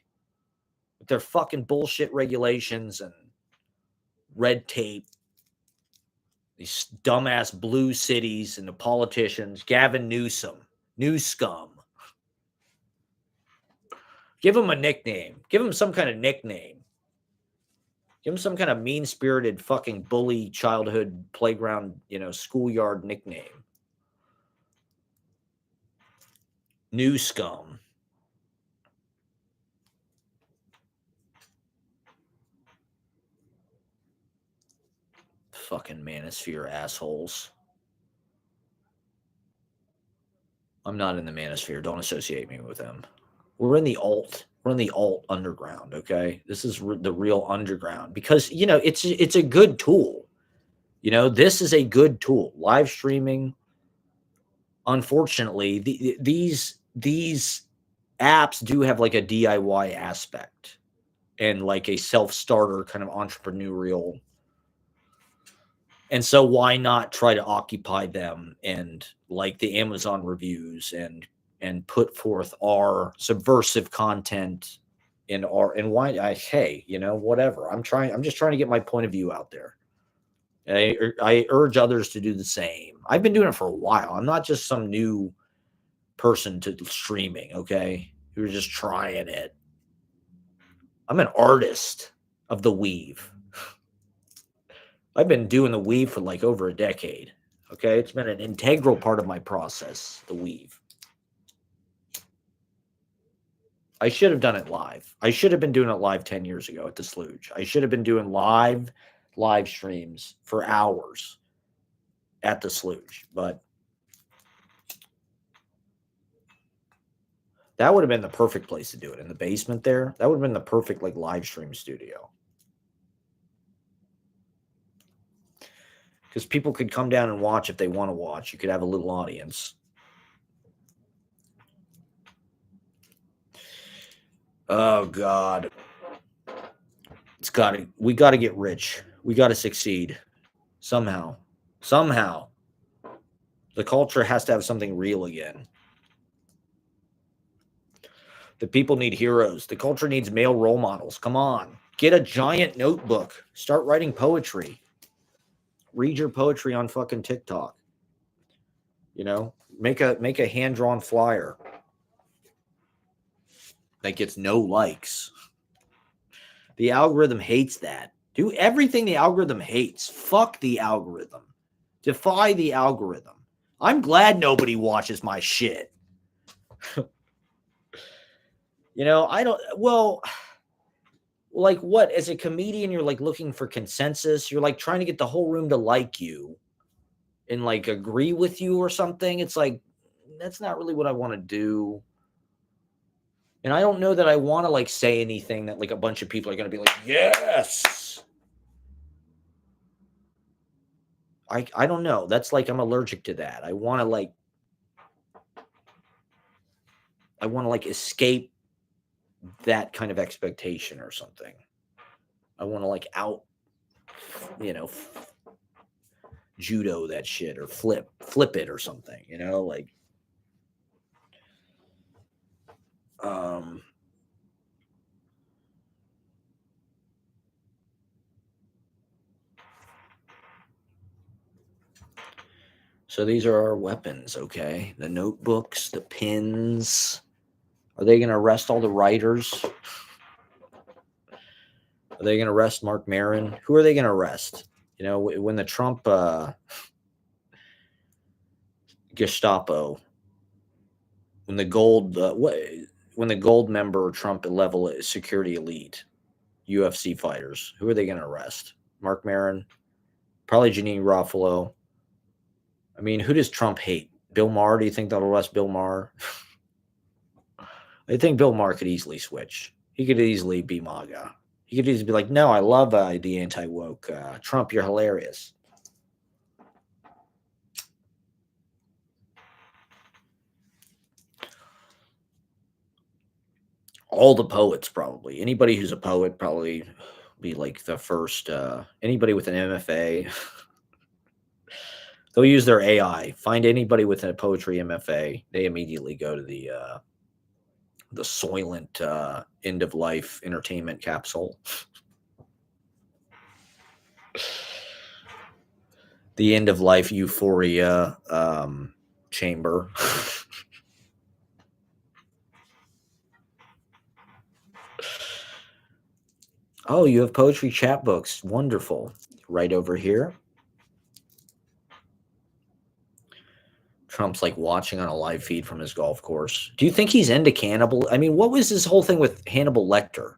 [SPEAKER 1] with their fucking bullshit regulations and red tape. These dumbass blue cities and the politicians, Gavin Newsom, new scum. Give him a nickname. Give him some kind of nickname. Give him some kind of mean-spirited fucking bully childhood playground, schoolyard nickname. New scum. Fucking manosphere assholes. I'm not in the manosphere. Don't associate me with them. We're in the alt. We're in the alt underground, okay? This is the real underground because, it's a good tool. This is a good tool. Live streaming. Unfortunately, these apps do have like a DIY aspect and like a self-starter kind of entrepreneurial. And so why not try to occupy them and like the Amazon reviews and put forth our subversive content in whatever. I'm just trying to get my point of view out there. I urge others to do the same. I've been doing it for a while. I'm not just some new person to streaming, okay? Who's just trying it. I'm an artist of the weave. I've been doing the weave for like over a decade. Okay, it's been an integral part of my process, the weave. I should have done it live. I should have been doing it live 10 years ago at the Slooge. I should have been doing live streams for hours at the Slooge, but that would have been the perfect place to do it in the basement there. That would have been the perfect like live stream studio. Because people could come down and watch if they want to watch. You could have a little audience. Oh God. We got to get rich. We got to succeed somehow. Somehow. The culture has to have something real again. The people need heroes. The culture needs male role models. Come on. Get a giant notebook. Start writing poetry. Read your poetry on fucking TikTok. Make a hand-drawn flyer that gets no likes. The algorithm hates that. Do everything the algorithm hates. Fuck the algorithm. Defy the algorithm. I'm glad nobody watches my shit. I don't, like what? As a comedian, you're like looking for consensus. You're like trying to get the whole room to like you and like agree with you or something. It's like, that's not really what I want to do. And I don't know that I want to like say anything that like a bunch of people are going to be like, yes. I don't know. That's like, I'm allergic to that. I want to like escape that kind of expectation or something. I want to like judo that shit or flip it or something, like, so these are our weapons, okay? The notebooks, the pins. Are they going to arrest all the writers? Are they going to arrest Mark Maron? Who are they going to arrest? When the Trump Gestapo, when the gold member Trump level security elite UFC fighters, who are they going to arrest? Mark Maron, probably Janine Garofalo, I mean, who does Trump hate? Bill Maher? Do you think they'll arrest Bill Maher? I think Bill Maher could easily switch. He could easily be MAGA. He could easily be like, no, I love the anti woke. Trump, you're hilarious. All the poets, probably. Anybody who's a poet, probably be like the first. Anybody with an MFA, they'll use their AI. Find anybody with a poetry MFA, they immediately go to the Soylent end of life entertainment capsule. The end of life euphoria chamber. Oh, you have poetry chat books. Wonderful. Right over here. Trump's like watching on a live feed from his golf course. Do you think he's into cannibal? I mean, what was this whole thing with Hannibal Lecter?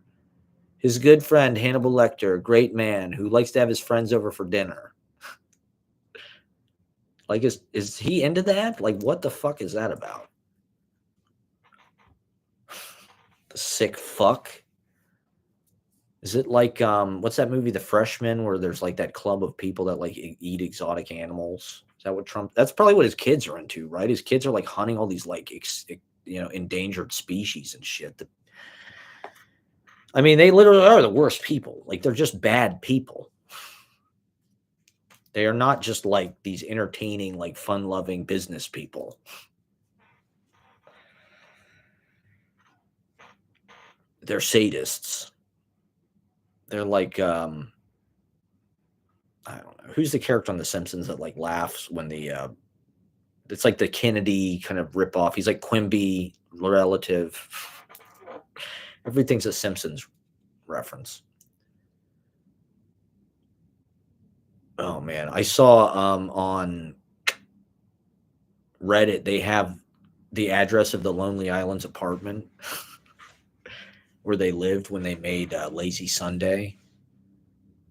[SPEAKER 1] His good friend, Hannibal Lecter, great man who likes to have his friends over for dinner. Like, is he into that? Like, what the fuck is that about? The sick fuck? Is it like what's that movie, The Freshman, where there's like that club of people that like eat exotic animals? Is that what Trump? That's probably what his kids are into, right? His kids are like hunting all these like endangered species and shit. I mean, they literally are the worst people. Like they're just bad people. They are not just like these entertaining, like fun-loving business people. They're sadists. They're like I don't know. Who's the character on The Simpsons that like laughs when it's like the Kennedy kind of ripoff. He's like Quimby relative. Everything's a Simpsons reference. Oh man, I saw on Reddit they have the address of the Lonely Island's apartment where they lived when they made Lazy Sunday.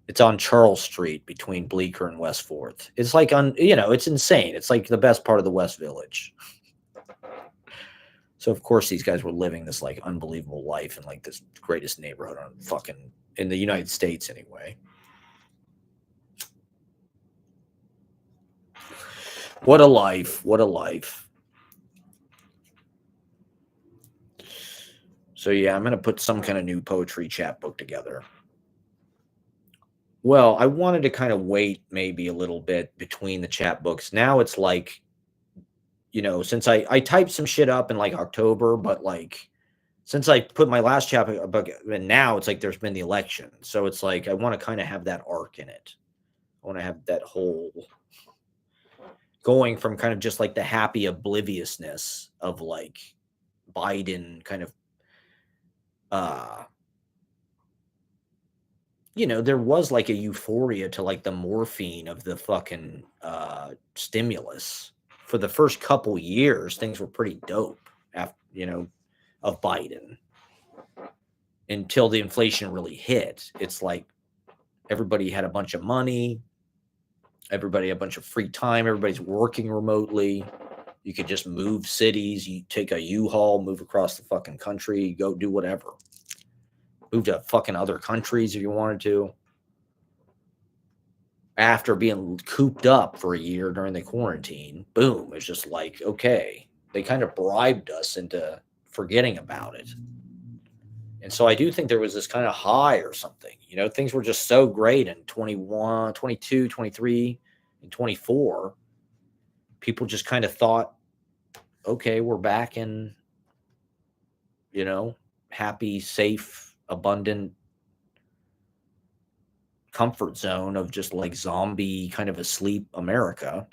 [SPEAKER 1] It's on Charles Street between Bleecker and West Fourth. It's like it's insane. It's like the best part of the West Village. So of course these guys were living this like unbelievable life in like this greatest neighborhood on fucking in the United States anyway. What a life. What a life. So yeah, I'm going to put some kind of new poetry chat book together. Well, I wanted to kind of wait maybe a little bit between the chat books. Now it's like, since I typed some shit up in like October, but like since I put my last chapter book, and now it's like there's been the election. So it's like I want to kind of have that arc in it. I want to have that whole going from kind of just like the happy obliviousness of like Biden kind of there was like a euphoria to like the morphine of the fucking stimulus. For the first couple years, things were pretty dope after, of Biden until the inflation really hit. It's like everybody had a bunch of money, everybody had a bunch of free time, everybody's working remotely. You could just move cities, you take a U-Haul, move across the fucking country, go do whatever. Move to fucking other countries if you wanted to. After being cooped up for a year during the quarantine, boom, it's just like, okay, they kind of bribed us into forgetting about it. And so I do think there was this kind of high or something. Things were just so great in 21, 22, 23, and 24. People just kind of thought, okay, we're back in, happy, safe, abundant comfort zone of just like zombie kind of asleep America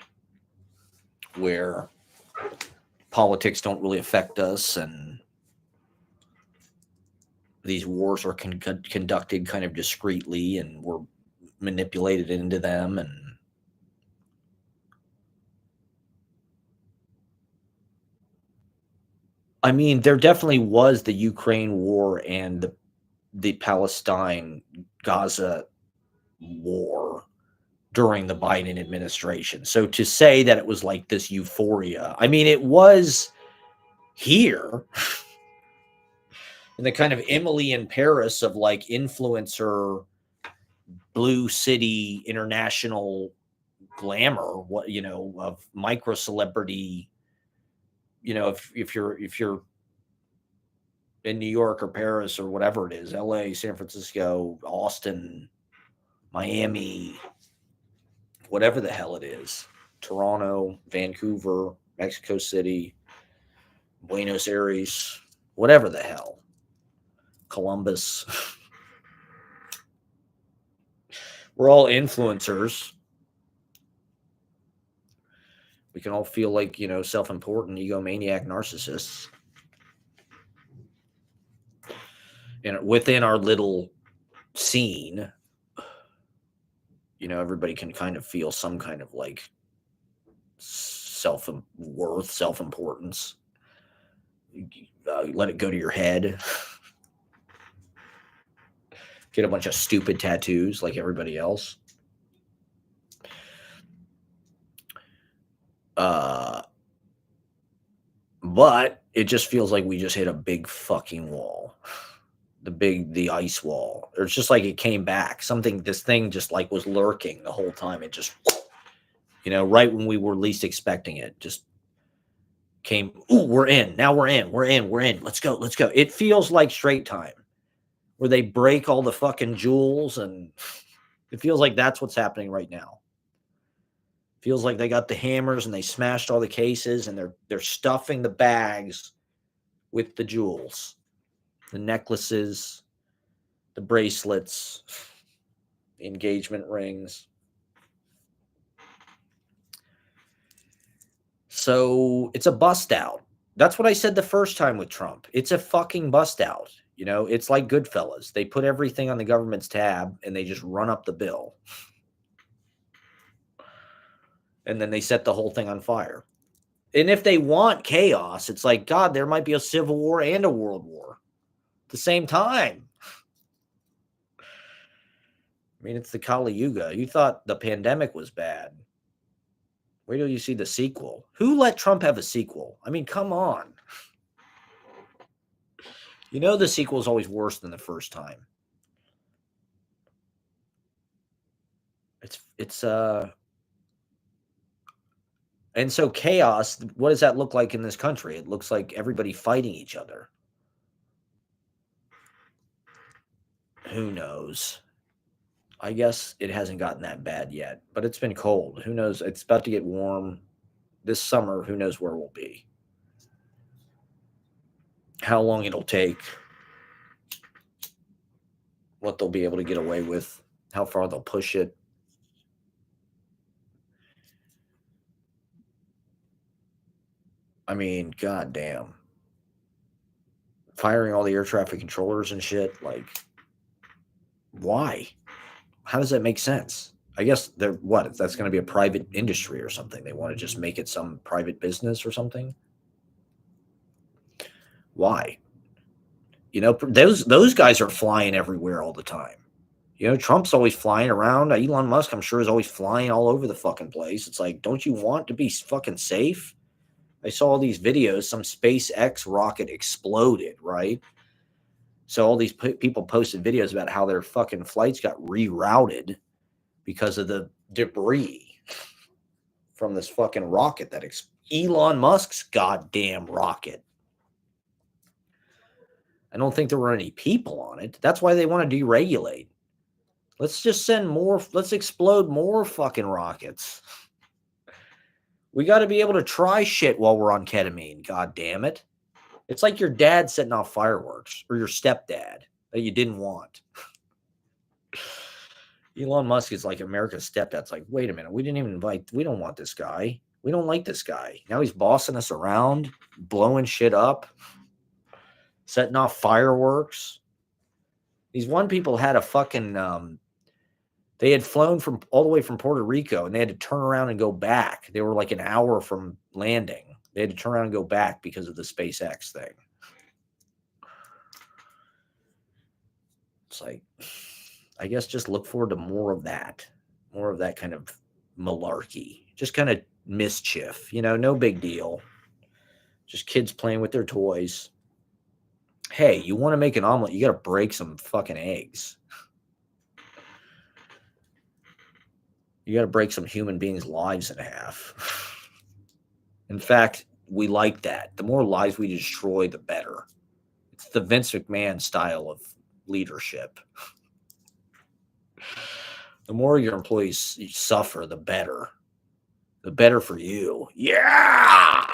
[SPEAKER 1] where politics don't really affect us and these wars are conducted kind of discreetly and we're manipulated into them. And I mean, there definitely was the Ukraine war and the Palestine Gaza war during the Biden administration. So to say that it was like this euphoria, I mean, it was here in the kind of Emily in Paris of like influencer, blue city, international glamour, what, you know, of micro celebrity. You know, if you're in New York or Paris or whatever it is, LA, San Francisco, Austin, Miami, whatever the hell it is, Toronto, Vancouver, Mexico City, Buenos Aires, whatever the hell, Columbus. We're all influencers. We can all feel like, you know, self-important, egomaniac narcissists. And within our little scene, you know, everybody can kind of feel some kind of like self-worth, self-importance. Let it go to your head. Get a bunch of stupid tattoos like everybody else. But it just feels like we just hit a big fucking wall. The ice wall. It's just like it came back. This thing just like was lurking the whole time. It just, you know, right when we were least expecting it, just came. Ooh, we're in. Now we're in. We're in. We're in. Let's go. Let's go. It feels like Straight Time, where they break all the fucking jewels, and it feels like that's what's happening right now. Feels like they got the hammers and they smashed all the cases, and they're stuffing the bags with the jewels, the necklaces, the bracelets, the engagement rings. So it's a bust out. That's what I said the first time with Trump. It's a fucking bust out. You know, it's like Goodfellas. They put everything on the government's tab and they just run up the bill. And then they set the whole thing on fire. And if they want chaos, it's like, God, there might be a civil war and a world war at the same time. I mean, it's the Kali Yuga. You thought the pandemic was bad. Wait till you see the sequel. Who let Trump have a sequel? I mean, come on. You know the sequel is always worse than the first time. And so chaos, what does that look like in this country? It looks like everybody fighting each other. Who knows? I guess it hasn't gotten that bad yet, but it's been cold. Who knows? It's about to get warm this summer. Who knows where we'll be? How long it'll take? What they'll be able to get away with? How far they'll push it? I mean, goddamn. Firing all the air traffic controllers and shit, like, why? How does that make sense? I guess that's going to be a private industry or something. They want to just make it some private business or something. Why? You know, those guys are flying everywhere all the time. You know, Trump's always flying around. Elon Musk, I'm sure, is always flying all over the fucking place. It's like, don't you want to be fucking safe? I saw all these videos. Some SpaceX rocket exploded, right? So all these people posted videos about how their fucking flights got rerouted because of the debris from this fucking rocket Elon Musk's goddamn rocket. I don't think there were any people on it. That's why they want to deregulate. Let's just let's explode more fucking rockets. We got to be able to try shit while we're on ketamine. God damn it. It's like your dad setting off fireworks, or your stepdad that you didn't want. Elon Musk is like America's stepdad. It's like, wait a minute, we don't want this guy. We don't like this guy. Now he's bossing us around, blowing shit up, setting off fireworks. These one people had a fucking, they had flown all the way from Puerto Rico, and they had to turn around and go back. They were like an hour from landing. They had to turn around and go back because of the SpaceX thing. It's like, I guess just look forward to more of that. More of that kind of malarkey. Just kind of mischief. No big deal. Just kids playing with their toys. Hey, you want to make an omelet, you got to break some fucking eggs. You got to break some human beings' lives in half. In fact, we like that. The more lives we destroy, the better. It's the Vince McMahon style of leadership. The more your employees suffer, the better. The better for you. Yeah!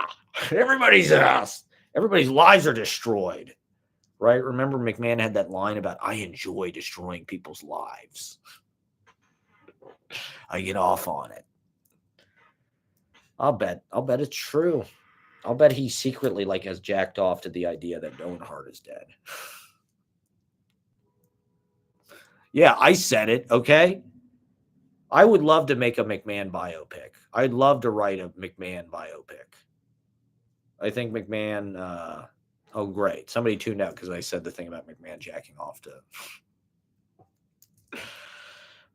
[SPEAKER 1] Everybody's lives are destroyed. Right? Remember McMahon had that line about, I enjoy destroying people's lives. I get off on it. I'll bet it's true. I'll bet he secretly has jacked off to the idea that Owen Hart is dead. Yeah, I said it, okay? I would love to make a McMahon biopic. I'd love to write a McMahon biopic. I think McMahon, oh, great. Somebody tuned out because I said the thing about McMahon jacking off to.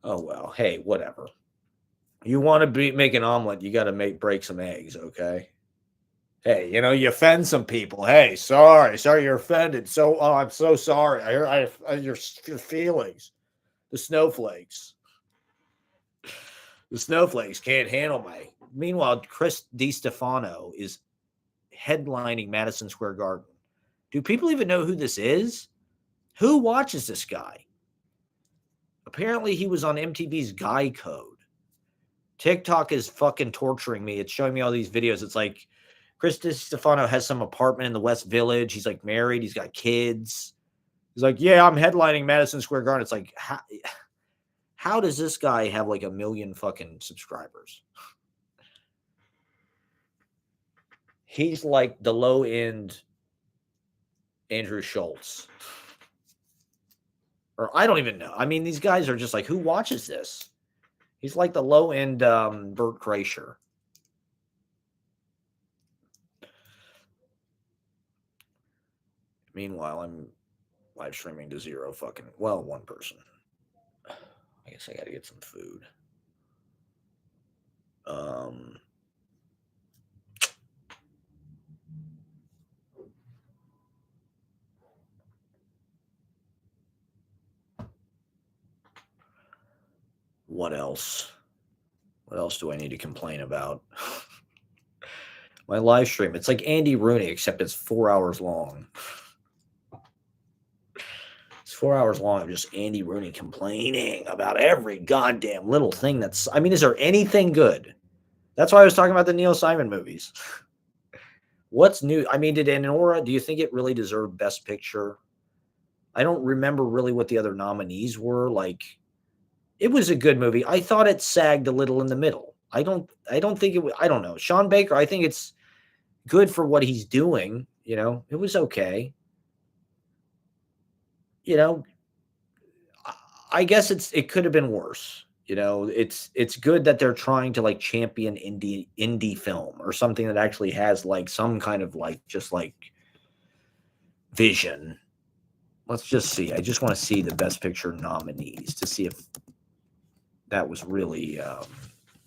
[SPEAKER 1] Oh, well. Hey, whatever. You want to make an omelet, you got to break some eggs, okay? Hey, you offend some people. Hey, sorry you're offended. I'm so sorry. I your feelings. The snowflakes can't handle my. Meanwhile, Chris DiStefano is headlining Madison Square Garden. Do people even know who this is? Who watches this guy? Apparently, he was on MTV's Guy Code. TikTok is fucking torturing me. It's showing me all these videos. It's like Chris DiStefano has some apartment in the West Village. He's married. He's got kids. He's like, yeah, I'm headlining Madison Square Garden. It's like, how does this guy have 1 million fucking subscribers? He's like the low end Andrew Schultz. Or I don't even know. I mean, these guys are just who watches this? He's like the low end Bert Kreischer. Meanwhile, I'm live streaming to zero fucking, one person. I guess I got to get some food. What else? What else do I need to complain about? My live stream, it's like Andy Rooney, except it's 4 hours long. It's 4 hours long of just Andy Rooney complaining about every goddamn little thing is there anything good? That's why I was talking about the Neil Simon movies. What's new? I mean, did Anora, do you think it really deserved Best Picture? I don't remember really what the other nominees were. It was a good movie. I thought it sagged a little in the middle. I don't think it was, I don't know. Sean Baker, I think it's good for what he's doing. It was okay. I guess it could have been worse. It's good that they're trying to champion indie film or something that actually has some kind of just vision. Let's just see. I just want to see the Best Picture nominees to see if that was really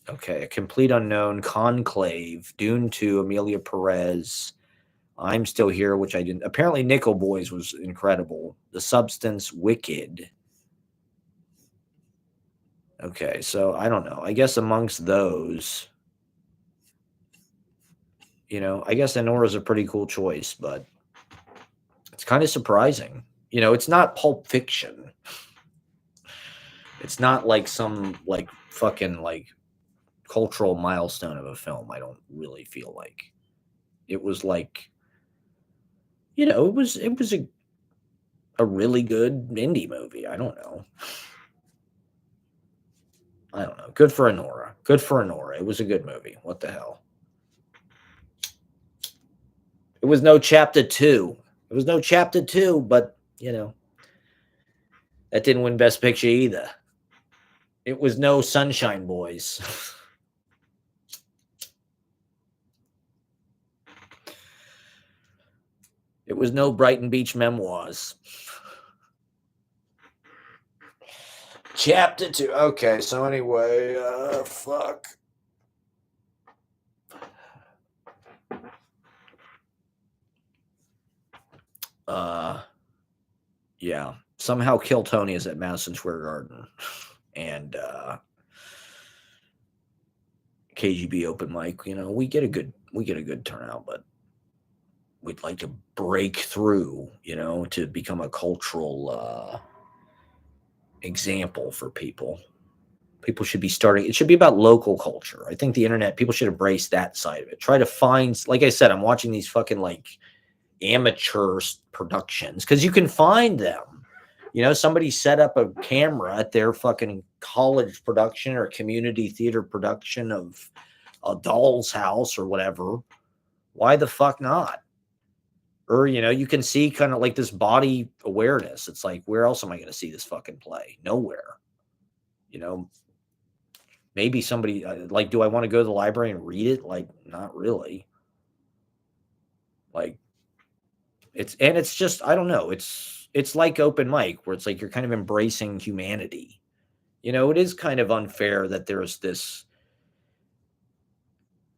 [SPEAKER 1] okay. A Complete Unknown, Conclave, Dune 2, Amelia Perez, I'm Still Here, which I didn't. Apparently, Nickel Boys was incredible. The Substance, Wicked. Okay, so I don't know. I guess amongst those, I guess Anora's a pretty cool choice, but it's kind of surprising. It's not Pulp Fiction. It's not some fucking cultural milestone of a film. I don't really feel like it was it was a really good indie movie. I don't know. Good for Anora. It was a good movie. What the hell? It was no Chapter 2. But, that didn't win Best Picture either. It was no Sunshine Boys. It was no Brighton Beach Memoirs. Chapter 2. Okay, so anyway, fuck. Yeah. Somehow Kill Tony is at Madison Square Garden. And KGB open mic, we get a good turnout, but we'd like to break through, to become a cultural example for people. People should be starting. It should be about local culture. I think the internet, people should embrace that side of it. Try to find, like I said, I'm watching these fucking like amateur productions because you can find them. Somebody set up a camera at their fucking college production or community theater production of a Doll's House or whatever. Why the fuck not? Or, you can see kind of like this body awareness. It's like, where else am I going to see this fucking play? Nowhere. Maybe somebody like, do I want to go to the library and read it? Like, not really. Like, it's just, I don't know. It's like open mic where it's like you're kind of embracing humanity. It is kind of unfair that there's this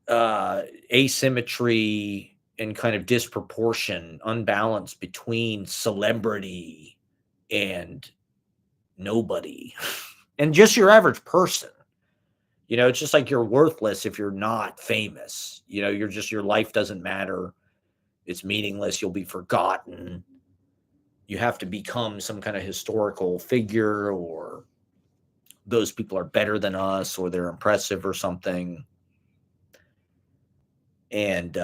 [SPEAKER 1] asymmetry and kind of disproportion, unbalance between celebrity and nobody and just your average person. It's just like you're worthless if you're not famous. Your life doesn't matter. It's meaningless. You'll be forgotten. You have to become some kind of historical figure, or those people are better than us, or they're impressive or something. And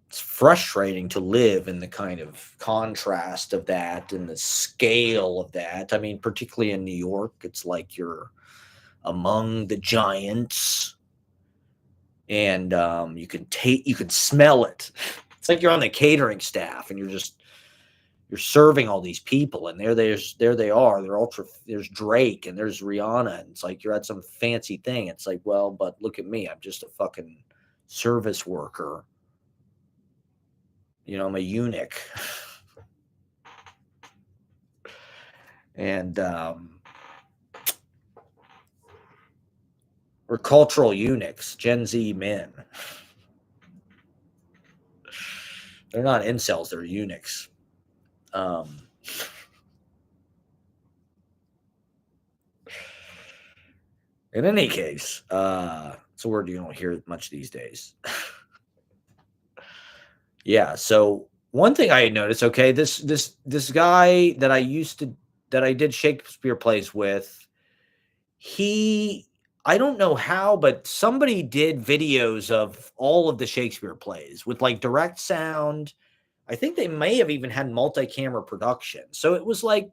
[SPEAKER 1] it's frustrating to live in the kind of contrast of that and the scale of that. I mean, particularly in New York, it's like you're among the giants, and you can smell it. It's like you're on the catering staff, and you're serving all these people, and there they are. There's Drake and there's Rihanna, and it's like you're at some fancy thing. It's like, well, but look at me, I'm just a fucking service worker. I'm a eunuch. And we're cultural eunuchs, Gen Z men. They're not incels, they're eunuchs. In any case, it's a word you don't hear much these days. Yeah, so one thing I had noticed, okay, this guy that I did Shakespeare plays with, I don't know how, but somebody did videos of all of the Shakespeare plays with like direct sound. I think they may have even had multi-camera production. So it was like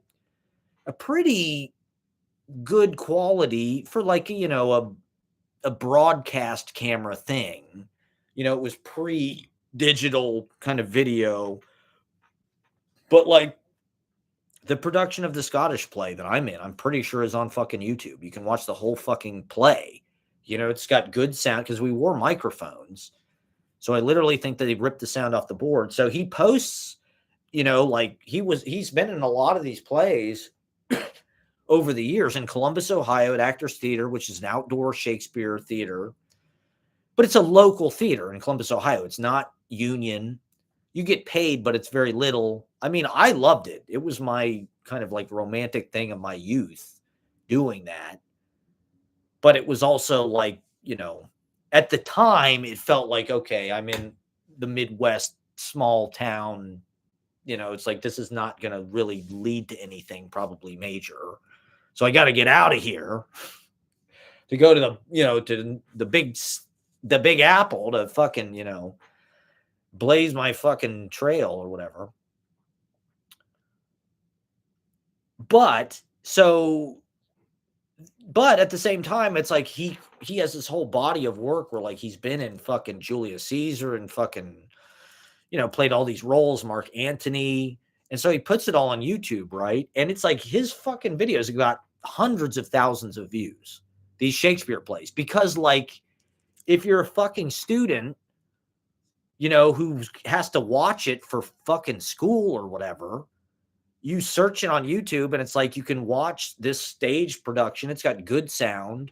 [SPEAKER 1] a pretty good quality for like, a broadcast camera thing. It was pre-digital kind of video, but like the production of the Scottish play that I'm in, I'm pretty sure is on fucking YouTube. You can watch the whole fucking play. It's got good sound because we wore microphones. So I literally think that they ripped the sound off the board. So he posts, like he's been in a lot of these plays over the years in Columbus, Ohio at Actors Theater, which is an outdoor Shakespeare theater. But it's a local theater in Columbus, Ohio. It's not union. You get paid, but it's very little. I mean, I loved it. It was my kind of like romantic thing of my youth doing that. But it was also like, at the time, it felt like, okay, I'm in the Midwest, small town. It's like, this is not going to really lead to anything probably major. So I got to get out of here to go to to the big apple to fucking, blaze my fucking trail or whatever. But at the same time, it's like he has this whole body of work where like he's been in fucking Julius Caesar and fucking, played all these roles, Mark Antony. And so he puts it all on YouTube, right? And it's like his fucking videos have got hundreds of thousands of views, these Shakespeare plays, because like if you're a fucking student, who has to watch it for fucking school or whatever, you search it on YouTube and it's like you can watch this stage production. It's got good sound.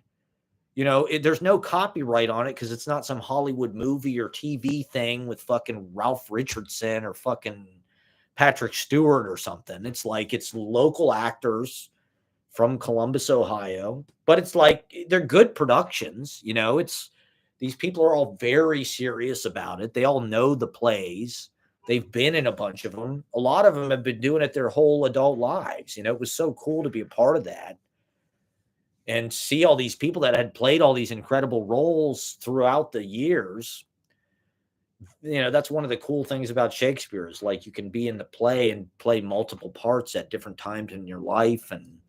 [SPEAKER 1] There's no copyright on it because it's not some Hollywood movie or TV thing with fucking Ralph Richardson or fucking Patrick Stewart or something. It's like it's local actors from Columbus, Ohio, but it's like they're good productions. It's these people are all very serious about it. They all know the plays. They've been in a bunch of them. A lot of them have been doing it their whole adult lives. It was so cool to be a part of that and see all these people that had played all these incredible roles throughout the years. That's one of the cool things about Shakespeare is like you can be in the play and play multiple parts at different times in your life. And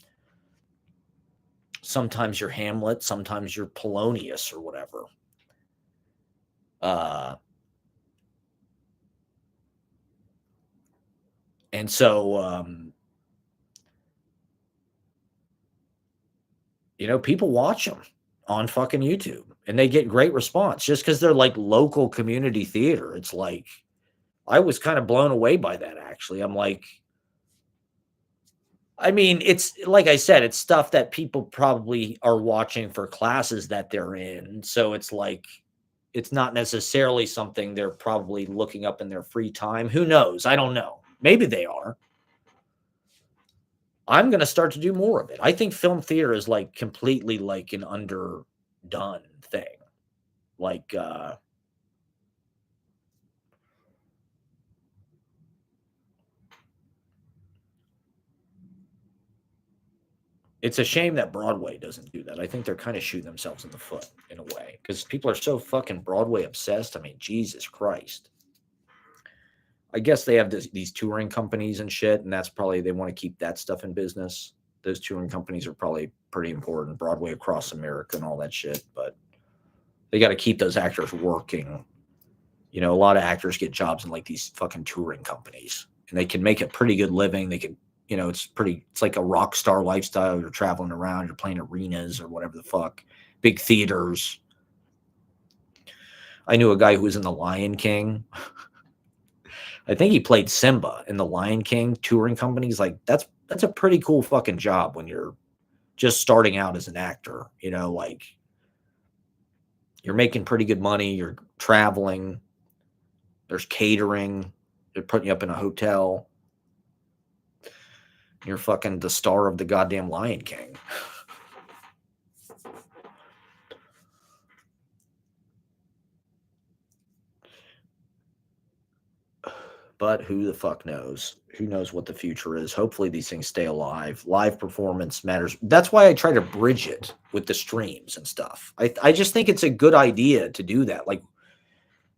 [SPEAKER 1] sometimes you're Hamlet, sometimes you're Polonius or whatever. And so, people watch them on fucking YouTube and they get great response just because they're like local community theater. It's like, I was kind of blown away by that, actually. I'm like, I mean, it's like I said, it's stuff that people probably are watching for classes that they're in. So it's like, it's not necessarily something they're probably looking up in their free time. Who knows? I don't know. Maybe they are. I'm going to start to do more of it. I think film theater is like completely like an underdone thing. Like, it's a shame that Broadway doesn't do that. I think they're kind of shooting themselves in the foot in a way because people are so fucking Broadway obsessed. I mean, Jesus Christ. I guess they have these touring companies and shit, and that's probably they want to keep that stuff in business. Those touring companies are probably pretty important, Broadway across America and all that shit, but they got to keep those actors working. A lot of actors get jobs in like these fucking touring companies, and they can make a pretty good living. They can, it's like a rock star lifestyle. You're traveling around, you're playing arenas or whatever the fuck, big theaters. I knew a guy who was in The Lion King. I think he played Simba in The Lion King touring companies. Like that's a pretty cool fucking job when you're just starting out as an actor, like you're making pretty good money, you're traveling, there's catering, they're putting you up in a hotel. You're fucking the star of the goddamn Lion King. But who the fuck knows? Who knows what the future is? Hopefully these things stay alive. Live performance matters. That's why I try to bridge it with the streams and stuff. I just think it's a good idea to do that. Like,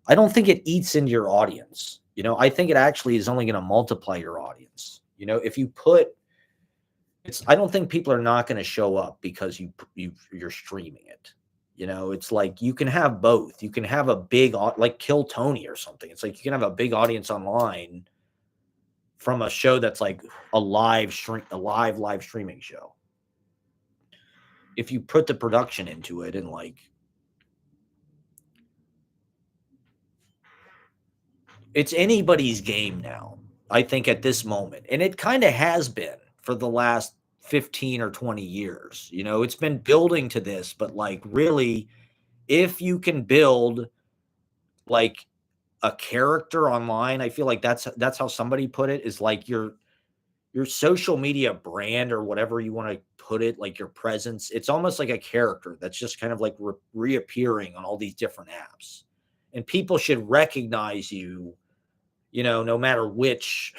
[SPEAKER 1] I don't think it eats into your audience. I think it actually is only going to multiply your audience. If you put I don't think people are not going to show up because you're streaming it. It's like you can have both. You can have a big, like Kill Tony or something. It's like you can have a big audience online from a show that's like a live streaming show. If you put the production into it and like, it's anybody's game now, I think at this moment. And it kind of has been for the last 15 or 20 years. It's been building to this, but like really, if you can build like a character online, I feel like that's how somebody put it, is like your social media brand or whatever you want to put it, like your presence. It's almost like a character that's just kind of like reappearing on all these different apps, and people should recognize you, no matter which.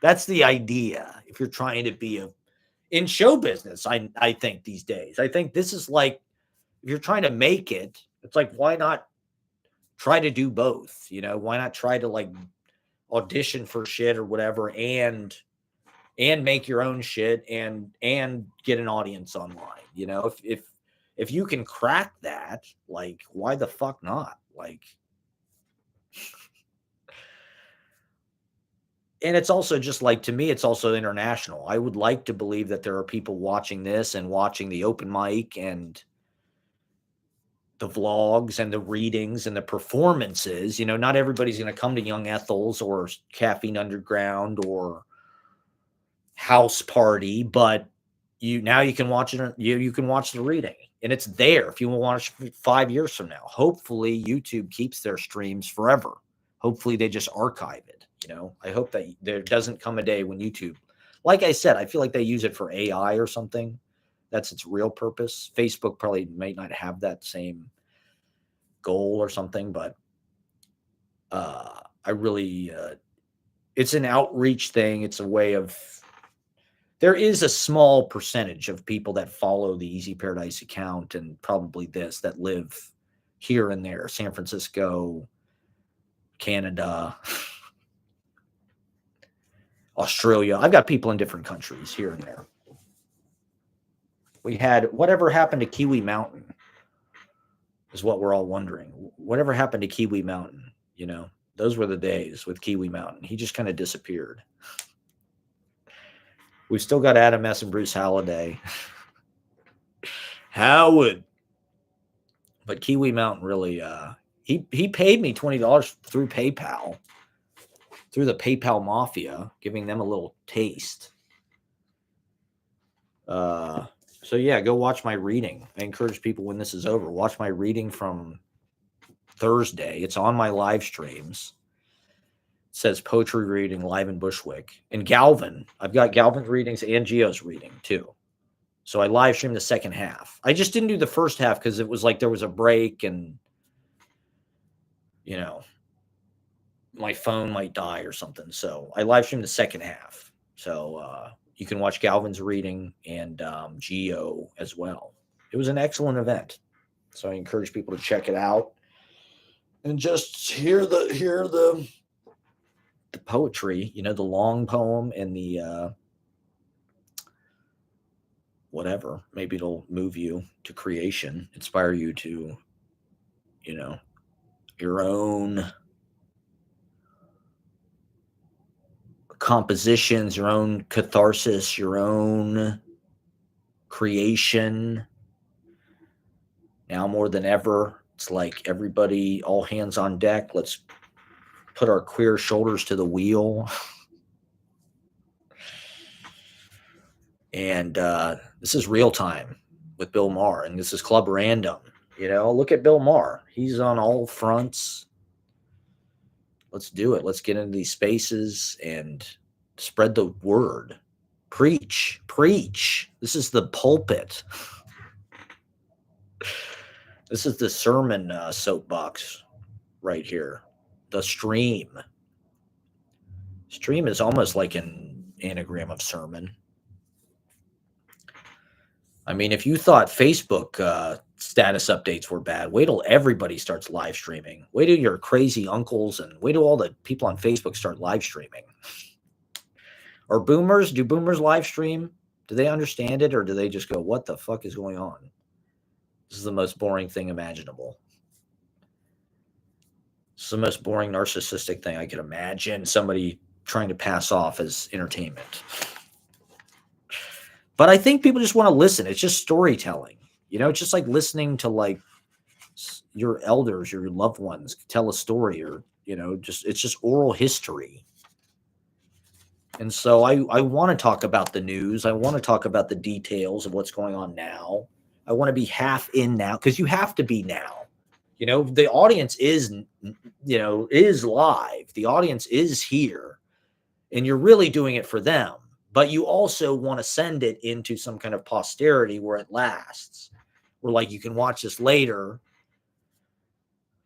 [SPEAKER 1] That's the idea. If you're trying to be in show business, I think these days, I think this is like, if you're trying to make it, it's like, why not try to do both? Why not try to like audition for shit or whatever and make your own shit and get an audience online? If you can crack that, like, why the fuck not? Like, and it's also just like, to me, it's also international. I would like to believe that there are people watching this and watching the open mic and the vlogs and the readings and the performances. Not everybody's going to come to Young Ethel's or Caffeine Underground or house party, but you can watch it. You can watch the reading, and it's there if you want to watch 5 years from now. Hopefully, YouTube keeps their streams forever. Hopefully, they just archive it. I hope that there doesn't come a day when YouTube, like I said, I feel like they use it for AI or something. That's its real purpose. Facebook probably might not have that same goal or something, but I really, it's an outreach thing. It's a way of, there is a small percentage of people that follow the Easy Paradise account and probably this that live here and there, San Francisco, Canada, Australia. I've got people in different countries here and there. We had whatever happened to Kiwi Mountain is what we're all wondering. Whatever happened to Kiwi Mountain? Those were the days with Kiwi Mountain. He just kind of disappeared. We've still got Adam S. and Bruce Halliday. Howard. But Kiwi Mountain really, he paid me $20 through PayPal, through the PayPal Mafia, giving them a little taste. So yeah, go watch my reading. I encourage people when this is over, watch my reading from Thursday. It's on my live streams. It says poetry reading live in Bushwick. And Galvin, I've got Galvin's readings and Geo's reading too. So I live streamed the second half. I just didn't do the first half because it was like there was a break and, my phone might die or something. So I live streamed the second half. So you can watch Galvin's reading and Geo as well. It was an excellent event. So I encourage people to check it out and just hear the poetry, the long poem and the whatever. Maybe it'll move you to creation, inspire you to, your own compositions, your own catharsis, your own creation. Now more than ever, it's like everybody, all hands on deck. Let's put our queer shoulders to the wheel. And this is Real Time with Bill Maher, and this is Club Random. Look at Bill Maher. He's on all fronts. Let's do it. Let's get into these spaces and spread the word. Preach. This is the pulpit. This is the sermon soapbox right here. The stream. Stream is almost like an anagram of sermon. I mean, if you thought Facebook status updates were bad, wait till everybody starts live streaming. Wait till your crazy uncles and wait till all the people on Facebook start live streaming. Or boomers, do boomers live stream? Do they understand it or do they just go, what the fuck is going on? This is the most boring thing imaginable. It's the most boring narcissistic thing I could imagine somebody trying to pass off as entertainment. But I think people just want to listen. It's just storytelling. It's just like listening to your elders, your loved ones tell a story or, it's just oral history. And so I want to talk about the news. I want to talk about the details of what's going on now. I want to be half in now because you have to be now. The audience is live. The audience is here and you're really doing it for them. But you also want to send it into some kind of posterity where it lasts, where you can watch this later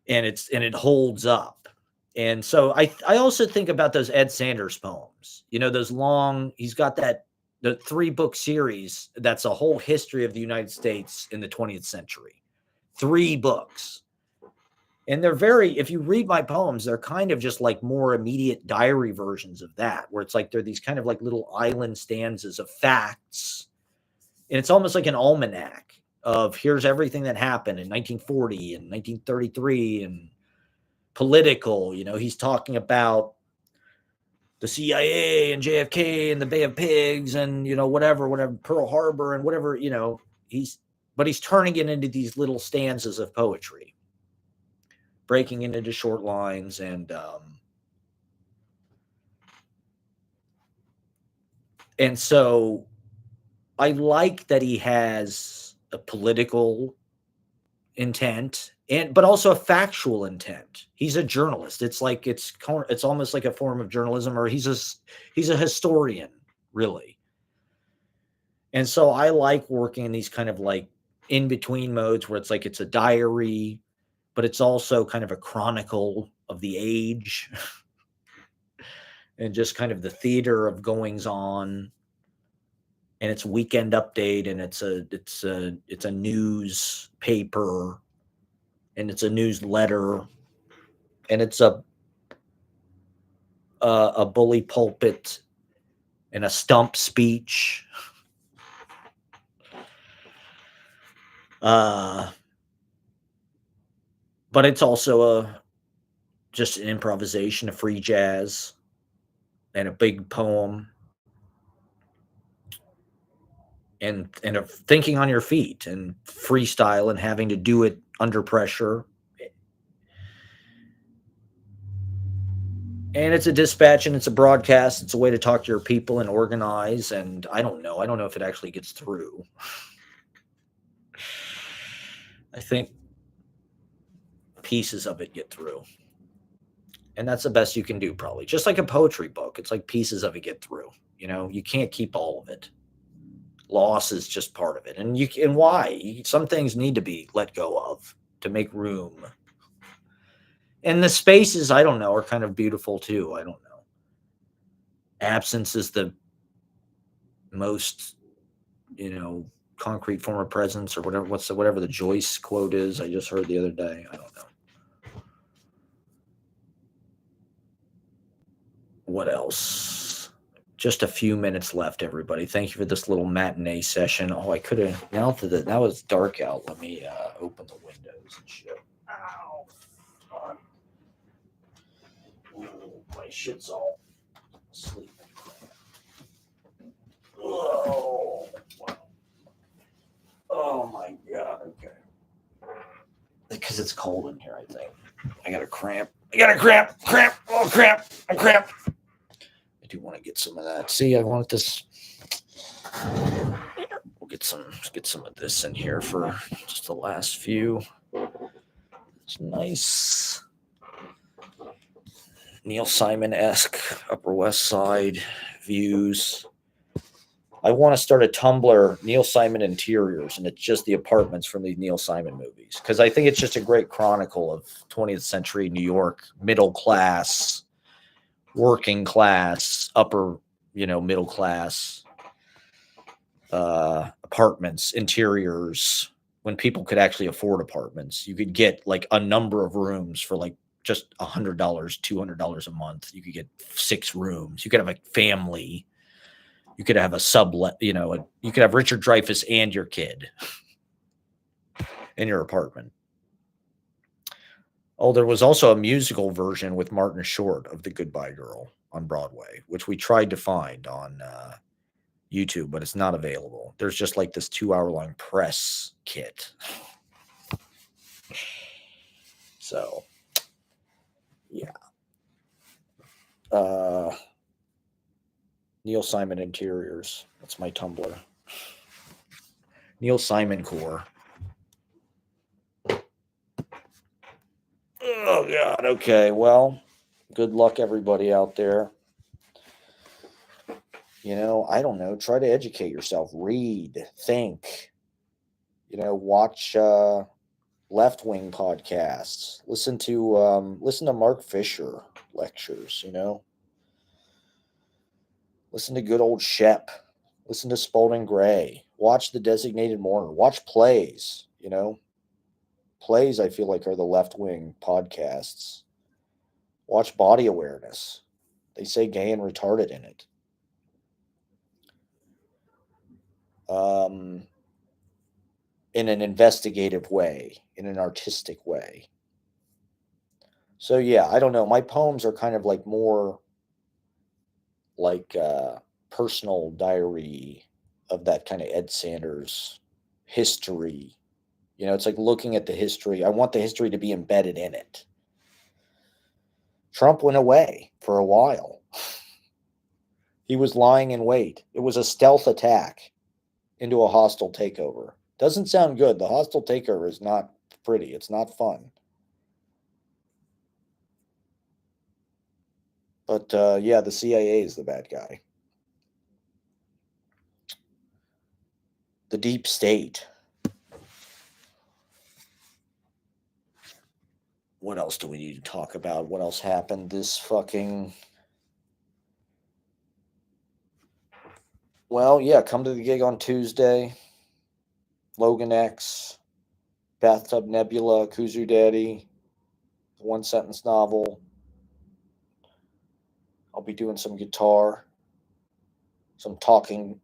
[SPEAKER 1] and it holds up. And so I also think about those Ed Sanders poems, those long, he's got the 3-book series. That's a whole history of the United States in the 20th century, 3 books. And they're if you read my poems, they're kind of just like more immediate diary versions of that, where it's like they're these kind of like little island stanzas of facts. And it's almost like an almanac of here's everything that happened in 1940 and 1933 and political. He's talking about the CIA and JFK and the Bay of Pigs and, whatever, Pearl Harbor and whatever, he's turning it into these little stanzas of poetry, breaking it into short lines. And And so I like that he has a political intent but also a factual intent. He's a journalist. It's like it's almost like a form of journalism, or he's a historian, really. And so I like working in these kind of like in between modes where it's like it's a diary, but it's also kind of a chronicle of the age and just kind of the theater of goings on. And it's weekend update, and it's a newspaper, and it's a newsletter, and it's a bully pulpit and a stump speech. But it's also just an improvisation, a free jazz, and a big poem, and of thinking on your feet and freestyle and having to do it under pressure. And it's a dispatch, and it's a broadcast. It's a way to talk to your people and organize. And I don't know if it actually gets through. I think pieces of it get through. And that's the best you can do, probably. Just like a poetry book. It's like pieces of it get through. You can't keep all of it. Loss is just part of it. And why? Some things need to be let go of to make room. And the spaces, I don't know, are kind of beautiful too. I don't know. Absence is the most, concrete form of presence, or whatever the Joyce quote is. I just heard the other day. I don't know. What else? Just a few minutes left, everybody. Thank you for this little matinee session. Oh, I could have, now it's dark out. Let me open the windows and shit. Ow. Ooh, my shit's all sleeping. Oh, wow. Oh my God. Okay. Because it's cold in here, I think. I got a cramp. Cramp. Oh, cramp. I'm cramp. I do want to get some of that. See, I want this. We'll get some of this in here for just the last few. It's nice. Neil Simon-esque Upper West Side views. I want to start a Tumblr, Neil Simon Interiors, and it's just the apartments from these Neil Simon movies. Because I think it's just a great chronicle of 20th century New York, middle class, working class, upper, middle class apartments, interiors, when people could actually afford apartments. You could get like a number of rooms for like just $100, $200 a month. You could get 6 rooms. You could have a family. You could have a sublet, you could have Richard Dreyfuss and your kid in your apartment. Oh, there was also a musical version with Martin Short of The Goodbye Girl on Broadway, which we tried to find on YouTube, but it's not available. There's just like this 2-hour-long press kit. So, yeah. Neil Simon Interiors. That's my Tumblr. Neil Simon Core. Oh, God. Okay. Well, good luck, everybody out there. I don't know. Try to educate yourself. Read. Think. Watch left-wing podcasts. Listen to Mark Fisher lectures, Listen to good old Shep. Listen to Spalding Gray. Watch The Designated Mourner. Watch plays, Plays, I feel like, are the left-wing podcasts. Watch Body Awareness. They say gay and retarded in it. In an investigative way, in an artistic way. So, yeah, I don't know. My poems are kind of like more like personal diary of that kind of Ed Sanders history. It's like looking at the history. I want the history to be embedded in it. Trump went away for a while. He was lying in wait. It was a stealth attack into a hostile takeover. Doesn't sound good. The hostile takeover is not pretty. It's not fun. But yeah, the CIA is the bad guy. The deep state. What else do we need to talk about? What else happened this fucking... Well, yeah, come to the gig on Tuesday. Logan X, Bathtub Nebula, Kuzu Daddy, One Sentence Novel. I'll be doing some guitar, some talking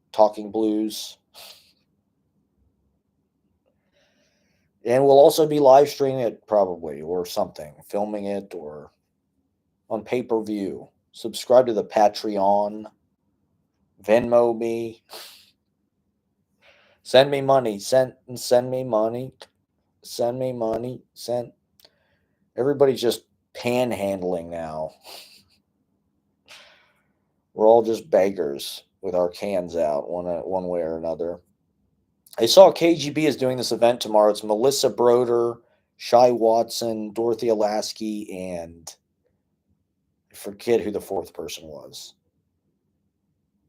[SPEAKER 1] blues. And we'll also be live streaming it probably, or something, filming it, or on pay-per-view. Subscribe to the Patreon. Venmo me. Send me money. Send me money. Send me money. Everybody's just panhandling now. We're all just beggars with our cans out one way or another. I saw KGB is doing this event tomorrow. It's Melissa Broder, Shai Watson, Dorothy Alasky, and I forget who the fourth person was.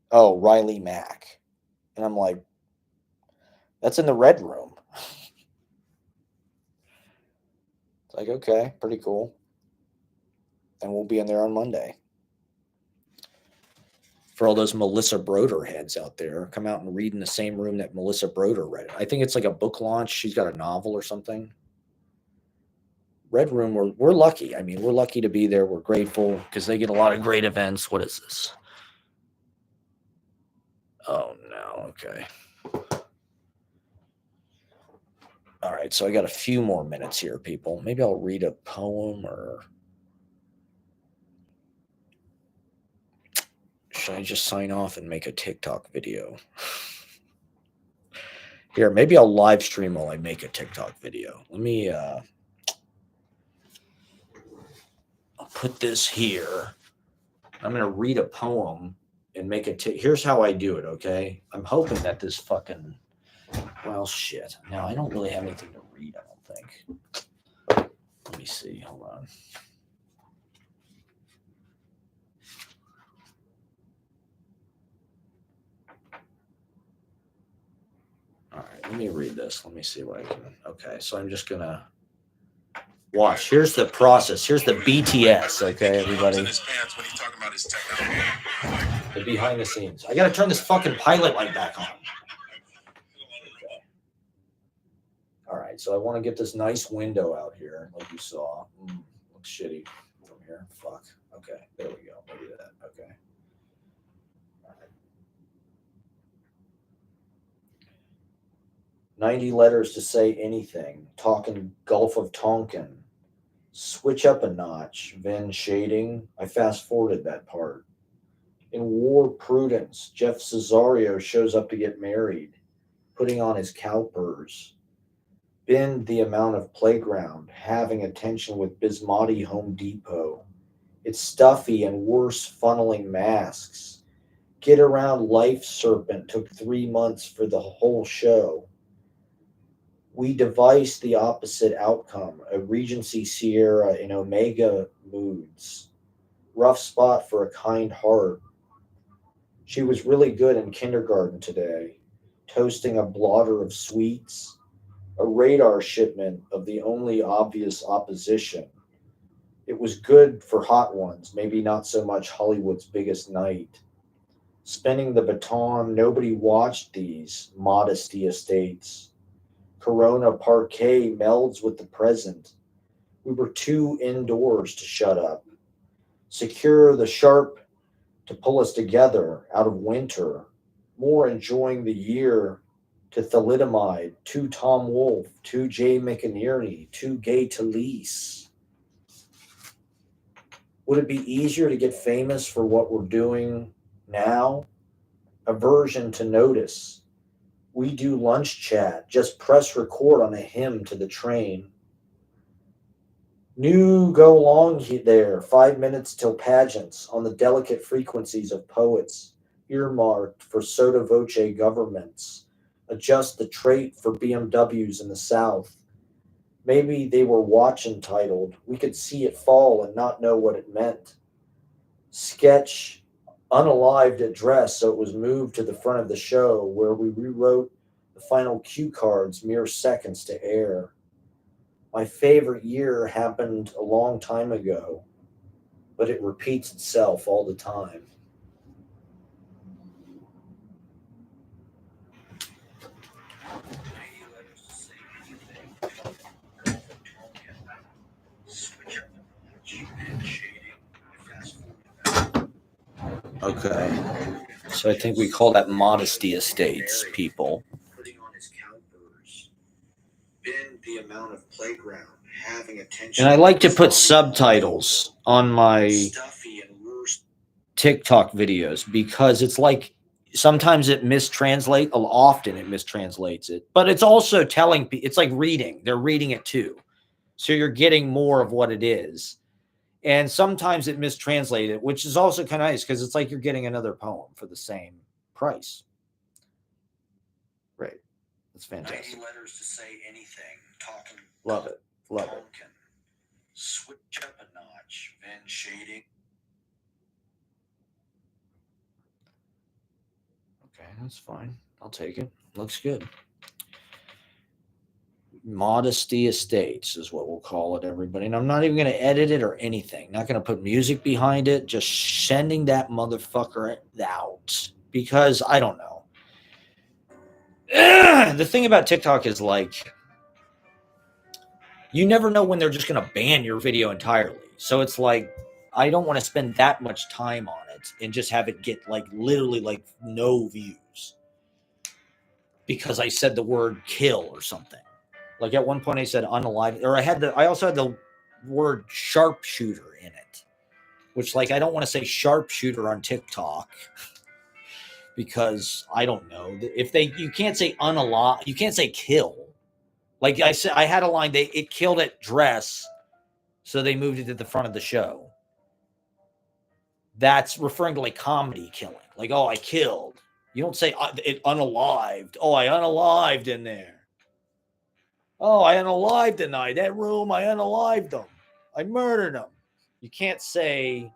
[SPEAKER 1] Oh, Riley Mack. And I'm like, that's in the Red Room. It's like, okay, pretty cool. And we'll be in there on Monday. For all those Melissa Broder heads out there, come out and read in the same room that Melissa Broder read it. I think it's like a book launch. She's got a novel or something. Red Room, we're lucky. I mean, we're lucky to be there. We're grateful because they get a lot of great events. What is this? Oh, no. Okay. All right. So I got a few more minutes here, people. Maybe I'll read a poem, or should I just sign off and make a TikTok video? Here, maybe I'll live stream while I make a TikTok video. Let me I'll put this here. I'm going to read a poem and make it. Here's how I do it, okay? I'm hoping that this fucking... Well, shit. Now, I don't really have anything to read, I don't think. Let me see. Hold on. All right, let me read this. Let me see what I can... Okay, so I'm just going to... Watch. Here's the process. Here's the BTS, okay, everybody? The behind the scenes. I got to turn this fucking pilot light back on. Okay. All right, so I want to get this nice window out here, like you saw. Looks shitty from here. Fuck. Okay, there we go. Maybe that. Okay. All right. 90 letters to say anything. Talking Gulf of Tonkin. Switch up a notch. Then shading. I fast forwarded that part. In War Prudence, Jeff Cesario shows up to get married, putting on his cowpers. Bend the amount of playground, having attention with Bismotti Home Depot. It's stuffy and worse funneling masks. Get Around Life Serpent took 3 months for the whole show. We deviced the opposite outcome, a Regency Sierra in Omega moods. Rough spot for a kind heart. She was really good in kindergarten today, toasting a blotter of sweets, a radar shipment of the only obvious opposition. It was good for hot ones, maybe not so much Hollywood's biggest night. Spinning the baton, nobody watched these modesty estates. Corona parquet melds with the present. We were too indoors to shut up. Secure the sharp to pull us together out of winter. More enjoying the year to thalidomide. Too Tom Wolfe, too Jay McInerney, too Gay Talese. Would it be easier to get famous for what we're doing now? Aversion to notice. We do lunch chat. Just press record on a hymn to the train. New go long there. 5 minutes till pageants on the delicate frequencies of poets.
[SPEAKER 2] earmarked for soda voce governments, adjust the trait for BMWs in the South. Maybe they were watch entitled. We could see it fall and not know what it meant. Sketch unalived at dress, so it was moved to the front of the show where we rewrote the final cue cards mere seconds to air. My favorite year happened a long time ago, but it repeats itself all the time.
[SPEAKER 1] Okay. So I think we call that modesty estates, people.
[SPEAKER 2] Putting on his cowbirds. Been the amount of playground, having attention.
[SPEAKER 1] And I like to put subtitles on my
[SPEAKER 2] Stuffy and worse.
[SPEAKER 1] TikTok videos because it's like sometimes it mistranslates, often it mistranslates it, but it's also telling people, it's like reading. They're reading it too. So you're getting more of what it is. And sometimes it mistranslated, which is also kind of nice because it's like you're getting another poem for the same price. Right. That's fantastic.
[SPEAKER 2] 90 letters to say anything. Talking.
[SPEAKER 1] Love it. Love it.
[SPEAKER 2] Pumpkin. Switch up a notch. Then shading.
[SPEAKER 1] Okay, that's fine. I'll take it. Looks good. Modesty Estates is what we'll call it, everybody. And I'm not even going to edit it or anything. Not going to put music behind it. Just sending that motherfucker out because I don't know. The thing about TikTok is like you never know when they're just going to ban your video entirely. So it's like I don't want to spend that much time on it and just have it get like literally like no views because I said the word kill or something. Like at one point I said unalive, or I also had the word sharpshooter in it, which like I don't want to say sharpshooter on TikTok because I don't know if you can't say unalive, you can't say kill. Like I said, I had a line it killed at dress, so they moved it to the front of the show. That's referring to like comedy killing, like oh I killed. You don't say it unalived. Oh I unalived in there. Oh, I unalived tonight. That room, I unalived them. I murdered them. You can't say,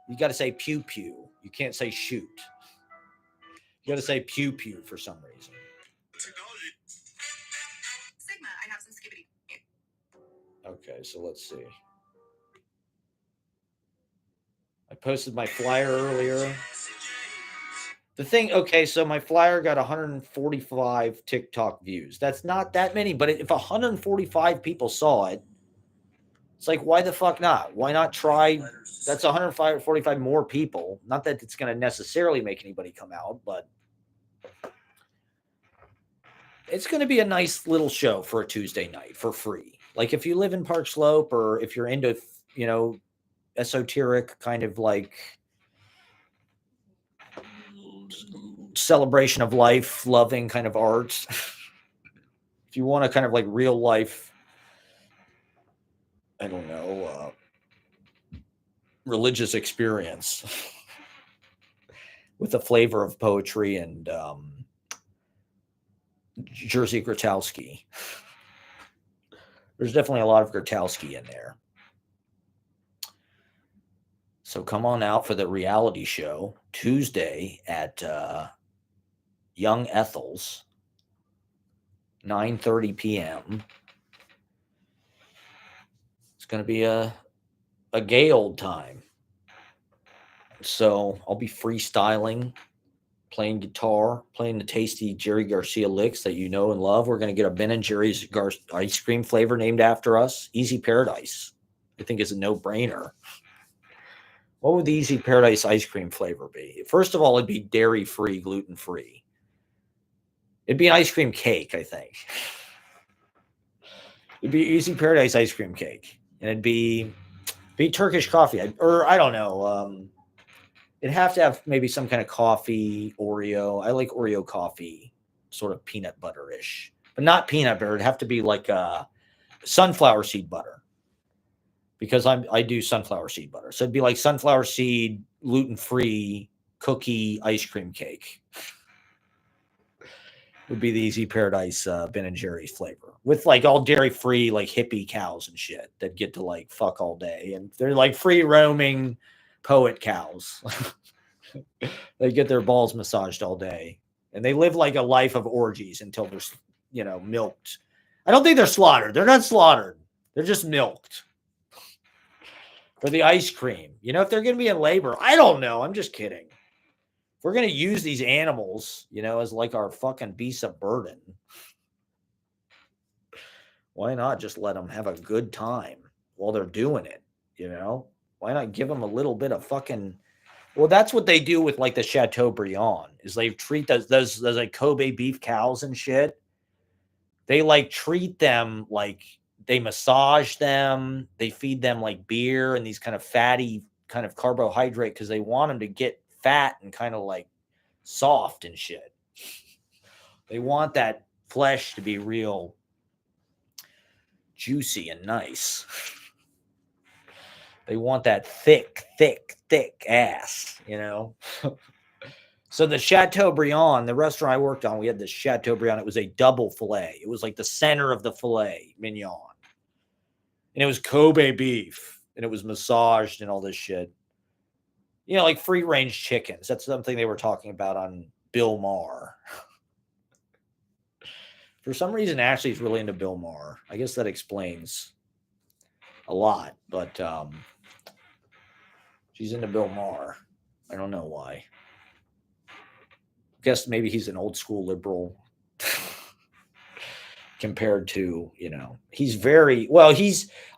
[SPEAKER 1] you got to say pew pew. You can't say shoot. You got to say pew pew for some reason.
[SPEAKER 3] Sigma, I have some skibbity.
[SPEAKER 1] Okay, so let's see. I posted my flyer earlier. The thing, okay, so my flyer got 145 TikTok views. That's not that many, but if 145 people saw it, it's like, why the fuck not? Why not try? That's 145 more people. Not that it's going to necessarily make anybody come out, but it's going to be a nice little show for a Tuesday night for free. Like if you live in Park Slope or if you're into, esoteric kind of like celebration of life, loving kind of art. If you want to kind of like real life, I don't know, religious experience with a flavor of poetry and Jerzy Grotowski. There's definitely a lot of Grotowski in there. So come on out for the reality show Tuesday at Young Ethel's, 9:30 p.m. It's going to be a gay old time. So I'll be freestyling, playing guitar, playing the tasty Jerry Garcia licks that you know and love. We're going to get a Ben and Jerry's ice cream flavor named after us. Easy Paradise, I think, is a no-brainer. What would the Easy Paradise ice cream flavor be? First of all, it'd be dairy-free, gluten-free. It'd be an ice cream cake, I think. It'd be Easy Paradise ice cream cake. And it'd be Turkish coffee. Or I don't know. It'd have to have maybe some kind of coffee, Oreo. I like Oreo coffee, sort of peanut butter-ish. But not peanut butter. It'd have to be like sunflower seed butter. Because I do sunflower seed butter. So it'd be like sunflower seed, gluten-free cookie ice cream cake. Would be the Easy Paradise Ben and Jerry's flavor with like all dairy free, like hippie cows and shit that get to like fuck all day. And they're like free roaming poet cows. They get their balls massaged all day and they live like a life of orgies until they're, milked. I don't think they're slaughtered. They're not slaughtered. They're just milked for the ice cream. If they're going to be in labor, I don't know. I'm just kidding. If we're going to use these animals, as like our fucking beasts of burden, why not just let them have a good time while they're doing it? Why not give them a little bit of fucking, well, that's what they do with like the Chateaubriand is they treat those like Kobe beef cows and shit. They like treat them like they massage them. They feed them like beer and these kind of fatty kind of carbohydrate because they want them to get fat and kind of like soft and shit. They want that flesh to be real juicy and nice. They want that thick ass, So the Chateaubriand, the restaurant I worked on, we had this Chateaubriand. It was a double filet. It was like the center of the filet mignon. And it was Kobe beef. And it was massaged and all this shit. Like free-range chickens. That's something they were talking about on Bill Maher. For some reason, Ashley's really into Bill Maher. I guess that explains a lot. But she's into Bill Maher. I don't know why. Guess maybe he's an old school liberal compared to, he's very, well,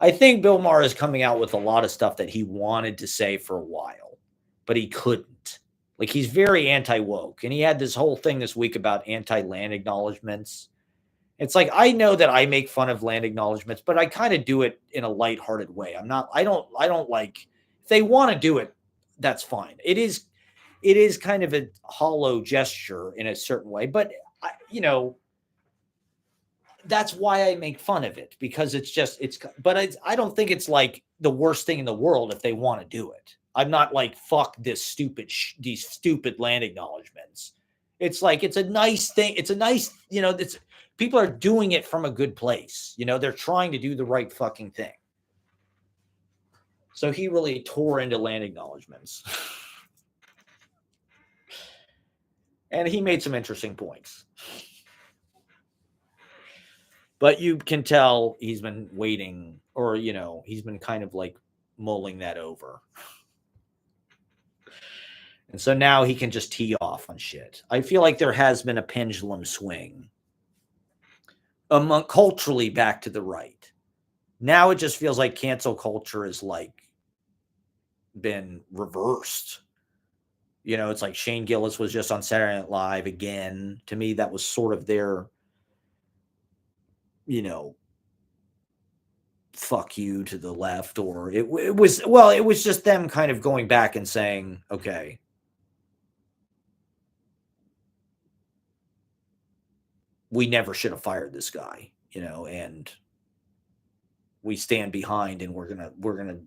[SPEAKER 1] I think Bill Maher is coming out with a lot of stuff that he wanted to say for a while, but he couldn't. Like, he's very anti-woke, and he had this whole thing this week about anti-land acknowledgements. It's like, I know that I make fun of land acknowledgements, but I kind of do it in a lighthearted way. I don't like, if they want to do it, that's fine. It is kind of a hollow gesture in a certain way, but that's why I make fun of it, because I don't think it's like the worst thing in the world if they want to do it. I'm not like, fuck these stupid land acknowledgements. It's like, it's a nice thing. It's a nice, people are doing it from a good place. They're trying to do the right fucking thing. So he really tore into land acknowledgements. And he made some interesting points. But you can tell he's been waiting, or, he's been kind of like mulling that over. And so now he can just tee off on shit. I feel like there has been a pendulum swing culturally back to the right. Now it just feels like cancel culture is like been reversed. It's like Shane Gillis was just on Saturday Night Live again. To me, that was sort of their, fuck you to the left, or it was just them kind of going back and saying, okay, we never should have fired this guy, and we stand behind, and we're gonna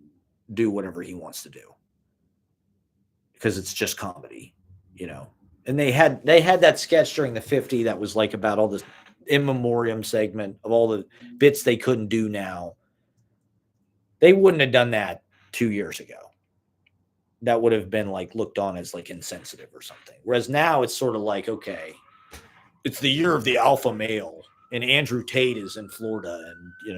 [SPEAKER 1] do whatever he wants to do. Because it's just comedy, And they had that sketch during the 50 that was like about all this in memoriam segment of all the bits they couldn't do now. They wouldn't have done that 2 years ago. That would have been like looked on as like insensitive or something. Whereas now it's sort of like, okay, it's the year of the alpha male, and Andrew Tate is in Florida, and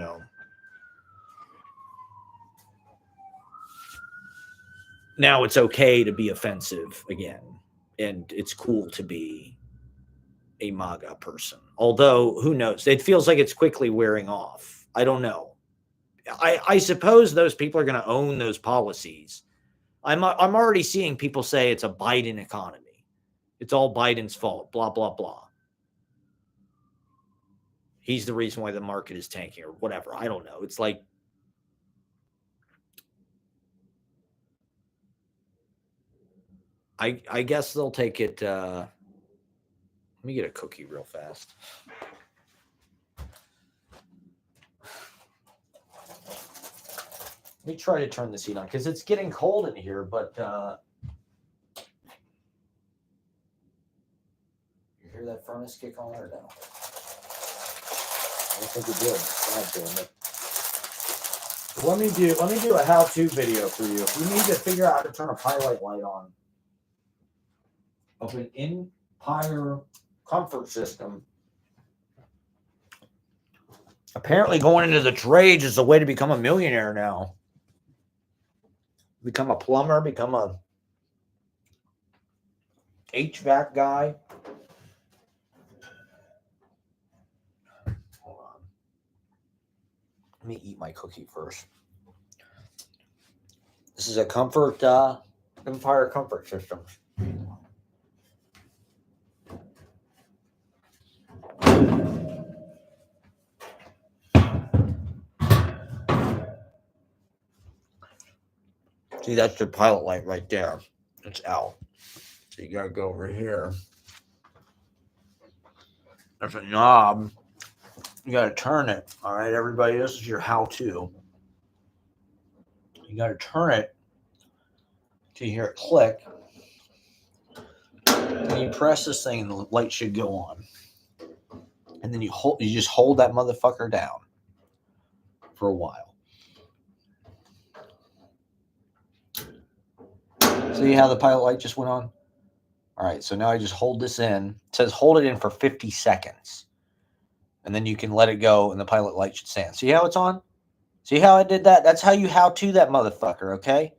[SPEAKER 1] now it's okay to be offensive again, and it's cool to be a MAGA person. Although, who knows? It feels like it's quickly wearing off. I don't know. I suppose those people are going to own those policies. I'm already seeing people say it's a Biden economy. It's all Biden's fault, blah, blah, blah. He's the reason why the market is tanking or whatever. I don't know. It's like, I guess they'll take it. Let me get a cookie real fast. Let me try to turn this heat on because it's getting cold in here, but this kick on or no?
[SPEAKER 2] I think it did. God damn it. Let me do a how-to video for you. If you need to figure out how to turn a pilot light on of an Empire comfort system.
[SPEAKER 1] Apparently going into the trades is the way to become a millionaire now. Become a plumber, become a HVAC guy. Hold on. Let me eat my cookie first. This is a comfort, Empire comfort system. See, that's the pilot light right there. It's out. So you gotta go over here. There's a knob. You gotta turn it. All right, everybody, this is your how-to. You gotta turn it till you hear it click. And you press this thing and the light should go on. And then you just hold that motherfucker down for a while. See how the pilot light just went on? All right, so now I just hold this in. It says hold it in for 50 seconds. And then you can let it go and the pilot light should stand. See how it's on? See how I did that? That's how you how-to that motherfucker, okay?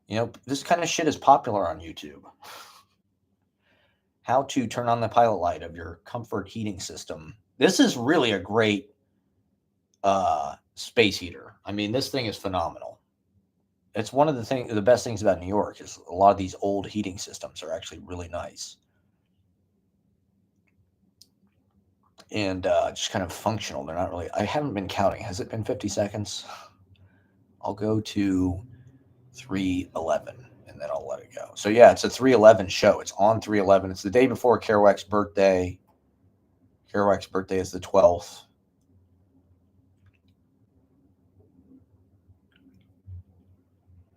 [SPEAKER 1] You know, this kind of shit is popular on YouTube. How to turn on the pilot light of your comfort heating system. This is really a great space heater. I mean, this thing is phenomenal. It's one of the best things about New York is a lot of these old heating systems are actually really nice. And just kind of functional. They're not really, I haven't been counting. Has it been 50 seconds? I'll go to 3:11 and then I'll let it go. So yeah, it's a 3:11 show. It's on 3:11. It's the day before Kerouac's birthday. Kerouac's birthday is the 12th.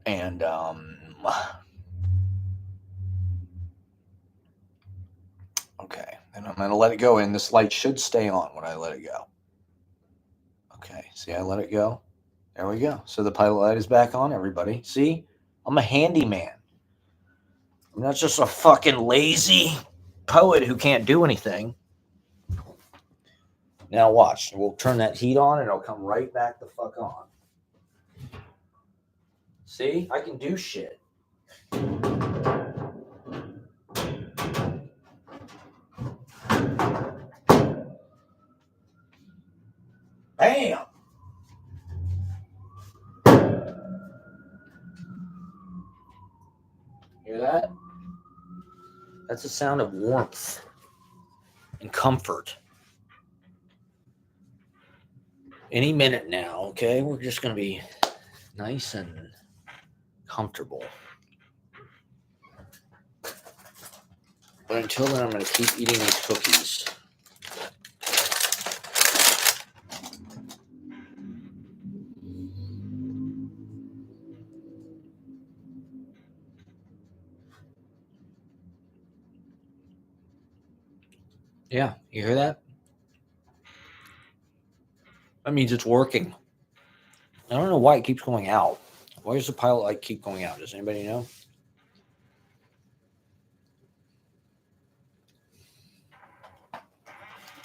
[SPEAKER 1] And okay, and I'm going to let it go in. This light should stay on when I let it go. Okay, see, I let it go. There we go. So the pilot light is back on, everybody. See, I'm a handyman. I'm not just a fucking lazy poet who can't do anything. Now watch. We'll turn that heat on and it'll come right back the fuck on. See, I can do shit. Bam! Hear that? That's a sound of warmth and comfort. Any minute now, okay? We're just going to be nice and comfortable. But until then, I'm going to keep eating these cookies. Yeah, you hear that? That means it's working. I don't know why it keeps going out. Why does the pilot light keep going out? Does anybody know?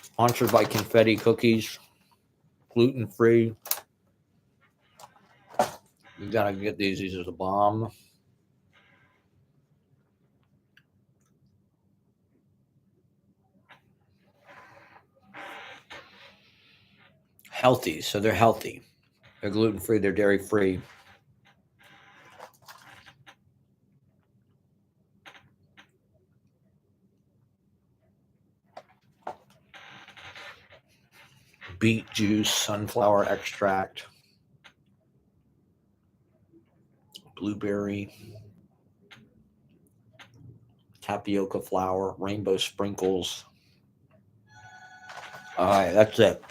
[SPEAKER 1] Sponsored by Confetti Cookies. Gluten-free. You gotta get these. These are the bomb. Healthy, so they're healthy. They're gluten-free, they're dairy-free. Beet juice, sunflower extract, blueberry, tapioca flour, rainbow sprinkles. All right, that's it.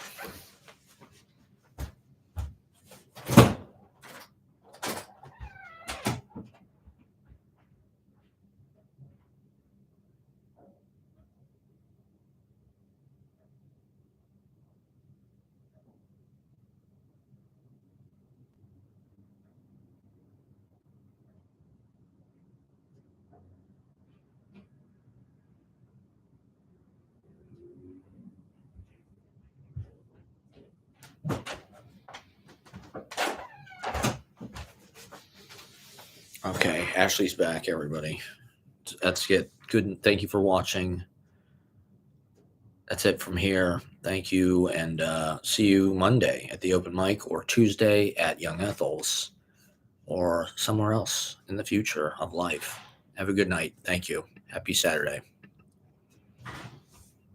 [SPEAKER 1] Okay, Ashley's back, everybody. That's it. Good. Thank you for watching. That's it from here. Thank you, and see you Monday at the open mic, or Tuesday at Young Ethel's, or somewhere else in the future of life. Have a good night. Thank you. Happy Saturday.